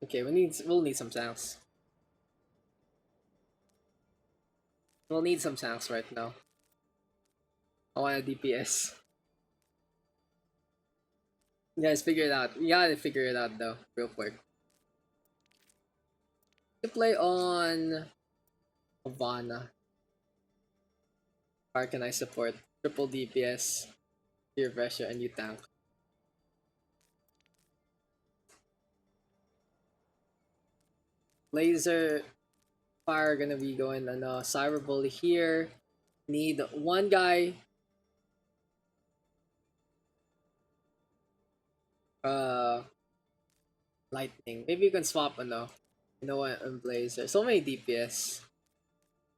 Okay, we'll need some tanks. We'll need some tanks right now. I want a DPS. You guys figure it out. You gotta figure it out though, real quick. To play on Havana. How can I support triple DPS? Your pressure and you tank. Laser fire gonna be going on cyber bully here. Need one guy. Lightning. Maybe you can swap you know what, on Blazer. So many DPS.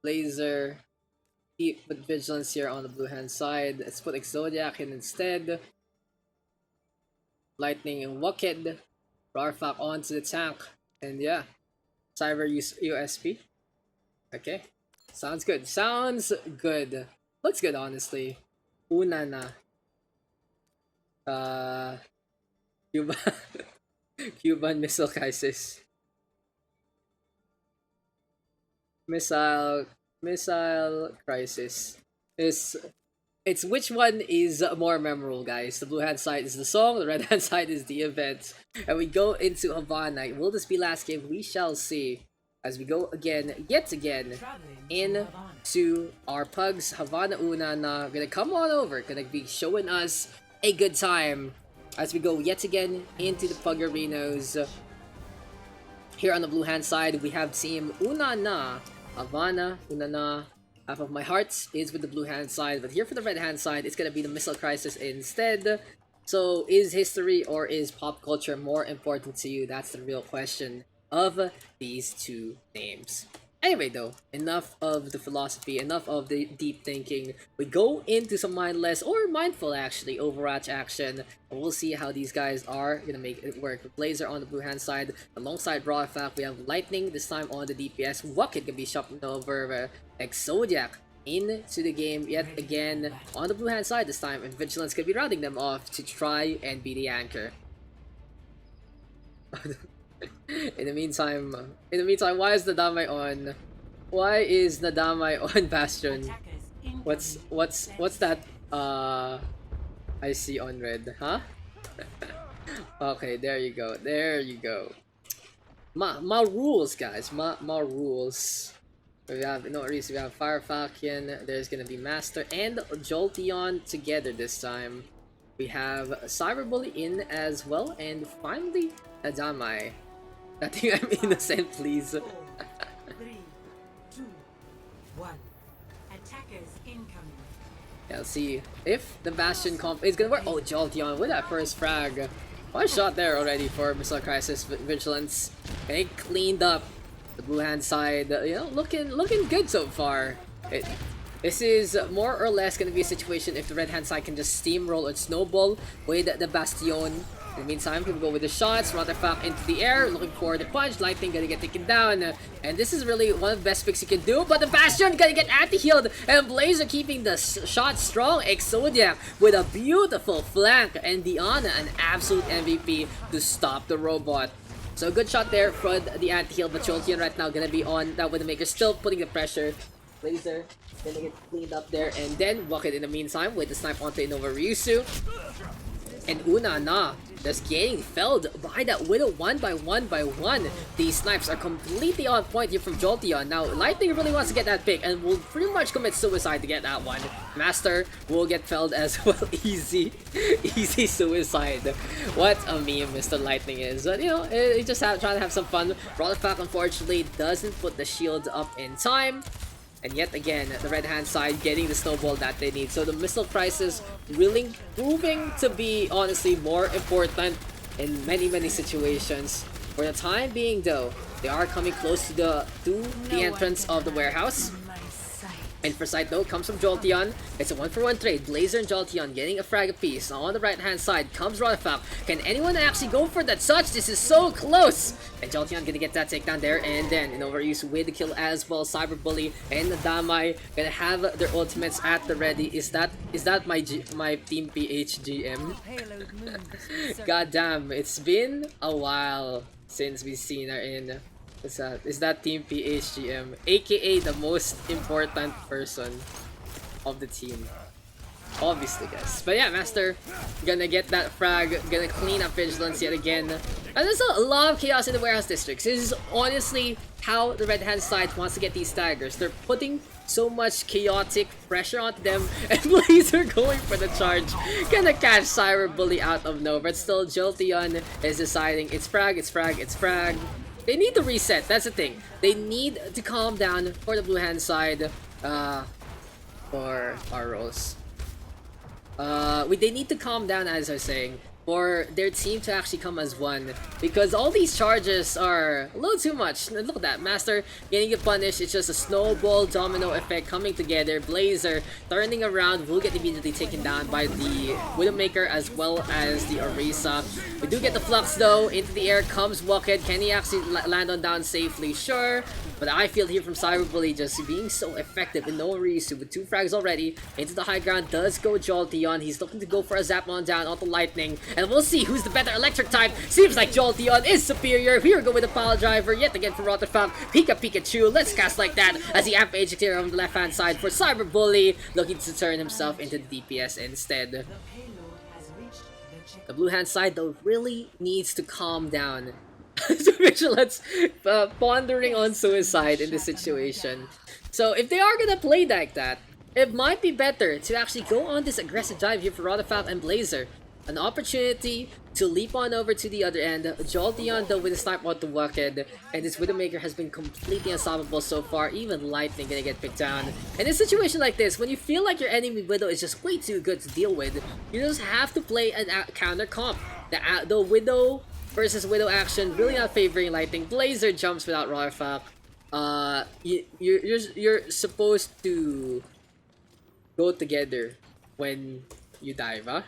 Blazer. Keep put vigilance here on the blue hand side. Let's put Exodiac in instead. Lightning and Wicked. Rarfak onto the tank. And yeah. Cyber USP. Okay. Sounds good. Sounds good. Looks good, honestly. Una na. Cuba. Cuban Missile Crisis. Missile Crisis. It's which one is more memorable, guys. The blue hand side is the song, the red hand side is the event. And we go into Havana. Will this be last game? We shall see. As we go again, yet again, into our Pugs. Havana Una na. Gonna come on over. Gonna be showing us a good time. As we go yet again into the Pug Arenas. Here on the blue hand side, we have Team Una na. Havana, Una na. Half of my heart is with the blue hand side, but here for the red hand side, it's gonna be the Missile Crisis instead. So, is history or is pop culture more important to you? That's the real question of these two names. Anyway though, enough of the philosophy, enough of the deep thinking. We go into some mindless, or mindful actually, Overwatch action. And we'll see how these guys are gonna make it work. Blazer on the blue hand side, alongside Rawfak, we have Lightning this time on the DPS. Rocket can be shopping over Exodiac into the game yet again on the blue hand side this time, and Vigilance could be rounding them off to try and be the anchor. In the meantime, why is Nadamai on? Why is Nadamai on Bastion? What's that? I see on red, huh? Okay, there you go. There you go. Ma rules, guys. Ma rules. We have no reason. We have Fire Falcon. There's gonna be Master and Jolteon together this time. We have Cyberbully in as well, and finally Nadamai. I think I'm innocent, please. 4, 3, 2, 1. Attackers incoming. Yeah, let's see if the Bastion comp is gonna work. Oh, Jolteon with that first frag. One shot there already for Missile Crisis Vigilance. They cleaned up the blue hand side. You know, looking good so far. This is more or less gonna be a situation if the red hand side can just steamroll or snowball with the Bastion. In the meantime, people go with the shots, Rotterfak into the air, looking for the punch, Lightning gonna get taken down, and this is really one of the best picks you can do, but the Bastion gonna get anti-healed, and Blazer keeping the shot strong. Exodiac with a beautiful flank, and Diana an absolute MVP to stop the robot. So good shot there for the anti-heal, but Jolteon right now gonna be on that Widowmaker, still putting the pressure. Blazer gonna get cleaned up there, and then Rocket in the meantime with the snipe onto Innova Ryusu. And Una na just getting felled by that Widow one by one. These snipes are completely on point here from Jolteon. Now, Lightning really wants to get that pick and will pretty much commit suicide to get that one. Master will get felled as well. Easy suicide. What a meme Mr. Lightning is. But, you know, he's just trying to have some fun. Rollerpack, unfortunately, doesn't put the shield up in time. And yet again, the red hand side getting the snowball that they need. So the Missile Crisis really proving to be honestly more important in many situations. For the time being though, they are coming close to the entrance of the warehouse. And for side though comes from Jolteon. It's a 1-for-1 trade. Blazer and Jolteon getting a frag apiece. On the right hand side comes Rotterfak. Can anyone actually go for that touch? This is so close. And Jolteon gonna get that takedown there, and then an overuse with the kill as well. Cyberbully and Nadamai gonna have their ultimates at the ready. Is that my Team PH GM? God damn, it's been a while since we've seen her in. Is that Team PH GM, aka the most important person of the team. Obviously, guys. But yeah, Master gonna get that frag, gonna clean up Vigilance yet again. And there's a lot of chaos in the warehouse districts. This is honestly how the red hand side wants to get these staggers. They're putting So much chaotic pressure on them, and Blazer going for the charge. Gonna catch Cyberbully out of nowhere, but still Jolteon is deciding it's frag, it's frag, it's frag. They need to reset, that's the thing. They need to calm down for the blue hand side, for our roles. They need to calm down, as I was saying, for their team to actually come as one, because all these charges are a little too much. Look at that, Master getting it punished. It's just a snowball domino effect coming together. Blazer turning around will get immediately taken down by the Widowmaker as well as the Orisa. We do get the Flux though. Into the air comes Walkhead. Can he actually land on down safely? Sure. But I feel here from Cyberbully just being so effective in no Orisu with 2 frags already. Into the high ground does go Jolteon. He's looking to go for a zap on down onto Lightning. And we'll see who's the better electric type. Seems like Jolteon is superior. Here we go with the pile driver yet again for Rotterfang. Pikachu. Let's cast like that as the Amp Agent here on the left hand side for Cyberbully. Looking to turn himself into the DPS instead. The payload has reached the checkpoint. The blue hand side though really needs to calm down. So Vigilance pondering on suicide in this situation. So if they are gonna play like that, it might be better to actually go on this aggressive dive here for Rotterfang and Blazer. An opportunity to leap on over to the other end. Jolteon though with a snipe on the Walkhead, and this Widowmaker has been completely unstoppable so far. Even Lightning gonna get picked down. And in a situation like this, when you feel like your enemy Widow is just way too good to deal with, you just have to play a counter comp. The Widow versus Widow action really not favoring Lightning. Blazer jumps without Rotterfang. You're supposed to go together when you dive, huh?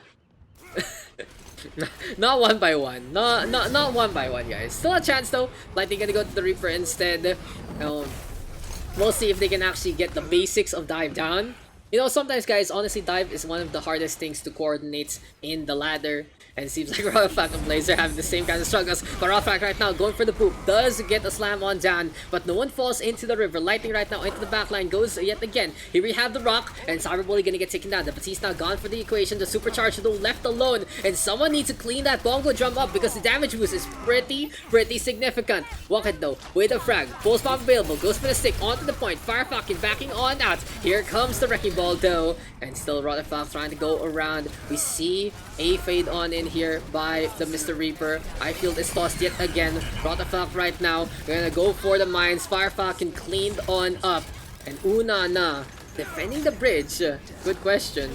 Not one by one. Not one by one, guys. Still a chance though. Lightning gonna go to the Reaper instead. We'll see if they can actually get the basics of dive down. You know, sometimes, guys, honestly, dive is one of the hardest things to coordinate in the ladder. And it seems like Rotterfang and Blazer having the same kind of struggles. But Rotterfang right now going for the poop. Does get a slam on down. But no one falls into the river. Lightning right now into the backline. Goes yet again. Here we have the rock. And Cyberbully gonna get taken down. The Batista gone for the equation. The supercharger though left alone. And someone needs to clean that bongo drum up because the damage boost is pretty significant. Walkhead though with a frag. Full spot available. Goes for the stick. Onto the point. Firefalcon backing on out. Here comes the Wrecking Ball though. And still Rotterfang trying to go around. We see a fade on in here by the Mr. Reaper. Highfield is tossed yet again. Rotterfang right now. We're gonna go for the mines. Firefalcon cleaned on up. And Unana defending the bridge. Good question.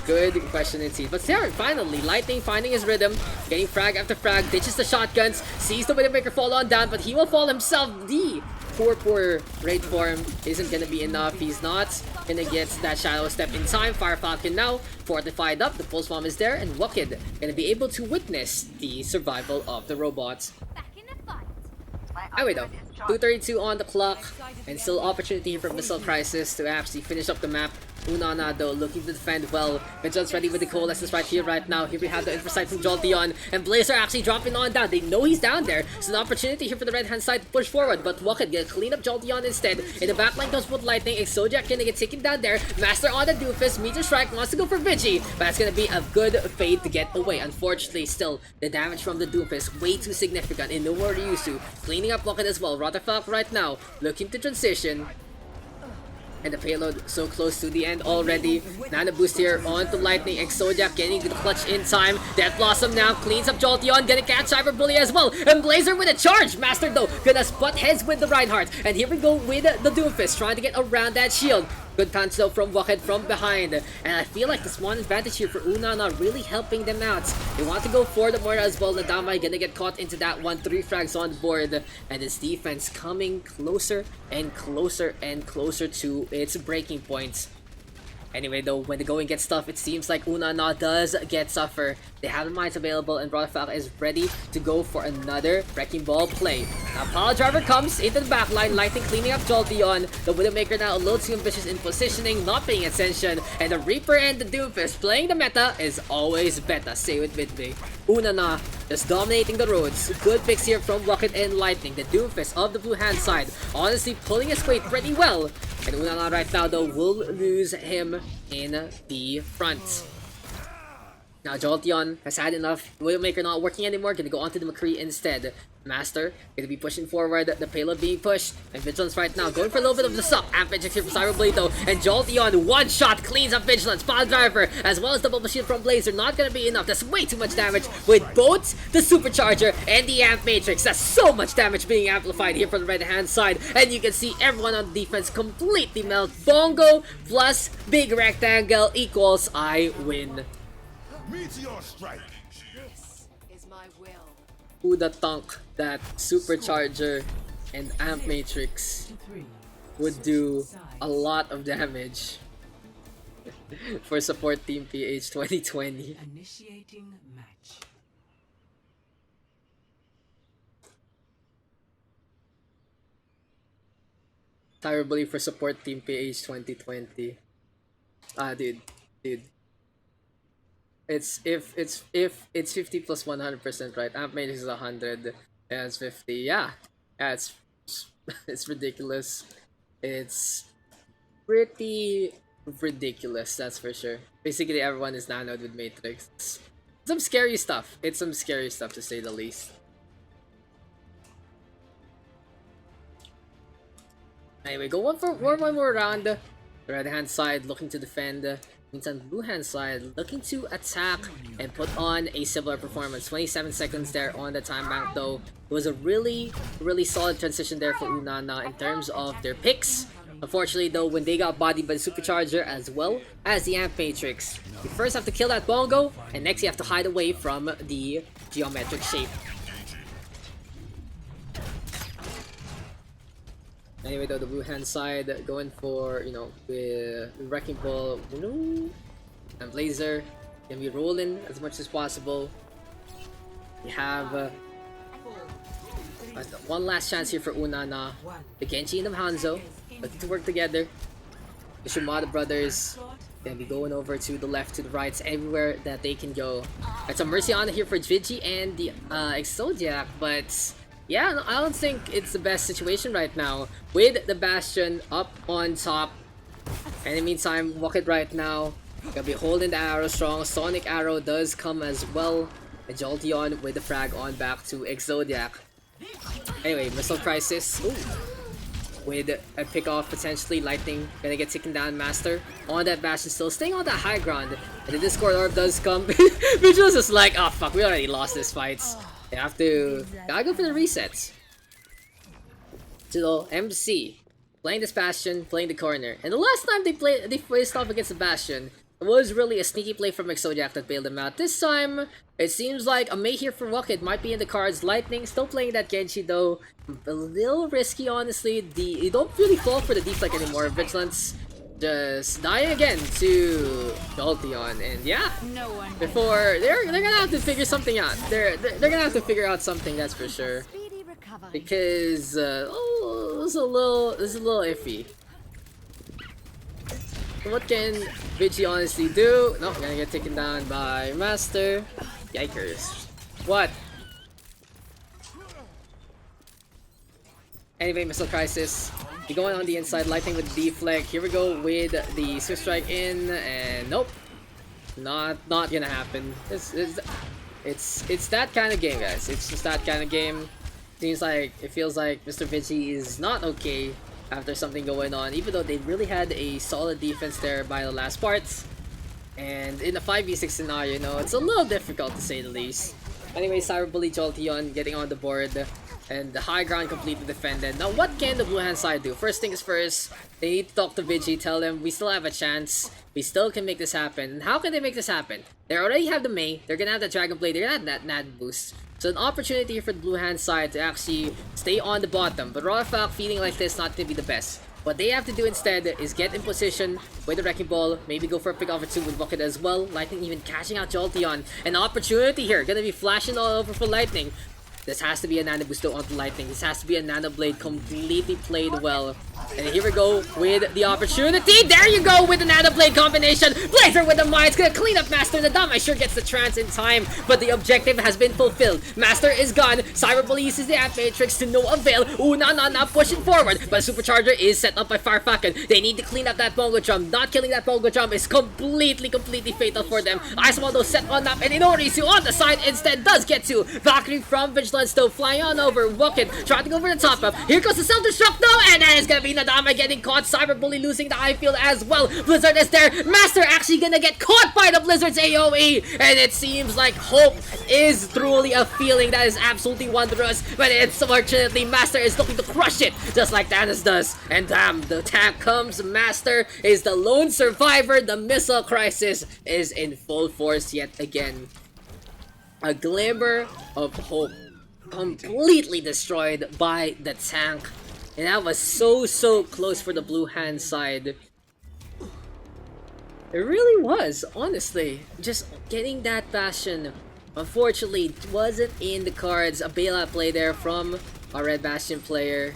Good question indeed. But there, finally, Lightning finding his rhythm, getting frag after frag, ditches the shotguns, sees the Widowmaker fall on down, but he will fall himself. The poor raid form isn't gonna be enough. He's not gonna get that shadow step in time. Firefalcon now fortified up. The pulse bomb is there, and Walkhead gonna be able to witness the survival of the robots. Anyway though, 2:32 on the clock, and still opportunity for Missile Crisis to actually finish up the map. Unana though looking to defend well. Vigilance ready with the coalescence right here, right now. Here we have the infrasight from Jolteon, and Blazer actually dropping on down. They know he's down there. It's an opportunity here for the right hand side to push forward, but Walkhead gonna clean up Jolteon instead. In the backline goes with Lightning. Exojak gonna get taken down there. Master on the Doofus. Meteor Strike wants to go for Vigi, but that's gonna be a good fade to get away. Unfortunately, still the damage from the Doofus way too significant in nowhere to use to. Cleaning up Walkhead as well. Rotterfang right now looking to transition. And the payload so close to the end already. Nano boost here onto Lightning. Exojak getting the clutch in time. Death Blossom now cleans up Jolteon. Gonna catch Cyberbully as well. And Blazer with a charge. Master though gonna butt heads with the Reinhardt. And here we go with the Doomfist trying to get around that shield. Good punch though from Walkhead from behind. And I feel like the spawn advantage here for Unana really helping them out. They want to go for the Moira as well. Nadamai gonna get caught into that one. 3 frags on board. And his defense coming closer and closer and closer to its breaking points. Anyway though, when the going gets tough, it seems like Unana does get suffer. They have the mines available and Rotterfang is ready to go for another Wrecking Ball play. Now Pile Driver comes into the backline, Lightning cleaning up Jolteon. The Widowmaker now a little too ambitious in positioning, not paying attention. And the Reaper and the Doofus playing the meta is always better, say with Midway. Unana just dominating the roads. Good picks here from Walkhead and Lightning. The Doofus of the blue hand side honestly pulling his weight pretty well. And Unana right now though will lose him in the front. Now Jolteon has had enough. Widowmaker not working anymore. Gonna go onto the McCree instead. Master gonna be pushing forward. The payload being pushed. And Vigilance right now going for a little bit of the suck. Ampage here from Cyberblade though. And Jolteon one shot cleans up Vigilance. Pile Driver as well as the Bubble Shield from Blazer. Not gonna be enough. That's way too much damage with both the Supercharger and the Amp Matrix. That's so much damage being amplified here from the right hand side. And you can see everyone on defense completely melt. Bongo plus Big Rectangle equals I win. Meteor strike. This is my will. Who'da thunk that Supercharger and Amp Matrix to 3. would do a lot of damage for support team PH 2020. Initiating match. Terribly for support team PH 2020. Dude. It's if it's 50 plus 100%, right? Amp Matrix is 100. Yeah, it's 50. Yeah, it's it's ridiculous. It's pretty ridiculous, that's for sure. Basically, everyone is nanoed with Matrix. It's some scary stuff. It's some scary stuff to say the least. Anyway, go one more round. The right hand side looking to defend. Meantime, the blue hand side looking to attack and put on a similar performance. 27 seconds there on the time bank though. It was a really solid transition there for Unana in terms of their picks. Unfortunately though, when they got bodied by the Supercharger as well as the Amp Matrix, you first have to kill that Bongo, and next you have to hide away from the geometric shape. Anyway though, the blue hand side going for, you know, with Wrecking Ball, and Blazer. Can be rolling as much as possible. We have one last chance here for Unana. The Genji and the Hanzo looking to work together. The Shimada brothers gonna be going over to the left, to the right, everywhere that they can go. It's a Mercy on here for Vigi and the Exodiac, but yeah, no, I don't think it's the best situation right now with the Bastion up on top. And in the meantime, Rocket right now gonna be holding the arrow strong. Sonic Arrow does come as well. And Jolteon with the frag on back to Exodiac. Anyway, Missile Crisis. Ooh. With a pick off potentially. Lightning gonna get taken down. Master on that Bastion still staying on that high ground. And the Discord Orb does come. Vigil's just like, oh fuck, we already lost this fight. They have to gotta go for the resets. So MC playing this Bastion, playing the corner. And the last time they faced off against the Bastion, it was really a sneaky play from Exodiac that bailed them out. This time, it seems like a May here for Rocket might be in the cards. Lightning still playing that Genji though. A little risky honestly. You don't really fall for the deflect anymore. Vigilance just dying again to Jolteon, and yeah, No one. before they're gonna have to figure something out. They're gonna have to figure out something, that's for sure. Speedy recovery. Because this is a little iffy. What can Vigi honestly do? No, gonna get taken down by Master. Yikers. What? Anyway, Missile Crisis. Be going on the inside, Lightning with deflect. Here we go with the Swift Strike in, and nope. Not gonna happen. It's that kind of game, guys. It's just that kind of game. It feels like Mr. Vigi is not okay after something going on, even though they really had a solid defense there by the last parts. And in a 5v6 scenario, you know, it's a little difficult to say the least. Anyway, Cyberbully Jolteon getting on the board, and the high ground completely defended. Now, what can the blue hand side do? First things first, they need to talk to Vigi, tell them we still have a chance. We still can make this happen. And how can they make this happen? They already have the Mei, they're gonna have the Dragon Blade, they're gonna have that Nat boost. So an opportunity for the blue hand side to actually stay on the bottom. But Rolfak feeling like this not gonna be the best. What they have to do instead is get in position with the Wrecking Ball, maybe go for a pick off or two with Rocket as well. Lightning even catching out Jolteon. An opportunity here, gonna be flashing all over for Lightning. This has to be a Nano Boost onto Lightning. This has to be a Nano Blade completely played well. And here we go with the opportunity. There you go with the Nano Blade combination. Blazer with the Mind's gonna clean up Master. The Dama sure gets the trance in time, but the objective has been fulfilled. Master is gone. Cyberbully uses the Ant Matrix to no avail. Ooh, not pushing forward, but Supercharger is set up by Firefalcon. They need to clean up that Bongo Drum. Not killing that Bongo Drum is completely fatal for them. Ice Waldo set on up, and Inorisu on the side instead does get to. Valkyrie from Vigilance though, flying on over. Woken, trying to go over the top up. Here goes the self-destruct though, and that is gonna be Nadama getting caught. Cyberbully losing the eye field as well. Blizzard is there. Master actually gonna get caught by the Blizzard's AoE, and it seems like hope is truly a feeling that is absolutely wondrous, but unfortunately Master is looking to crush it just like Thanos does. And damn, the attack comes. Master is the lone survivor. The missile crisis is in full force yet again. A glimmer of hope completely destroyed by the tank, and that was so close for the blue hand side. It really was, honestly. Just getting that Bastion, unfortunately, wasn't in the cards. A bailout play there from a Red Bastion player.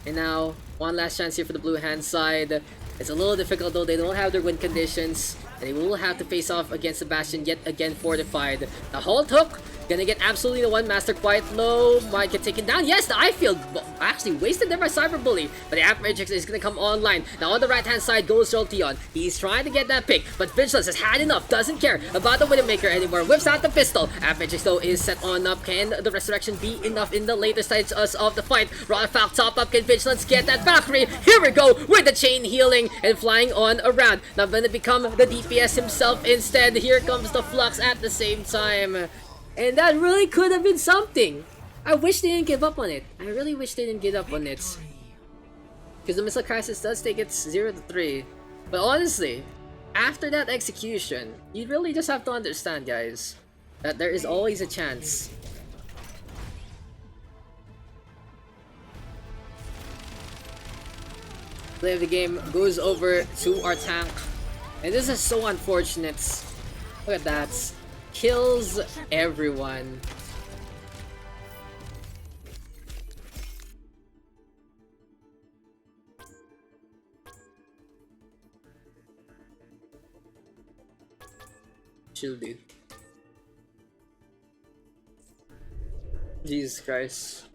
And now, one last chance here for the blue hand side. It's a little difficult though, they don't have their win conditions. And they will have to face off against the Bastion yet again fortified. The Hold Hook, gonna get absolutely the one. Master quite low, might get taken down. Yes, the eye field actually wasted there by Cyberbully, but the Ant Matrix is gonna come online. Now on the right hand side goes Jolteon. He's trying to get that pick, but Vigilance has had enough, doesn't care about the Widowmaker anymore. Whips out the pistol. Ant Matrix though is set on up. Can the Resurrection be enough in the later stages of the fight? Rodafalk top up. Can Vigilance get that Valkyrie? Here we go with the chain healing and flying on around. Now gonna become the DPS himself instead. Here comes the Flux at the same time. And that really could have been something. I wish they didn't give up on it. I really wish they didn't give up on it. Because the Missile Crisis does take it 0-3. But honestly, after that execution, you really just have to understand, guys, that there is always a chance. Play of the game goes over to our tank. And this is so unfortunate. Look at that. Kills everyone. Chill, dude. Jesus Christ.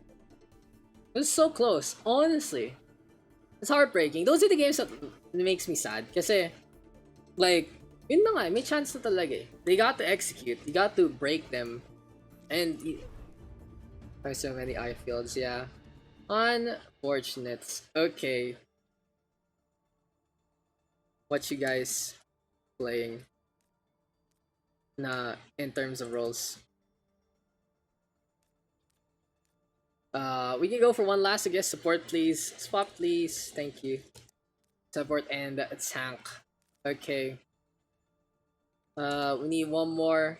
It was so close, honestly. It's heartbreaking. Those are the games that makes me sad. Kasi, like, yun na nga, may chance na talaga eh. They got to execute. You got to break them. And there's so many eye fields, yeah. Unfortunate. Okay. What you guys playing? In terms of roles. We can go for one last, I guess. Support, please. Swap, please. Thank you. Support and tank. Okay. We need one more.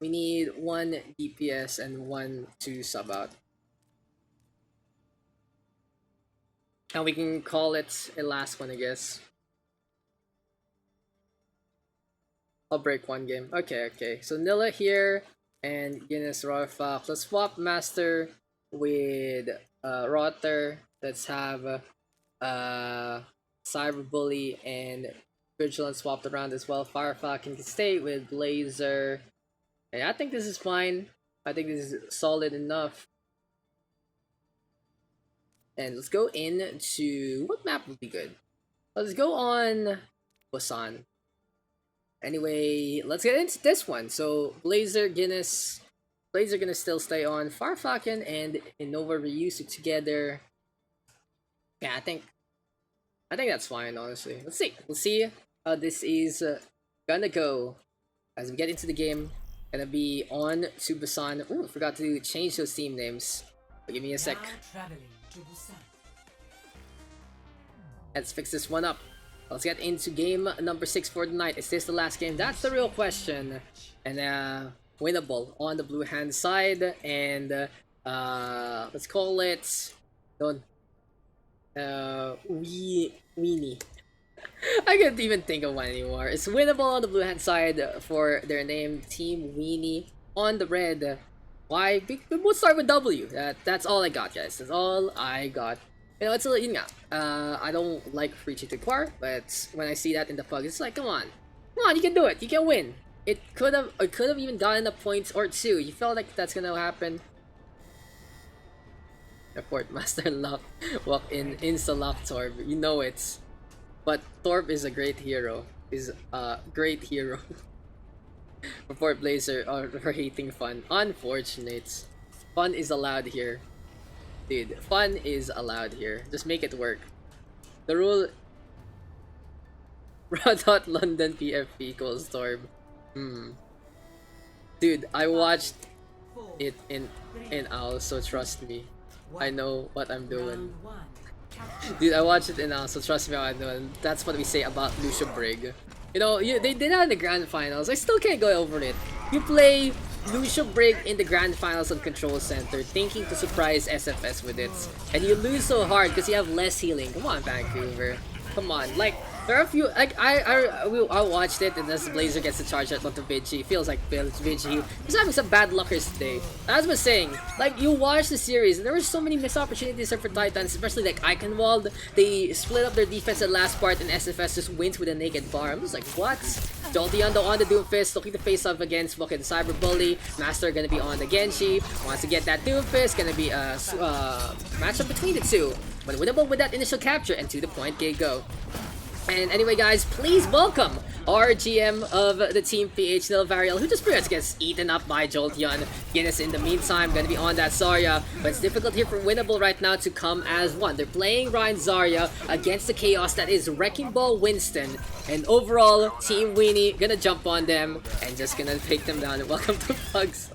We need one DPS and one to sub out. And we can call it a last one, I guess. I'll break one game. Okay. So Nilla here and Guinness Royal. Let's swap Master with Rotter. Let's have Cyberbully and Vigilance swapped around as well. Firefalcon can stay with Blazer. And I think this is fine. I think this is solid enough. And let's go into what map would be good? Let's go on Busan. Anyway, let's get into this one. So Blazer, Guinness, Blazer gonna still stay on. Firefalcon and Innova reuse it together. Yeah, I think that's fine, honestly. Let's see. We'll see how this is gonna go as we get into the game. Gonna be on to Busan. Ooh, forgot to change those team names. But give me a sec. Traveling to Busan. Let's fix this one up. Let's get into game number 6 for the night. Is this the last game? That's the real question. And winnable on the blue hand side. And let's call it Weenie. I can't even think of one anymore. It's winnable on the blue hand side for their name, Team Weenie. On the red, Why? We both start with W. That's all I got, guys. That's all I got. You know, it's a yun nga. I don't like free cheated core, but when I see that in the pug, it's like, come on, you can do it. You can win. It could have even gotten a point or two. You felt like that's gonna happen. Report Master Lock, walk in, insta lock Torb. You know it. But Torb is a great hero. Is a great hero. Report Blazer for hating fun. Unfortunate. Fun is allowed here. Dude, fun is allowed here. Just make it work. The rule... London PFP equals Storm. Dude, I watched it in OWL, so trust me. I know what I'm doing. Dude, I watched it in OWL, so trust me how I'm doing. That's what we say about Lucio Brig. You know, they did that in the Grand Finals. I still can't go over it. You play Lucio Brig in the Grand Finals on Control Center, thinking to surprise SFS with it. And you lose so hard because you have less healing. Come on, Vancouver. Come on. Like, there are a few, like, I watched it, and as Blazer gets the charge at onto Vigi, feels like Vigi he's having some bad luckers today. As I was saying, like, you watch the series, and there were so many missed opportunities there for Titans, especially like Iconwald. They split up their defense at last part, and SFS just wins with a naked bar. I'm just like, what? Jolteon though on the Doomfist, looking to face off against fucking Cyber Bully. Master gonna be on the Genji, wants to get that Doomfist, gonna be a matchup between the two. But winnable with that initial capture, and to the point, go. And anyway, guys, please welcome our GM of the team, PH Nilvariel, who just pretty much gets eaten up by Jolteon. Guinness in the meantime gonna be on that Zarya, but it's difficult here for Winnable right now to come as one. They're playing Ryan Zarya against the chaos that is Wrecking Ball Winston, and overall, Team Weenie gonna jump on them and just gonna take them down. And welcome to Pugs.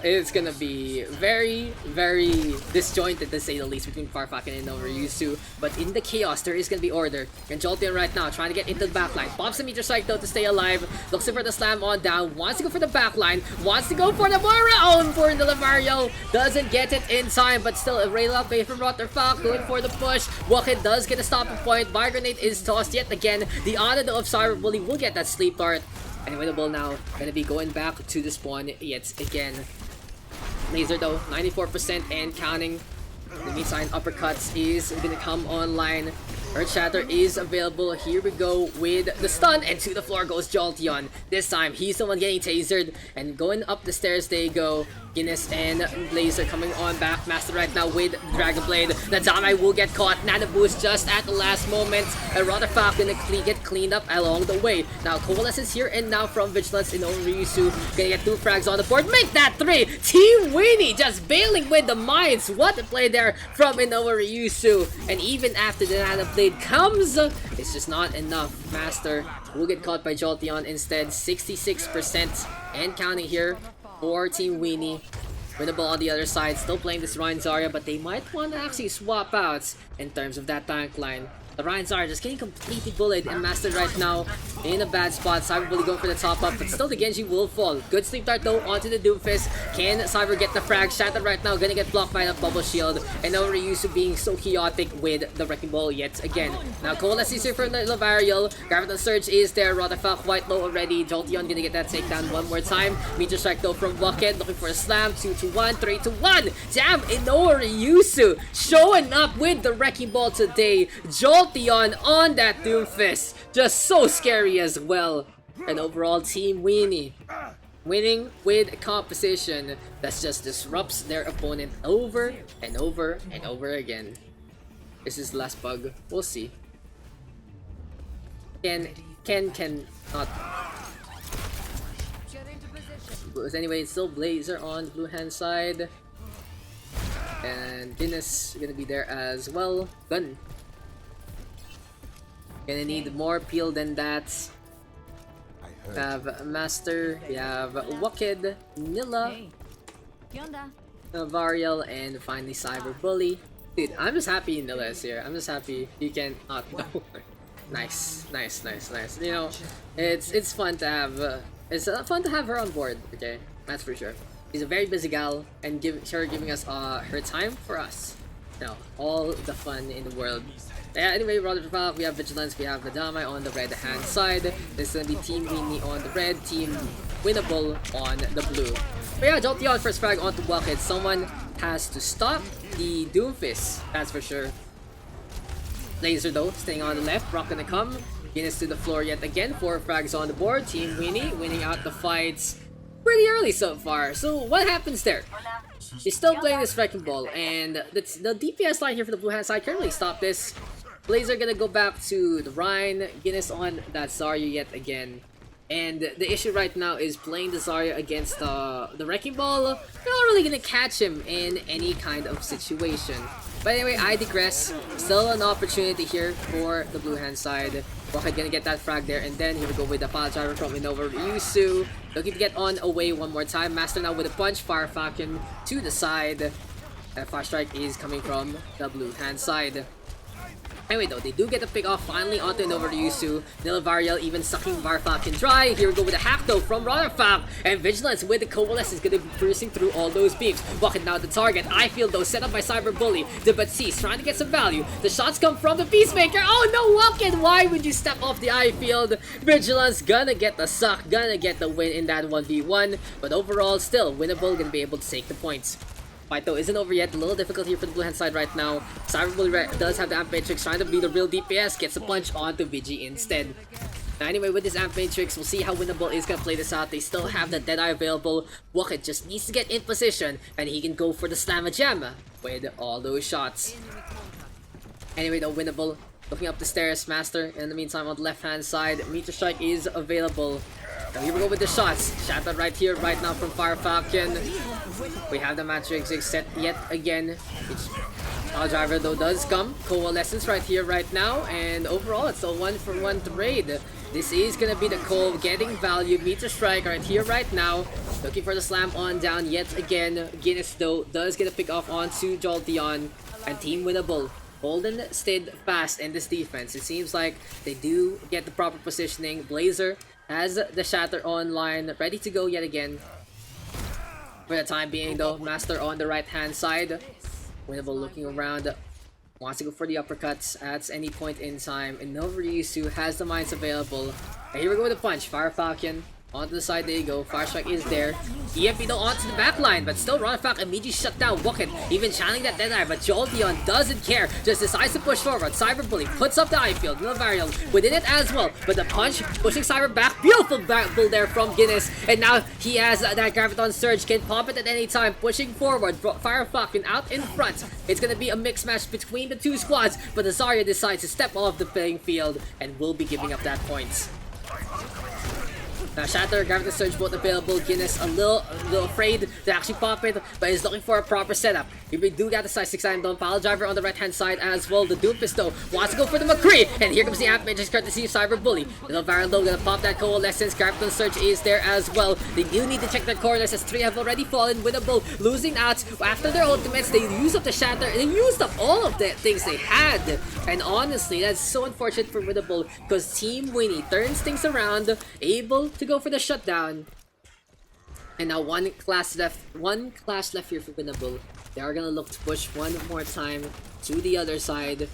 It's gonna be very, very disjointed to say the least between Farfaka and Overused, but in the chaos there is gonna be order. And Jolteon right now trying to get into the backline, pops a meteor strike though to stay alive, looks for the slam on down, wants to go for the backline, wants to go for the Moira own for the Mario, doesn't get it in time, but still a rail up away from Rotterfalk, going for the push. Walkhead does get a stopping point, Fire Grenade is tossed yet again, the honor of Cyber Bully will get that sleep dart. And Winnable now gonna be going back to the spawn yet again. Laser though, 94% and counting. The meantime, uppercuts is gonna come online. Earth Shatter is available. Here we go with the stun, and to the floor goes Jolteon. This time, he's the one getting tasered, and going up the stairs they go. Guinness and Blazer coming on back. Master right now with Dragon Blade. Nadamai will get caught. Nano Boost just at the last moment. And Rotterfalk gonna get cleaned up along the way. Now Coalescence here and now from Vigilance in Ryusu. Gonna get 2 frags on the board. Make that 3! Team Weenie just bailing with the mines. What a play there from Inoue Ryusu. And even after the Nano Blade comes, it's just not enough. Master will get caught by Jolteon instead. 66% and counting here for Team Weenie. Winnable on the other side, still playing this Ryan Zarya, but they might want to actually swap out in terms of that tank line. The Ryan Zarya just getting completely bullied and Mastered right now in a bad spot. Cyber Bully going for the top up, but still the Genji will fall. Good sleep dart though onto the Doomfist. Can Cyber get the frag? Shattered right now, gonna get blocked by the bubble shield. And now Ryusu being so chaotic with the Wrecking Ball yet again. Now Coalesce is here for Lavariel. Graviton Surge is there. Rotterfalk quite low already. Jolteon gonna get that takedown one more time. Meteor Strike though from Bucket, looking for a slam. 2-1, 3-1. Damn, Inoue Ryusu showing up with the Wrecking Ball today. Jolteon on that Doomfist, just so scary as well. And overall, Team Weenie winning with a composition that just disrupts their opponent over and over and over again. This is the last bug. We'll see. Can not. But anyway, it's still Blazer on the blue hand side. And Guinness gonna be there as well. Gun. Gonna need more peel than that. We have Master, we have Wakid, Nilla, Varial, and finally Cyber Bully. Dude, I'm just happy Nilla is here. I'm just happy you can not know. Nice. You know, it's fun to have fun to have her on board. Okay, that's for sure. She's a very busy gal, and giving us her time for us. You know, all the fun in the world. Yeah, anyway, Rotterfalk, we have Vigilance, we have Nadamai on the red hand side. This is gonna be Team Weenie on the red, Team winnable on the blue. But yeah, Jolteon first frag onto Bucket. Someone has to stop the Doomfist, that's for sure. Laser though, staying on the left. Rock gonna come. Guinness to the floor yet again. 4 frags on the board. Team Winnie winning out the fights pretty early so far. So what happens there? He's still playing this Wrecking Ball, and the DPS line here for the blue hand side can't really stop this. Blazer gonna go back to the Rhine. Guinness on that Zarya yet again. And the issue right now is playing the Zarya against the Wrecking Ball. You're not really gonna catch him in any kind of situation. But anyway, I digress. Still an opportunity here for the blue hand side. Rocket gonna get that frag there, and then here we go with the pile driver from Innova Ryusu. Looking to get on away one more time. Master now with a punch. Fire Falcon to the side. That Fire Strike is coming from the blue hand side. Anyway though, they do get the pick off finally onto Innova Ryusu. Nilavariel even sucking Fire Falcon dry. Here we go with a hack though from Rodderfab. And Vigilance with the Coalesce is going to be piercing through all those beams. Walking now the target. I feel though set up by Cyber Bully. The Batiste trying to get some value. The shots come from the Peacemaker. Oh no, Walken! Why would you step off the eye field? Vigilance gonna get the suck. Gonna get the win in that 1v1. But overall, still winnable. Gonna be able to take the points. Fight though isn't over yet. A little difficult here for the blue hand side right now. Cyber Bully does have the Amp Matrix trying to be the real DPS. Gets a punch onto Vigi instead. Now anyway, with this Amp Matrix, we'll see how Winnable is gonna play this out. They still have the Deadeye available. Wucket just needs to get in position, and he can go for the Slamma Jamma with all those shots. Anyway though, Winnable looking up the stairs. Master in the meantime on the left hand side. Meteor Strike is available. Now here we go with the shots. Shatter right here, right now from Fire Falcon. We have the Matrix set yet again. Our driver though does come. Coalescence right here, right now. And overall, it's a 1-for-1 trade. This is gonna be the Cole getting value. Meteor Strike right here, right now. Looking for the slam on down yet again. Guinness though does get a pick off onto Jolteon. And Team Winnable holding steadfast in this defense. It seems like they do get the proper positioning. Blazer has the Shatter online, ready to go yet again. For the time being though, Master on the right hand side. Winnable looking around, wants to go for the uppercuts at any point in time. And Ryusu has the mines available. And here we go with the punch. Fire Falcon onto the side, there you go. Fire Strike is there. EMP though onto the back line, but still Ronfak immediately shut down Wucket, even channeling that Deadeye, but Jolteon doesn't care, just decides to push forward. Cyber Bully puts up the eye field, Nilavariel within it as well, but the punch pushing Cyber back, beautiful back pull there from Guinness, and now he has that Graviton Surge, can pop it at any time, pushing forward. Fire Falcon out in front. It's gonna be a mixed match between the two squads, but the Zarya decides to step off the playing field and will be giving up that points. Now Shatter, Graviton Surge both available. Guinness a little afraid to actually pop it, but is looking for a proper setup. Here we do got the size 6 down. Pile Driver on the right hand side as well. The Doomfist though wants to go for the McCree, and here comes the Amp Matrix courtesy of Cyber Bully. Little Viral though gonna pop that Coalescence. Graviton Surge is there as well. They do need to check their corners as 3 have already fallen. Winnable losing out after their ultimates. They used up the Shatter and they used up all of the things they had. And honestly, that's so unfortunate for Winnable because Team Winnie turns things around, able to go for the shutdown. And now one class left here for Winnable. They are gonna look to push one more time to the other side.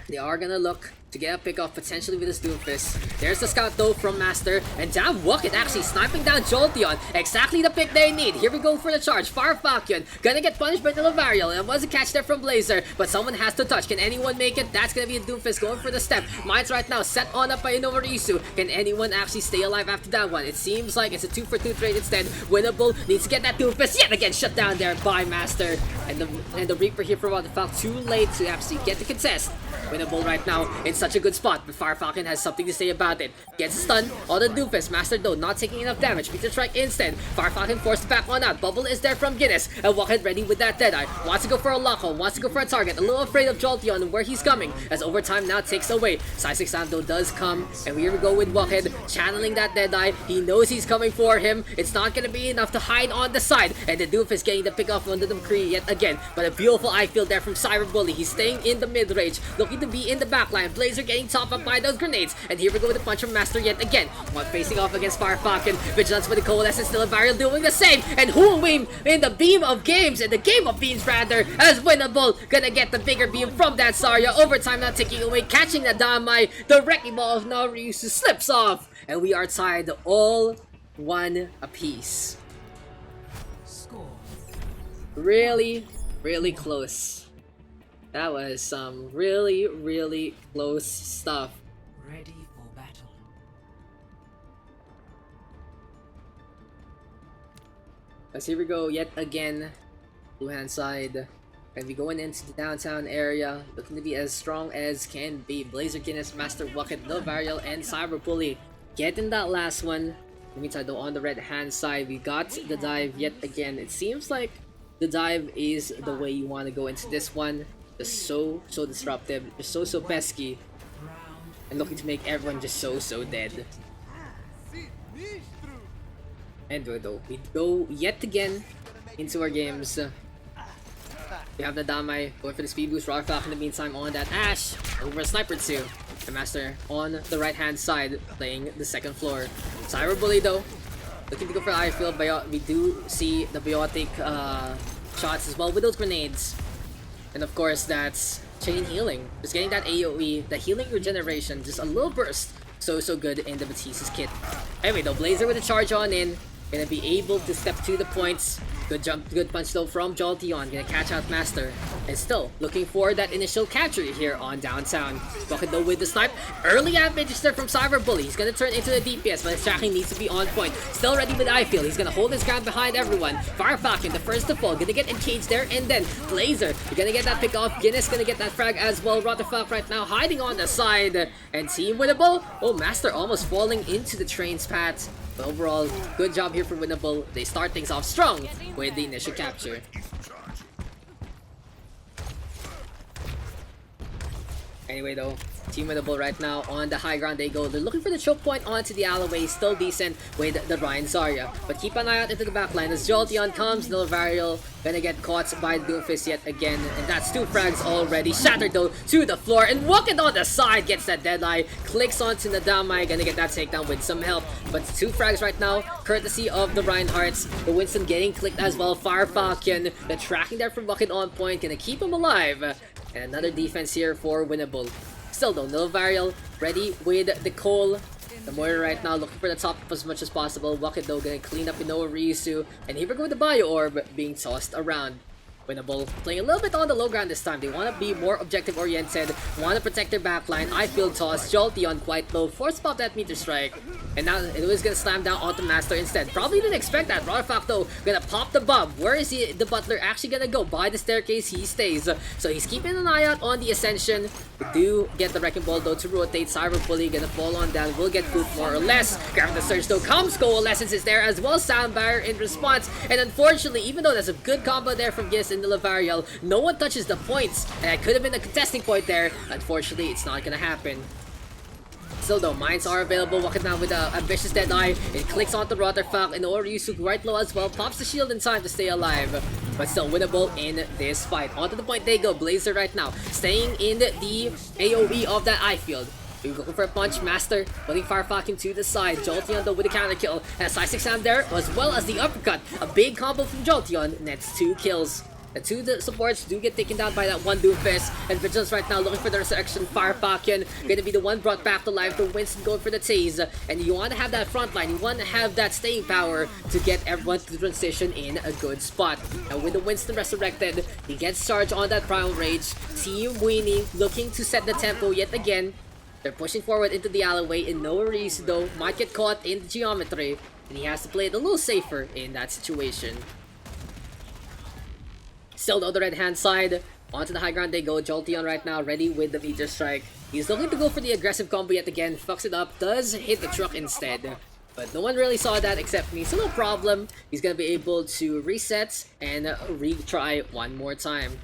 They are gonna look to get a pick off potentially with this Doomfist. There's the scout though from Master, and damn Wucket actually sniping down Jolteon. Exactly the pick they need. Here we go for the charge. Fire Falcon gonna get punished by the Lavariel. It was a catch there from Blazer, but someone has to touch. Can anyone make it? That's gonna be a Doomfist going for the step. Mines right now set on up by Innova Ryusu. Can anyone actually stay alive after that one? It seems like it's a 2-for-2 trade instead. Winnable needs to get that Doomfist yet again shut down there by Master. And the Reaper here from Rodderfak too late to actually get the contest. Winnable right now in such a good spot, but Fire Falcon has something to say about it. Gets a stun on the Doomfist. Master though not taking enough damage. Meteor Strike instead. Fire Falcon forced back on out. Bubble is there from Guinness, and Wucket ready with that Deadeye. Wants to go for a lock-on, wants to go for a target. A little afraid of Jolteon and where he's coming, as overtime now takes away. Size 6 though does come, and here we go with Wucket channeling that Deadeye. He knows he's coming for him. It's not gonna be enough to hide on the side, and the Doomfist getting the pick off on the McCree yet again. But a beautiful eye field there from Cyber Bully. He's staying in the mid-range, looking to be in the backline. Blazer getting top up by those grenades, and here we go with the punch from Master yet again. One facing off against Fire Falcon. Vigilance with the Coalescence, still a Viral doing the same, and who will win in the beam of games, in the game of beams rather, as Winnable gonna get the bigger beam from that Zarya. Overtime now taking away, catching the Damai. The Wrecking Ball of Ryusu slips off, and we are tied all 1 apiece. Score. Really, really close. That was some really, really close stuff. Ready for battle. As here we go yet again, blue hand side. And we going into the downtown area, looking to be as strong as can be. Blazer Guinness, Master Bucket, Novarial, and Cyber Bully getting that last one. In the meantime, though, on the red hand side, we got the dive yet again. It seems like the dive is the way you want to go into this one. Just so disruptive, just so pesky, and looking to make everyone just so dead. And though, we go yet again into our games. We have the Damai going for the speed boost. Rockfalk in the meantime on that Ash over a Sniper 2. The Master on the right hand side playing the second floor. Cyber Bully though, looking to go for eye field. We do see the biotic shots as well with those grenades. And of course that's chain healing. Just getting that AoE, the healing regeneration, just a little burst. So good in the Batista's kit. Anyway though, Blazer with a charge on in. Gonna be able to step to the points. Good jump, good punch though from Jolteon. Gonna catch out Master. And still looking for that initial capture here on downtown. Bucket though with the snipe. Early advantage there from Cyber Bully. He's gonna turn into the DPS, but his tracking needs to be on point. Still ready with eye field. He's gonna hold his ground behind everyone. Fire Falcon, the first to fall. Gonna get engaged there, and then Blazer. You're gonna get that pick off. Guinness gonna get that frag as well. Rotterfalk right now hiding on the side. And Team Winnable. Oh, Master almost falling into the train's path. But overall, good job here for Winnable. They start things off strong with the initial capture. Anyway though, Team Winnable right now on the high ground they go. They're looking for the choke point onto the alleyway. Still decent with the Ryan Zarya. But keep an eye out into the backline as Jolteon comes. Nilvarial gonna get caught by Doomfist yet again. And that's 2 frags already. Shattered though to the floor. And walking on the side gets that deadeye. Clicks onto Nadamai. Gonna get that takedown with some help. But 2 frags right now, courtesy of the Reinhardts. The Winston getting clicked as well. Fire Falcon. The tracking there from Bucket on point. Gonna keep him alive. And another defense here for Winnable. Still though, Nilvarial ready with the Cole. The Moira right now looking for the top as much as possible. Bucket though gonna clean up Inoa Ryusu. And here we go with the Bio Orb being tossed around. Winnable playing a little bit on the low ground this time. They want to be more objective oriented, want to protect their backline. I field toss, Jolteon quite low, force pop that meter strike, and now it was gonna slam down onto Master instead. Probably didn't expect that. Rotterfalk though gonna pop the bomb. Where is the Butler actually gonna go? By the staircase he stays. So he's keeping an eye out on the Ascension. We do get the Wrecking Ball though to rotate. Cyber Bully gonna fall on down. Will get pooped more or less. Grab the Surge though comes. Coalescence is there as well. Sound Barrier in response. And unfortunately, even though there's a good combo there from Giz and the Lavariel, no one touches the points. And that could have been a contesting point there. Unfortunately, it's not gonna happen. Still though, mines are available. Walking down with a ambitious Deadeye. It clicks onto Rotterfalk and Oryusu right low as well. Pops the shield in time to stay alive. But still winnable in this fight. Onto the point they go. Blazer right now. Staying in the AoE of that eye field. We're looking for a punch. Master putting Fire Falcon to the side. Jolteon though with a counter kill. And a side 6 down there as well as the uppercut. A big combo from Jolteon. Nets 2 kills. The 2 supports do get taken down by that one Doomfist. And Vigilance right now looking for the resurrection. Fire Falcon gonna be the one brought back to life. The Winston going for the Tase. And you want to have that front line. You want to have that staying power to get everyone to transition in a good spot. And with the Winston resurrected, he gets charged on that Primal Rage. Team Weenie looking to set the tempo yet again. They're pushing forward into the alleyway. And no reason though might get caught in the geometry. And he has to play it a little safer in that situation. Still though, the red hand side, onto the high ground they go. Jolteon right now ready with the meter strike. He's looking to go for the aggressive combo yet again. Fucks it up, does hit the truck instead. But no one really saw that except me, so no problem. He's gonna be able to reset and retry one more time.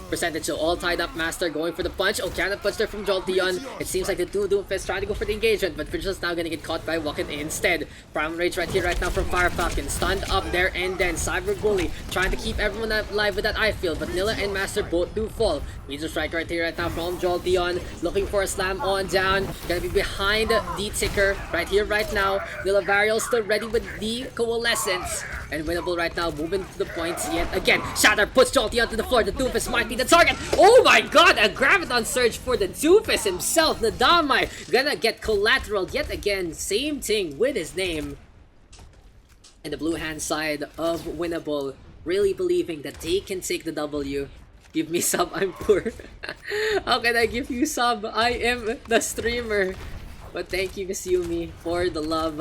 Percentage so all tied up. Master going for the punch. Oh, cannot punch there from Jolteon. It seems like the 2 Doomfist trying to go for the engagement, but Vigil's now gonna get caught by Walking instead. Primal Rage right here, right now from Fire Falcon. Stunned up there, and then Cyber Bully trying to keep everyone alive with that eye field, but Nilla and Master both do fall. Meter strike right here, right now from Jolteon. Looking for a slam on down. Gonna be behind the ticker right here, right now. Nilla Varial still ready with the Coalescence. And Winnable right now, moving to the points yet again. Shatter puts Jolty onto the floor. The Doofus might be the target. Oh my god, a Graviton Surge for the Doofus himself. Nadamai gonna get collateral yet again. Same thing with his name. And the blue hand side of Winnable really believing that they can take the W. Give me sub, I'm poor. How can I give you sub? I am the streamer. But thank you, Miss Yumi, for the love.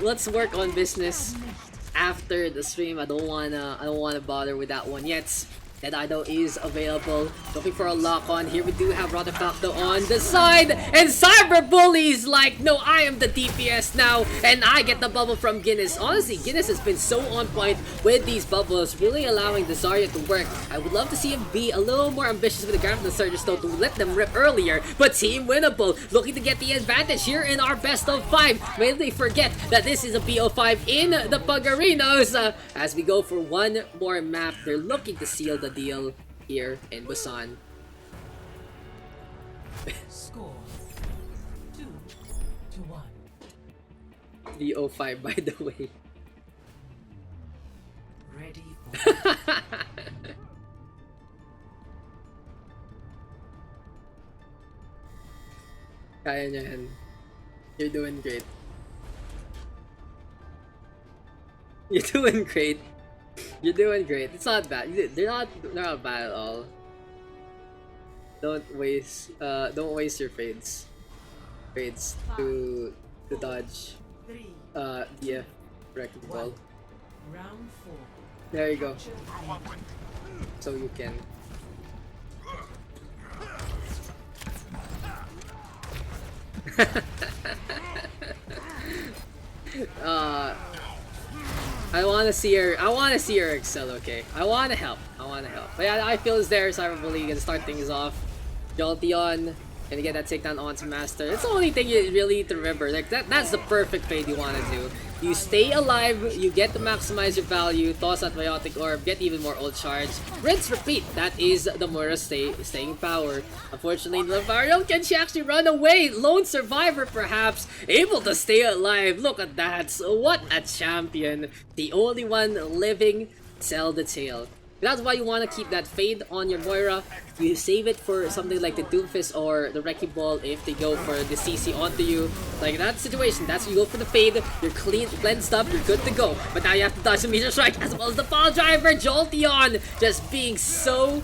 Let's work on business after the stream. I don't wanna bother with that one yet. Dead Idol is available. Looking for a lock on. Here we do have Rotafacto on the side. And Cyber Bully's like, no, I am the DPS now. And I get the bubble from Guinness. Honestly, Guinness has been so on point with these bubbles, really allowing the Zarya to work. I would love to see him be a little more ambitious with the Graviton Surges though, to let them rip earlier. But Team Winnable looking to get the advantage here in our best of 5. May they forget that this is a BO5 in the Pugarinos. As we go for one more map, they're looking to seal the deal here in Busan. Score 2-1. BO5 by the way. Ready for Kaya niya yan. You're doing great. You're doing great. You're doing great. It's not bad. They're not bad at all. Don't waste your fades. Fades to dodge. 3, DF wrecking ball. round 4. There you go. So you can. I wanna see her excel, okay? I wanna help. But yeah, I feel is there, Cyberbully gonna start things off. Jolteon gonna get that takedown onto Master. It's the only thing you really need to remember. Like that's the perfect fade you wanna do. You stay alive, you get to maximize your value, toss that Biotic Orb, get even more ult charge. Rinse, repeat. That is the Mura staying power. Unfortunately, Levario, can she actually run away? Lone survivor perhaps, able to stay alive. Look at that. What a champion. The only one living, tell the tale. That's why you want to keep that fade on your Moira. You save it for something like the Doomfist or the Wrecking Ball if they go for the CC onto you. Like that situation, that's when you go for the fade. You're cleansed up, you're good to go. But now you have to dodge the Meteor Strike as well as the Fall Driver. Jolteon just being so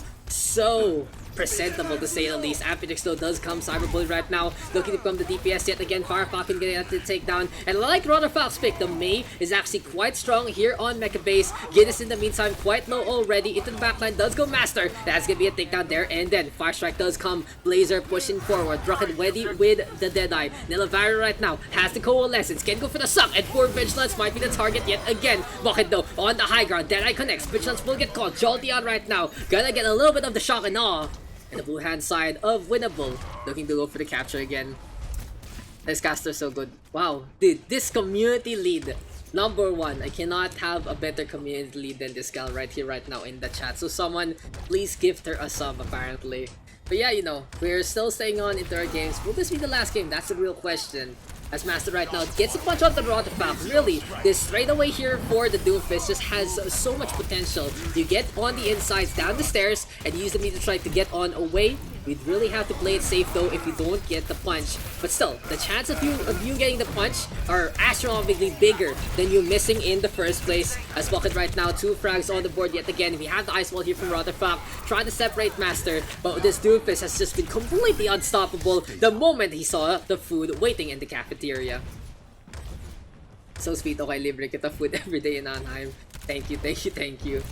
presentable to say the least. Ampidix though does come. Cyberbully right now looking to become the DPS yet again. Fire Falcon getting at the takedown. And like Rotterfox pick, the Mei is actually quite strong here on Mecha Base. Guinness in the meantime quite low already. Into the backline does go Master. That's gonna be a takedown there. And then Fire Strike does come. Blazer pushing forward. Rocket ready with the Deadeye. Nilavari right now has the Coalescence. Can go for the suck. And poor Vigilance might be the target yet again. Rocket though on the high ground. Deadeye connects. Vigilance will get caught. Jolteon right now gonna get a little bit of the shock and awe. And the blue hand side of Winnable looking to go for the capture again. This caster so good. Wow, dude, this community lead, #1. I cannot have a better community lead than this gal right here, right now in the chat. So someone, please gift her a sub apparently. But yeah, you know, we're still staying on into our games. Will this be the last game? That's the real question. As Master right now gets a punch on the Rotterfox. Really, this straightaway here for the Doomfist just has so much potential. You get on the insides, down the stairs, and use the Meteor Strike to get on away. You'd really have to play it safe though if you don't get the punch. But still, the chance of you getting the punch are astronomically bigger than you missing in the first place. As Bucket right now, 2 frags on the board yet again. We have the Ice Wall here from Rotterfox, trying to separate Master. But this Doomfist has just been completely unstoppable the moment he saw the food waiting in the cafeteria. So sweet, okay, libre kita food every day in Anaheim. Thank you, thank you, thank you.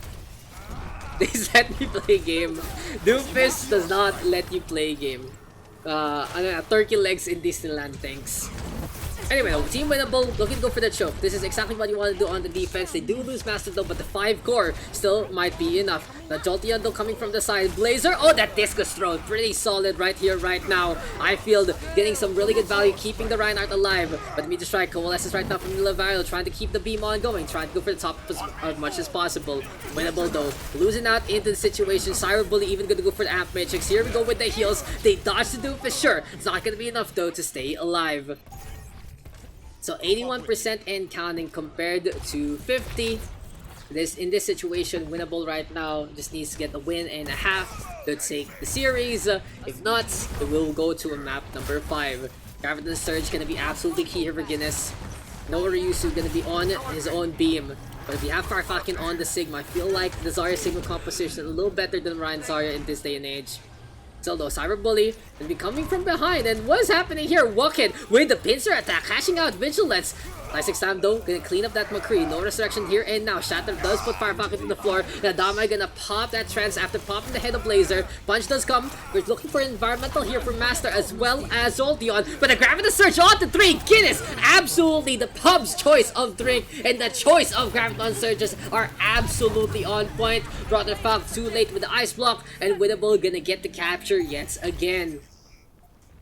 They let me play game. Doomfist does not let you play game. Turkey legs in Disneyland, thanks. Anyway, Team Winnable looking to go for the choke. This is exactly what you want to do on the defense. They do lose Master though, but the 5 core still might be enough. The Jolteon though coming from the side. Blazer, oh, that Discus throw, pretty solid right here, right now. I feel getting some really good value, keeping the Reinhardt alive. But the Meteor Strike coalesces right now from Levario, trying to keep the beam on going, trying to go for the top as much as possible. Winnable though, losing out into the situation. Cyberbully even going to go for the Amp Matrix. Here we go with the heals. They dodge the Doom for sure. It's not going to be enough though to stay alive. So 81% and counting compared to 50. In this situation, winnable right now. Just needs to get a win and a half to take the series. If not, it will go to a map number 5. Graviton Surge gonna be absolutely key here for Guinness. No Ryusu gonna be on his own beam. But if you have Farfakin on the Sigma, I feel like the Zarya Sigma composition a little better than Ryan Zarya in this day and age. Still though, Cyberbully gonna be coming from behind, and what is happening here? Walkin with the pincer attack, cashing out Vigilance. Nice exam though, gonna clean up that McCree. No resurrection here and now. Shatter does put Fire Pocket on the floor. Nadama gonna pop that trance after popping the head of Blazer. Punch does come. We're looking for environmental here from Master as well as Zolteon. But the Gravity Surge on to 3. Guinness, absolutely the pub's choice of drink and the choice of Graviton Surges are absolutely on point. Rotterfog too late with the Ice Block, and Winnable gonna get the capture yet again.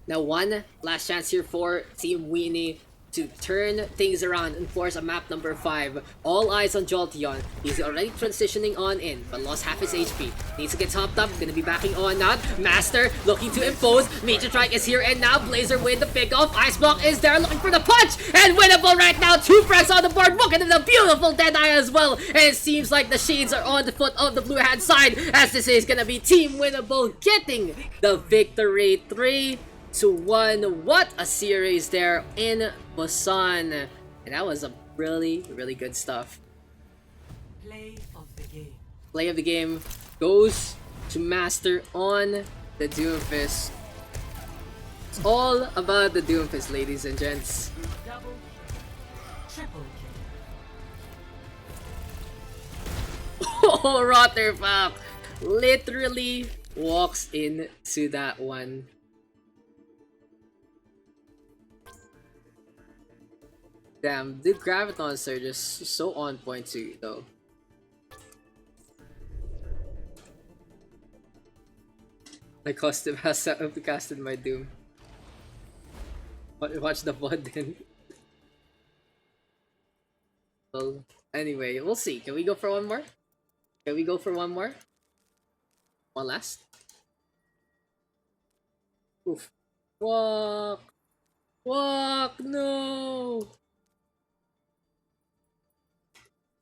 Now one last chance here for Team Weenie to turn things around and force a map number 5. All eyes on Jolteon. He's already transitioning on in, but lost half his HP. Needs to get topped up. Gonna be backing on now. Master looking to impose. Major Strike is here and now. Blazer with the pick off. Ice Block is there looking for the punch. And winnable right now. 2 frags on the board. Look at the beautiful Deadeye as well. And it seems like the shades are on the foot of the blue hand side, as this is gonna be Team Winnable getting the victory. 3-1. What a series there in Busan. And that was a really good stuff. Play of the game. Play of the game goes to Master on the Doomfist. It's all about the Doomfist, ladies and gents. Double, triple kill. Oh, Rotterfab literally walks into that one. Damn, the Graviton Surge is so on point too, though. My custom has casted my Doom. Watch the VOD then. Well, anyway, we'll see. Can we go for one more? Can we go for one more? One last? Oof. Walk! Walk! No!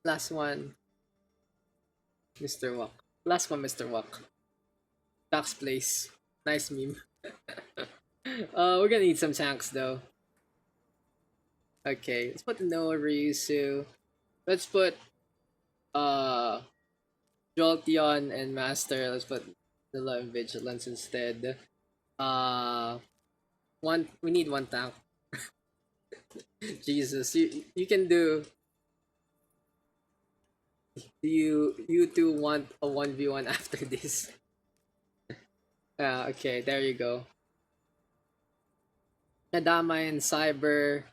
Last one. Mr. Walk. Last one, Mr. Walk. Daks place. Nice meme. We're gonna need some tanks though. Okay, let's put Noah Ryusu. Let's put Jolteon and Master. Let's put Nilla and Vigilance instead. We need one tank. Jesus, you can do. Do you two want a 1v1 after this? Okay, there you go. Nadama and Cyber.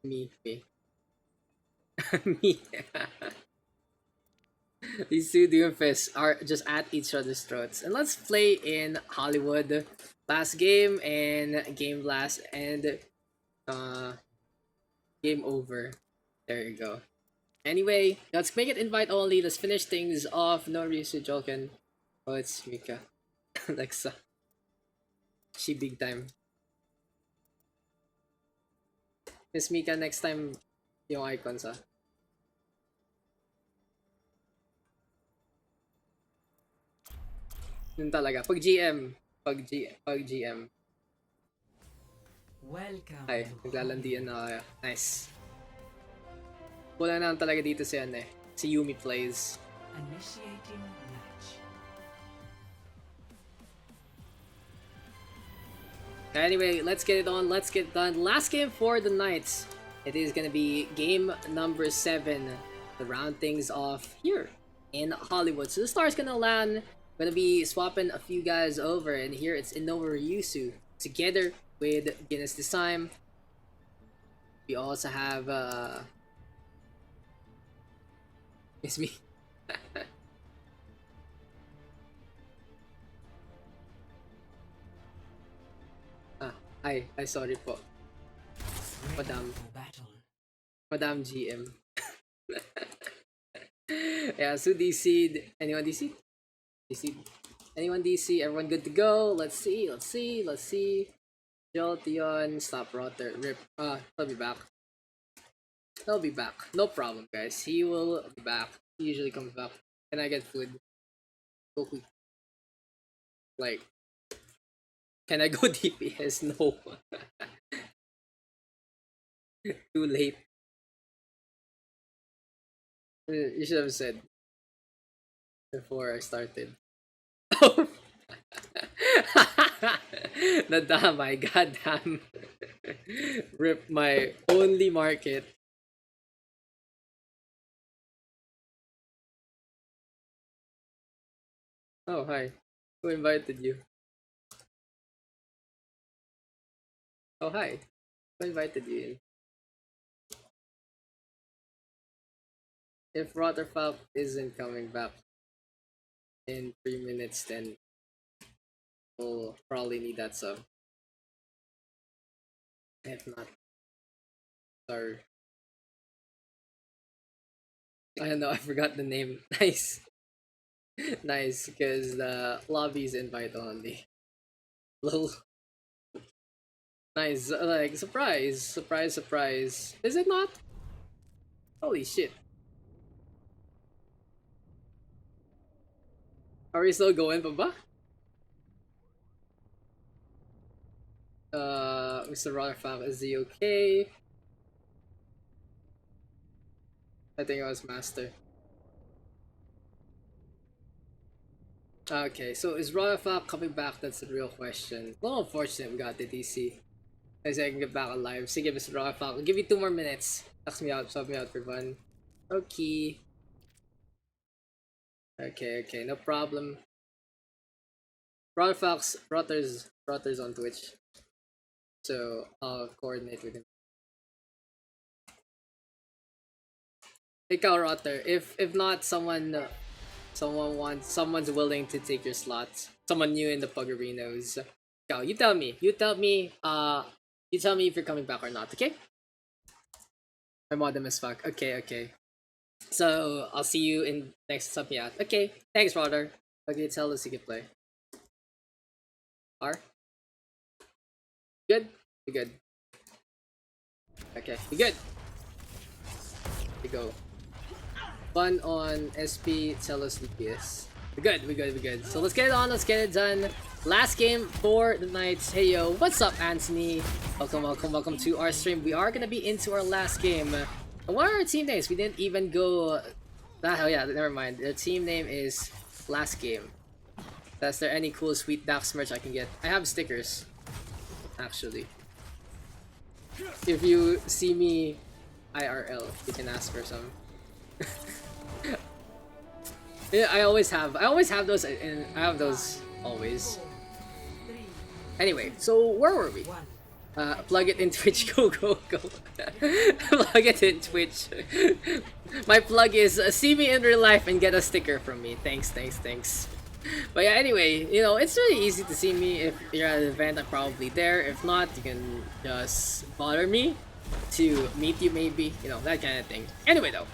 Me. Me. These two Doomfists are just at each other's throats. And let's play in Hollywood. Last game and game last and game over. There you go. Anyway, let's make it invite only. Let's finish things off. No Ryusu Joken. Oh, it's Mika. Alexa. She big time. Miss Mika, next time yung icons ah. Yun talaga. Pag GM. Pag GM. Welcome. Ay, naglalandian na kaya. Nice. Wala na talaga dito si si Yumi plays. Initiating match. Anyway, let's get it on. Let's get done. Last game for the night. It is gonna be game number 7 to round things off here in Hollywood. So the star's gonna land. Gonna be swapping a few guys over, and here it's Inoue Ryusu together with Guinness this time. We also have it's me. I sorry po. Madam GM. Yeah, so DC. Anyone DC? DC. Anyone DC? Everyone good to go? Let's see. Jolteon, stop Rotter, rip. He'll be back. He'll be back. No problem, guys. He will be back. He usually comes back. Can I get food? Go quick. Like, can I go DPS? No. Too late. You should have said before I started. Nadamay, goddamn. Rip my only market. Oh, hi. Who invited you? Oh, hi. Who invited you in? If Rotterfalk isn't coming back in 3 minutes, then we'll probably need that sub. If not, sorry. I don't know, I forgot the name. Nice. Nice, because the lobby's invite only. Lol. Nice, like, surprise. Surprise, surprise. Is it not? Holy shit. Are we still going, Baba? Mr. Rotterfalk, is he okay? I think it was Master. Okay, so is Rotterfalk coming back? That's the real question. Well, unfortunately, we got the DC. As I can get back alive. Sige, Mr. Rotterfalk, I'll give you 2 more minutes. Tax me out, sub me out for fun. Okay. Okay, no problem. Rotter's on Twitch. So I'll coordinate with him. Ikaw, Rotter, if not someone's willing to take your slots. Someone new in the Pug Arenas. Ikaw, you tell me if you're coming back or not, okay? My modem is fuck. Okay. So I'll see you in next sub me out. Okay, thanks, Rotter. Okay, tell us you can play. R? Good? You good? Okay, you good? We go. Fun on SP, tell us DPS. We good. So let's get it on, let's get it done. Last game for the night. Hey yo, what's up, Anthony? Welcome to our stream. We are gonna be into our last game. What are our team names? We didn't even go. Oh yeah, never mind. The team name is Last Game. Is there any cool sweet Daks merch I can get? I have stickers, actually. If you see me IRL, you can ask for some. Yeah, I always have those, and I have those always. Anyway, so where were we? Plug it in Twitch. Go. Plug it in Twitch. My plug is see me in real life and get a sticker from me. Thanks. But yeah, anyway, you know, it's really easy to see me. If you're at an event, I'm probably there. If not, you can just bother me to meet you, maybe, you know, that kind of thing. Anyway though,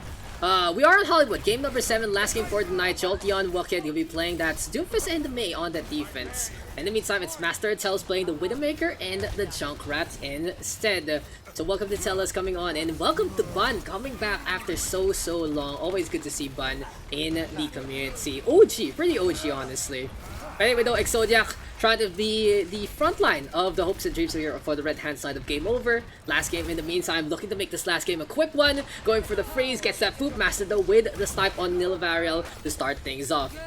we are in Hollywood, game number 7, last game for the night. Jolteon Wicked, you'll be playing that Doofus and the May on the defense. In the meantime, it's Master Tellus playing the Widowmaker and the Junkrat instead. So welcome to Tellus coming on, and welcome to Bun coming back after so long. Always good to see Bun in the community. OG, pretty OG honestly. Anyway though, Exodiac trying to be the front line of the hopes and dreams here for the red hand side of Game Over. Last game in the meantime, looking to make this last game a quick one. Going for the freeze, gets that poop master though with the snipe on Nilvariel to start things off.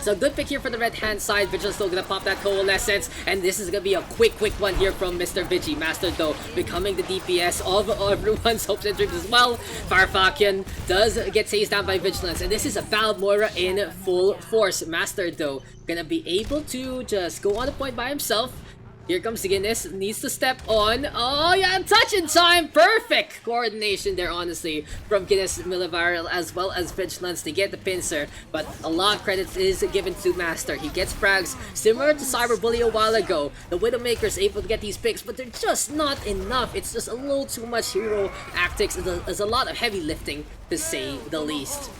So good pick here for the red hand side. Vigil's still gonna pop that Coalescence, and this is gonna be a quick one here from Mr. Vigi. Master though becoming the DPS of everyone's hopes and dreams as well. Farfakian does get chased down by Vigilance, and this is a Val Moira in full force. Master though gonna be able to just go on the point by himself. Here comes Guinness, needs to step on. Oh yeah, touch in time! Perfect coordination there, honestly, from Guinness, Milivaril, as well as Vigilance to get the pincer. But a lot of credit is given to Master. He gets frags, similar to Cyberbully a while ago. The Widowmaker's able to get these picks, but they're just not enough. It's just a little too much hero tactics. There's a lot of heavy lifting, to say the least.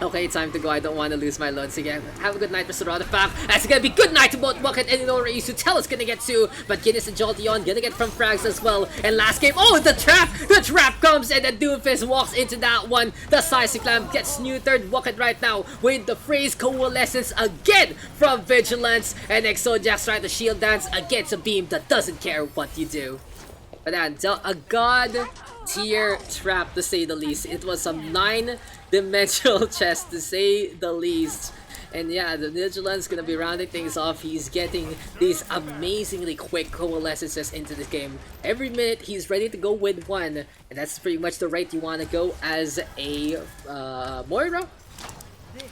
Okay, time to go. I don't want to lose my loads again. Have a good night, Mr. Rodafak. That's gonna be good night to both Bucket and Inorisu. Tell us gonna get 2, but Guinness and Jolteon gonna get from frags as well. And last game, oh, the trap! The trap comes and the Doomfist walks into that one. The Cyclam gets neutered. Bucket right now with the phrase Coalescence again from Vigilance. And Exojax trying to shield dance against a beam that doesn't care what you do. But a god tier trap to say the least. It was some 9-dimensional chess to say the least. And yeah, the Vigilance gonna be rounding things off. He's getting these amazingly quick coalescences into this game. Every minute he's ready to go with one. And that's pretty much the rate you want to go as a Moira.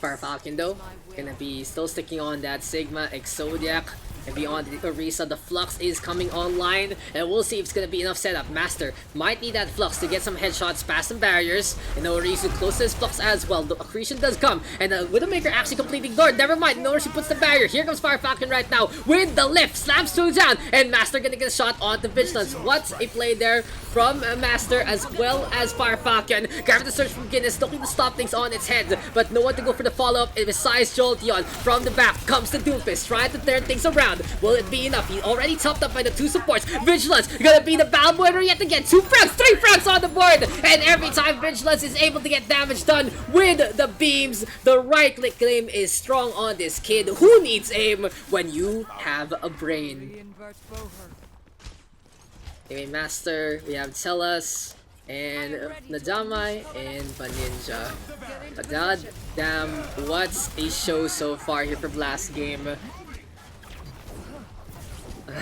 Fire Falcon though, gonna be still sticking on that Sigma Exodiac. And beyond the Orisa, the Flux is coming online, and we'll see if it's gonna be enough setup. Master might need that Flux to get some headshots past some barriers, and Orisu closes Flux as well. The accretion does come, and the Widowmaker actually completely ignored. Never mind, Orisu puts the barrier. Here comes Fire Falcon right now with the lift, slams 2 down, and Master gonna get a shot on the Vigilance. What a play there from Master as well as Fire Falcon. Grabbing the search from Guinness, looking to stop things on its head, but no one to go for the follow-up. And besides Jolteon, from the back comes the Doomfist, trying to turn things around. Will it be enough? He's already topped up by the 2 supports. Vigilance gonna be the battle winner yet again. 2 frags, 3 frags on the board, and every time Vigilance is able to get damage done with the beams, the right-click claim is strong on this kid. Who needs aim when you have a brain? Anyway, Master, we have Tellus, and Nadamai, and Baninja. But god damn, what's a show so far here from last game.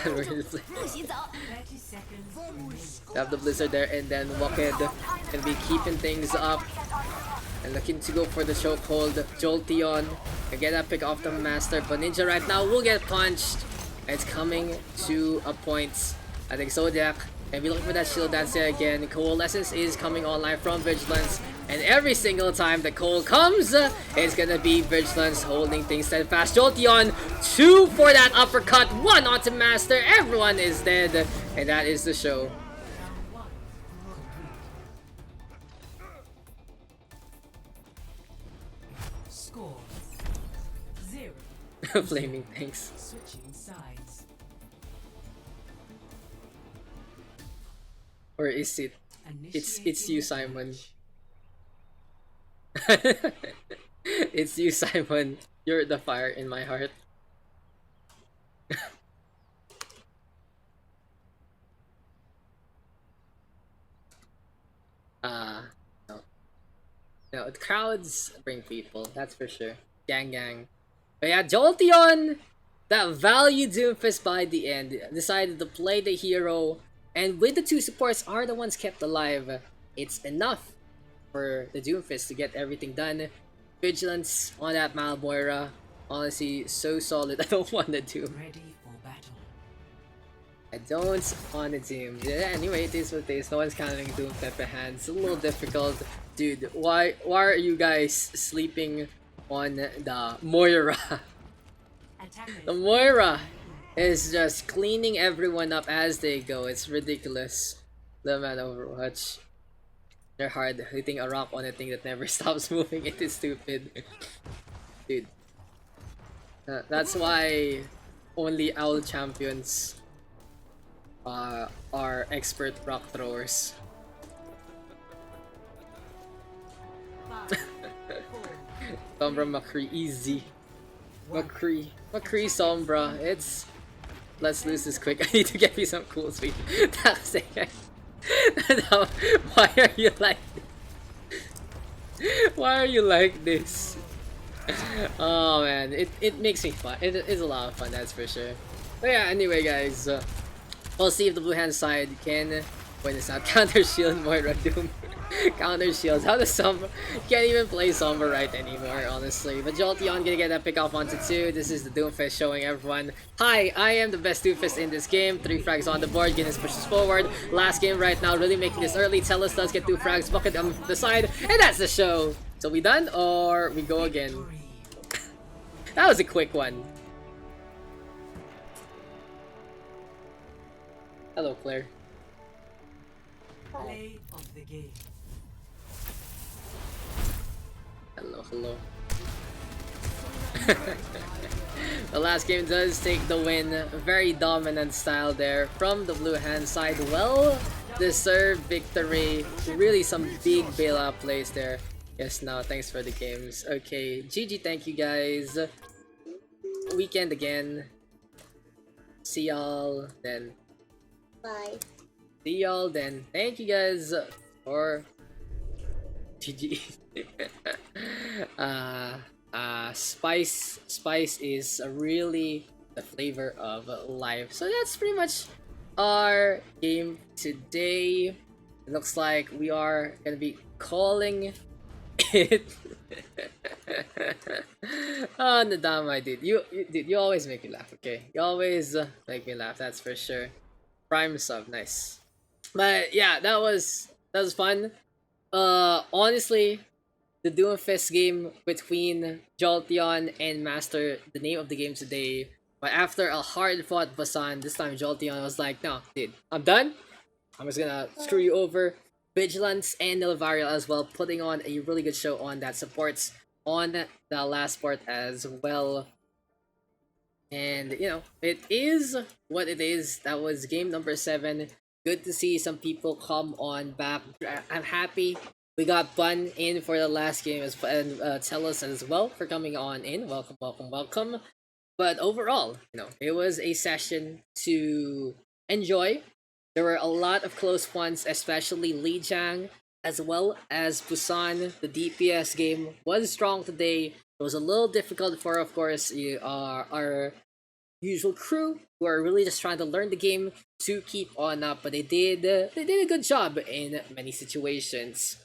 We're gonna play. 30 seconds remaining. We have the Blizzard there, and then Walked can be keeping things up and looking to go for the chokehold. Jolteon can get that pick off the Master, but Ninja right now will get punched. It's coming to a point. I think Zodiac and be looking for that shield dance there again. Coalescence is coming online from Vigilance, and every single time the coal comes, it's gonna be Vigilance holding things steadfast. Jolteon, 2 for that uppercut, 1 onto Master. Everyone is dead, and that is the show. Score 0. Flaming thanks. Switching sides. Or is it? It's you, Simon. It's you, Simon. You're the fire in my heart. No. No, the crowds bring people, that's for sure. Gang gang. But yeah, Jolteon, that value Doomfist by the end, decided to play the hero, and with the 2 supports are the ones kept alive. It's enough for the Doomfist to get everything done. Vigilance on that Malmoira, honestly, so solid. I don't want to do. Ready for battle. I don't want to doom. Yeah, anyway, it is what it is. No one's counting Doom Pepe hands. It's a little difficult. Dude, why are you guys sleeping on the Moira? Attackers. The Moira is just cleaning everyone up as they go. It's ridiculous. The man Overwatch. They're hard. Hitting a rock on a thing that never stops moving. It is stupid. Dude. That's why only owl champions are expert rock throwers. Sombra McCree, easy. McCree Sombra, it's... Let's lose this quick. I need to get me some cool sweet. Why are you like this? Why are you like this? Oh man, it makes me fun. It is a lot of fun, that's for sure. But yeah, anyway guys, we'll see if the blue hand side can win this out. Counter shield Moira Doom. Counter shields. How does Sombra? Can't even play Sombra right anymore, honestly. But Jolteon gonna get that pick off onto 2. This is the Doomfist showing everyone. Hi, I am the best Doomfist in this game. 3 frags on the board. Guinness pushes forward. Last game right now, really making this early. Tellus does get 2 frags. Bucket on the side. And that's the show. So we done or we go again? That was a quick one. Hello, Claire. Play of the game. Hello, hello. The last game does take the win. Very dominant style there from the blue hand side. Well deserved victory. Really some big bailout plays there. Yes, now thanks for the games. Okay, GG, thank you guys. Weekend again. See y'all then. Bye. See y'all then. Thank you guys for GG. Spice is really the flavor of life. So that's pretty much our game today. It looks like we are gonna be calling it. Oh, Nadama, dude. You always make me laugh, okay? You always make me laugh, that's for sure. Prime sub, nice. But yeah, that was fun. Honestly, the Doomfist game between Jolteon and Master, the name of the game today. But after a hard fought Busan, this time Jolteon was like, no, dude, I'm done. I'm just gonna screw you over. Vigilance and Nilvario as well, putting on a really good show on that supports on the last part as well. And you know, it is what it is. That was game number 7. Good to see some people come on back. I'm happy we got Bun in for the last game as and Telos as well for coming on in. Welcome, welcome, welcome. But overall, you know, it was a session to enjoy. There were a lot of close ones, especially Lijiang as well as Busan. The DPS game was strong today. It was a little difficult for, of course, our usual crew who are really just trying to learn the game to keep on up, but they did a good job in many situations.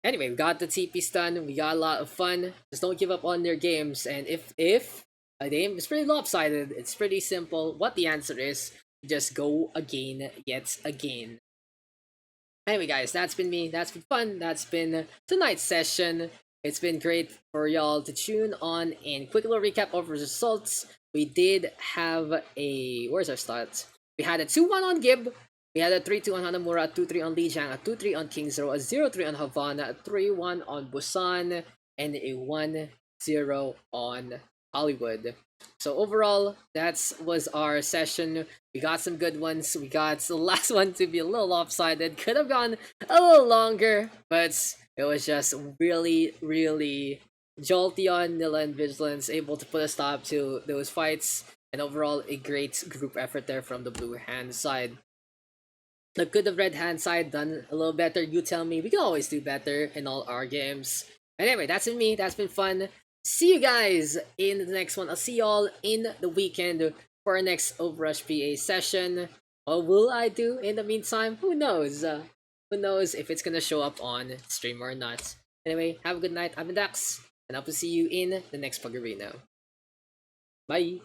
Anyway, we got the TP stun. We got a lot of fun. Just don't give up on their games. And if a game is pretty lopsided, it's pretty simple. What the answer is, just go again, yet again. Anyway, guys, that's been me. That's been fun. That's been tonight's session. It's been great for y'all to tune on and quick little recap of results. We did have a... Where's our start? We had a 2-1 on Gib. We had a 3-2 on Hanamura, a 2-3 on Lijiang, a 2-3 on King Zero, a 0-3 on Havana, a 3-1 on Busan, and a 1-0 on Hollywood. So overall, that was our session. We got some good ones. We got the last one to be a little lopsided. Could have gone a little longer, but it was just really, really Jolteon, Nilla, and Vigilance able to put a stop to those fights. And overall, a great group effort there from the blue hand side. The good of red hand side done a little better. You tell me. We can always do better in all our games. Anyway, that's been me. That's been fun. See you guys in the next one. I'll see y'all in the weekend for our next OverRush PA session. What will I do in the meantime? Who knows? Who knows if it's gonna show up on stream or not. Anyway, have a good night. I've been Daks, and I will see you in the next Pug Arena. Bye!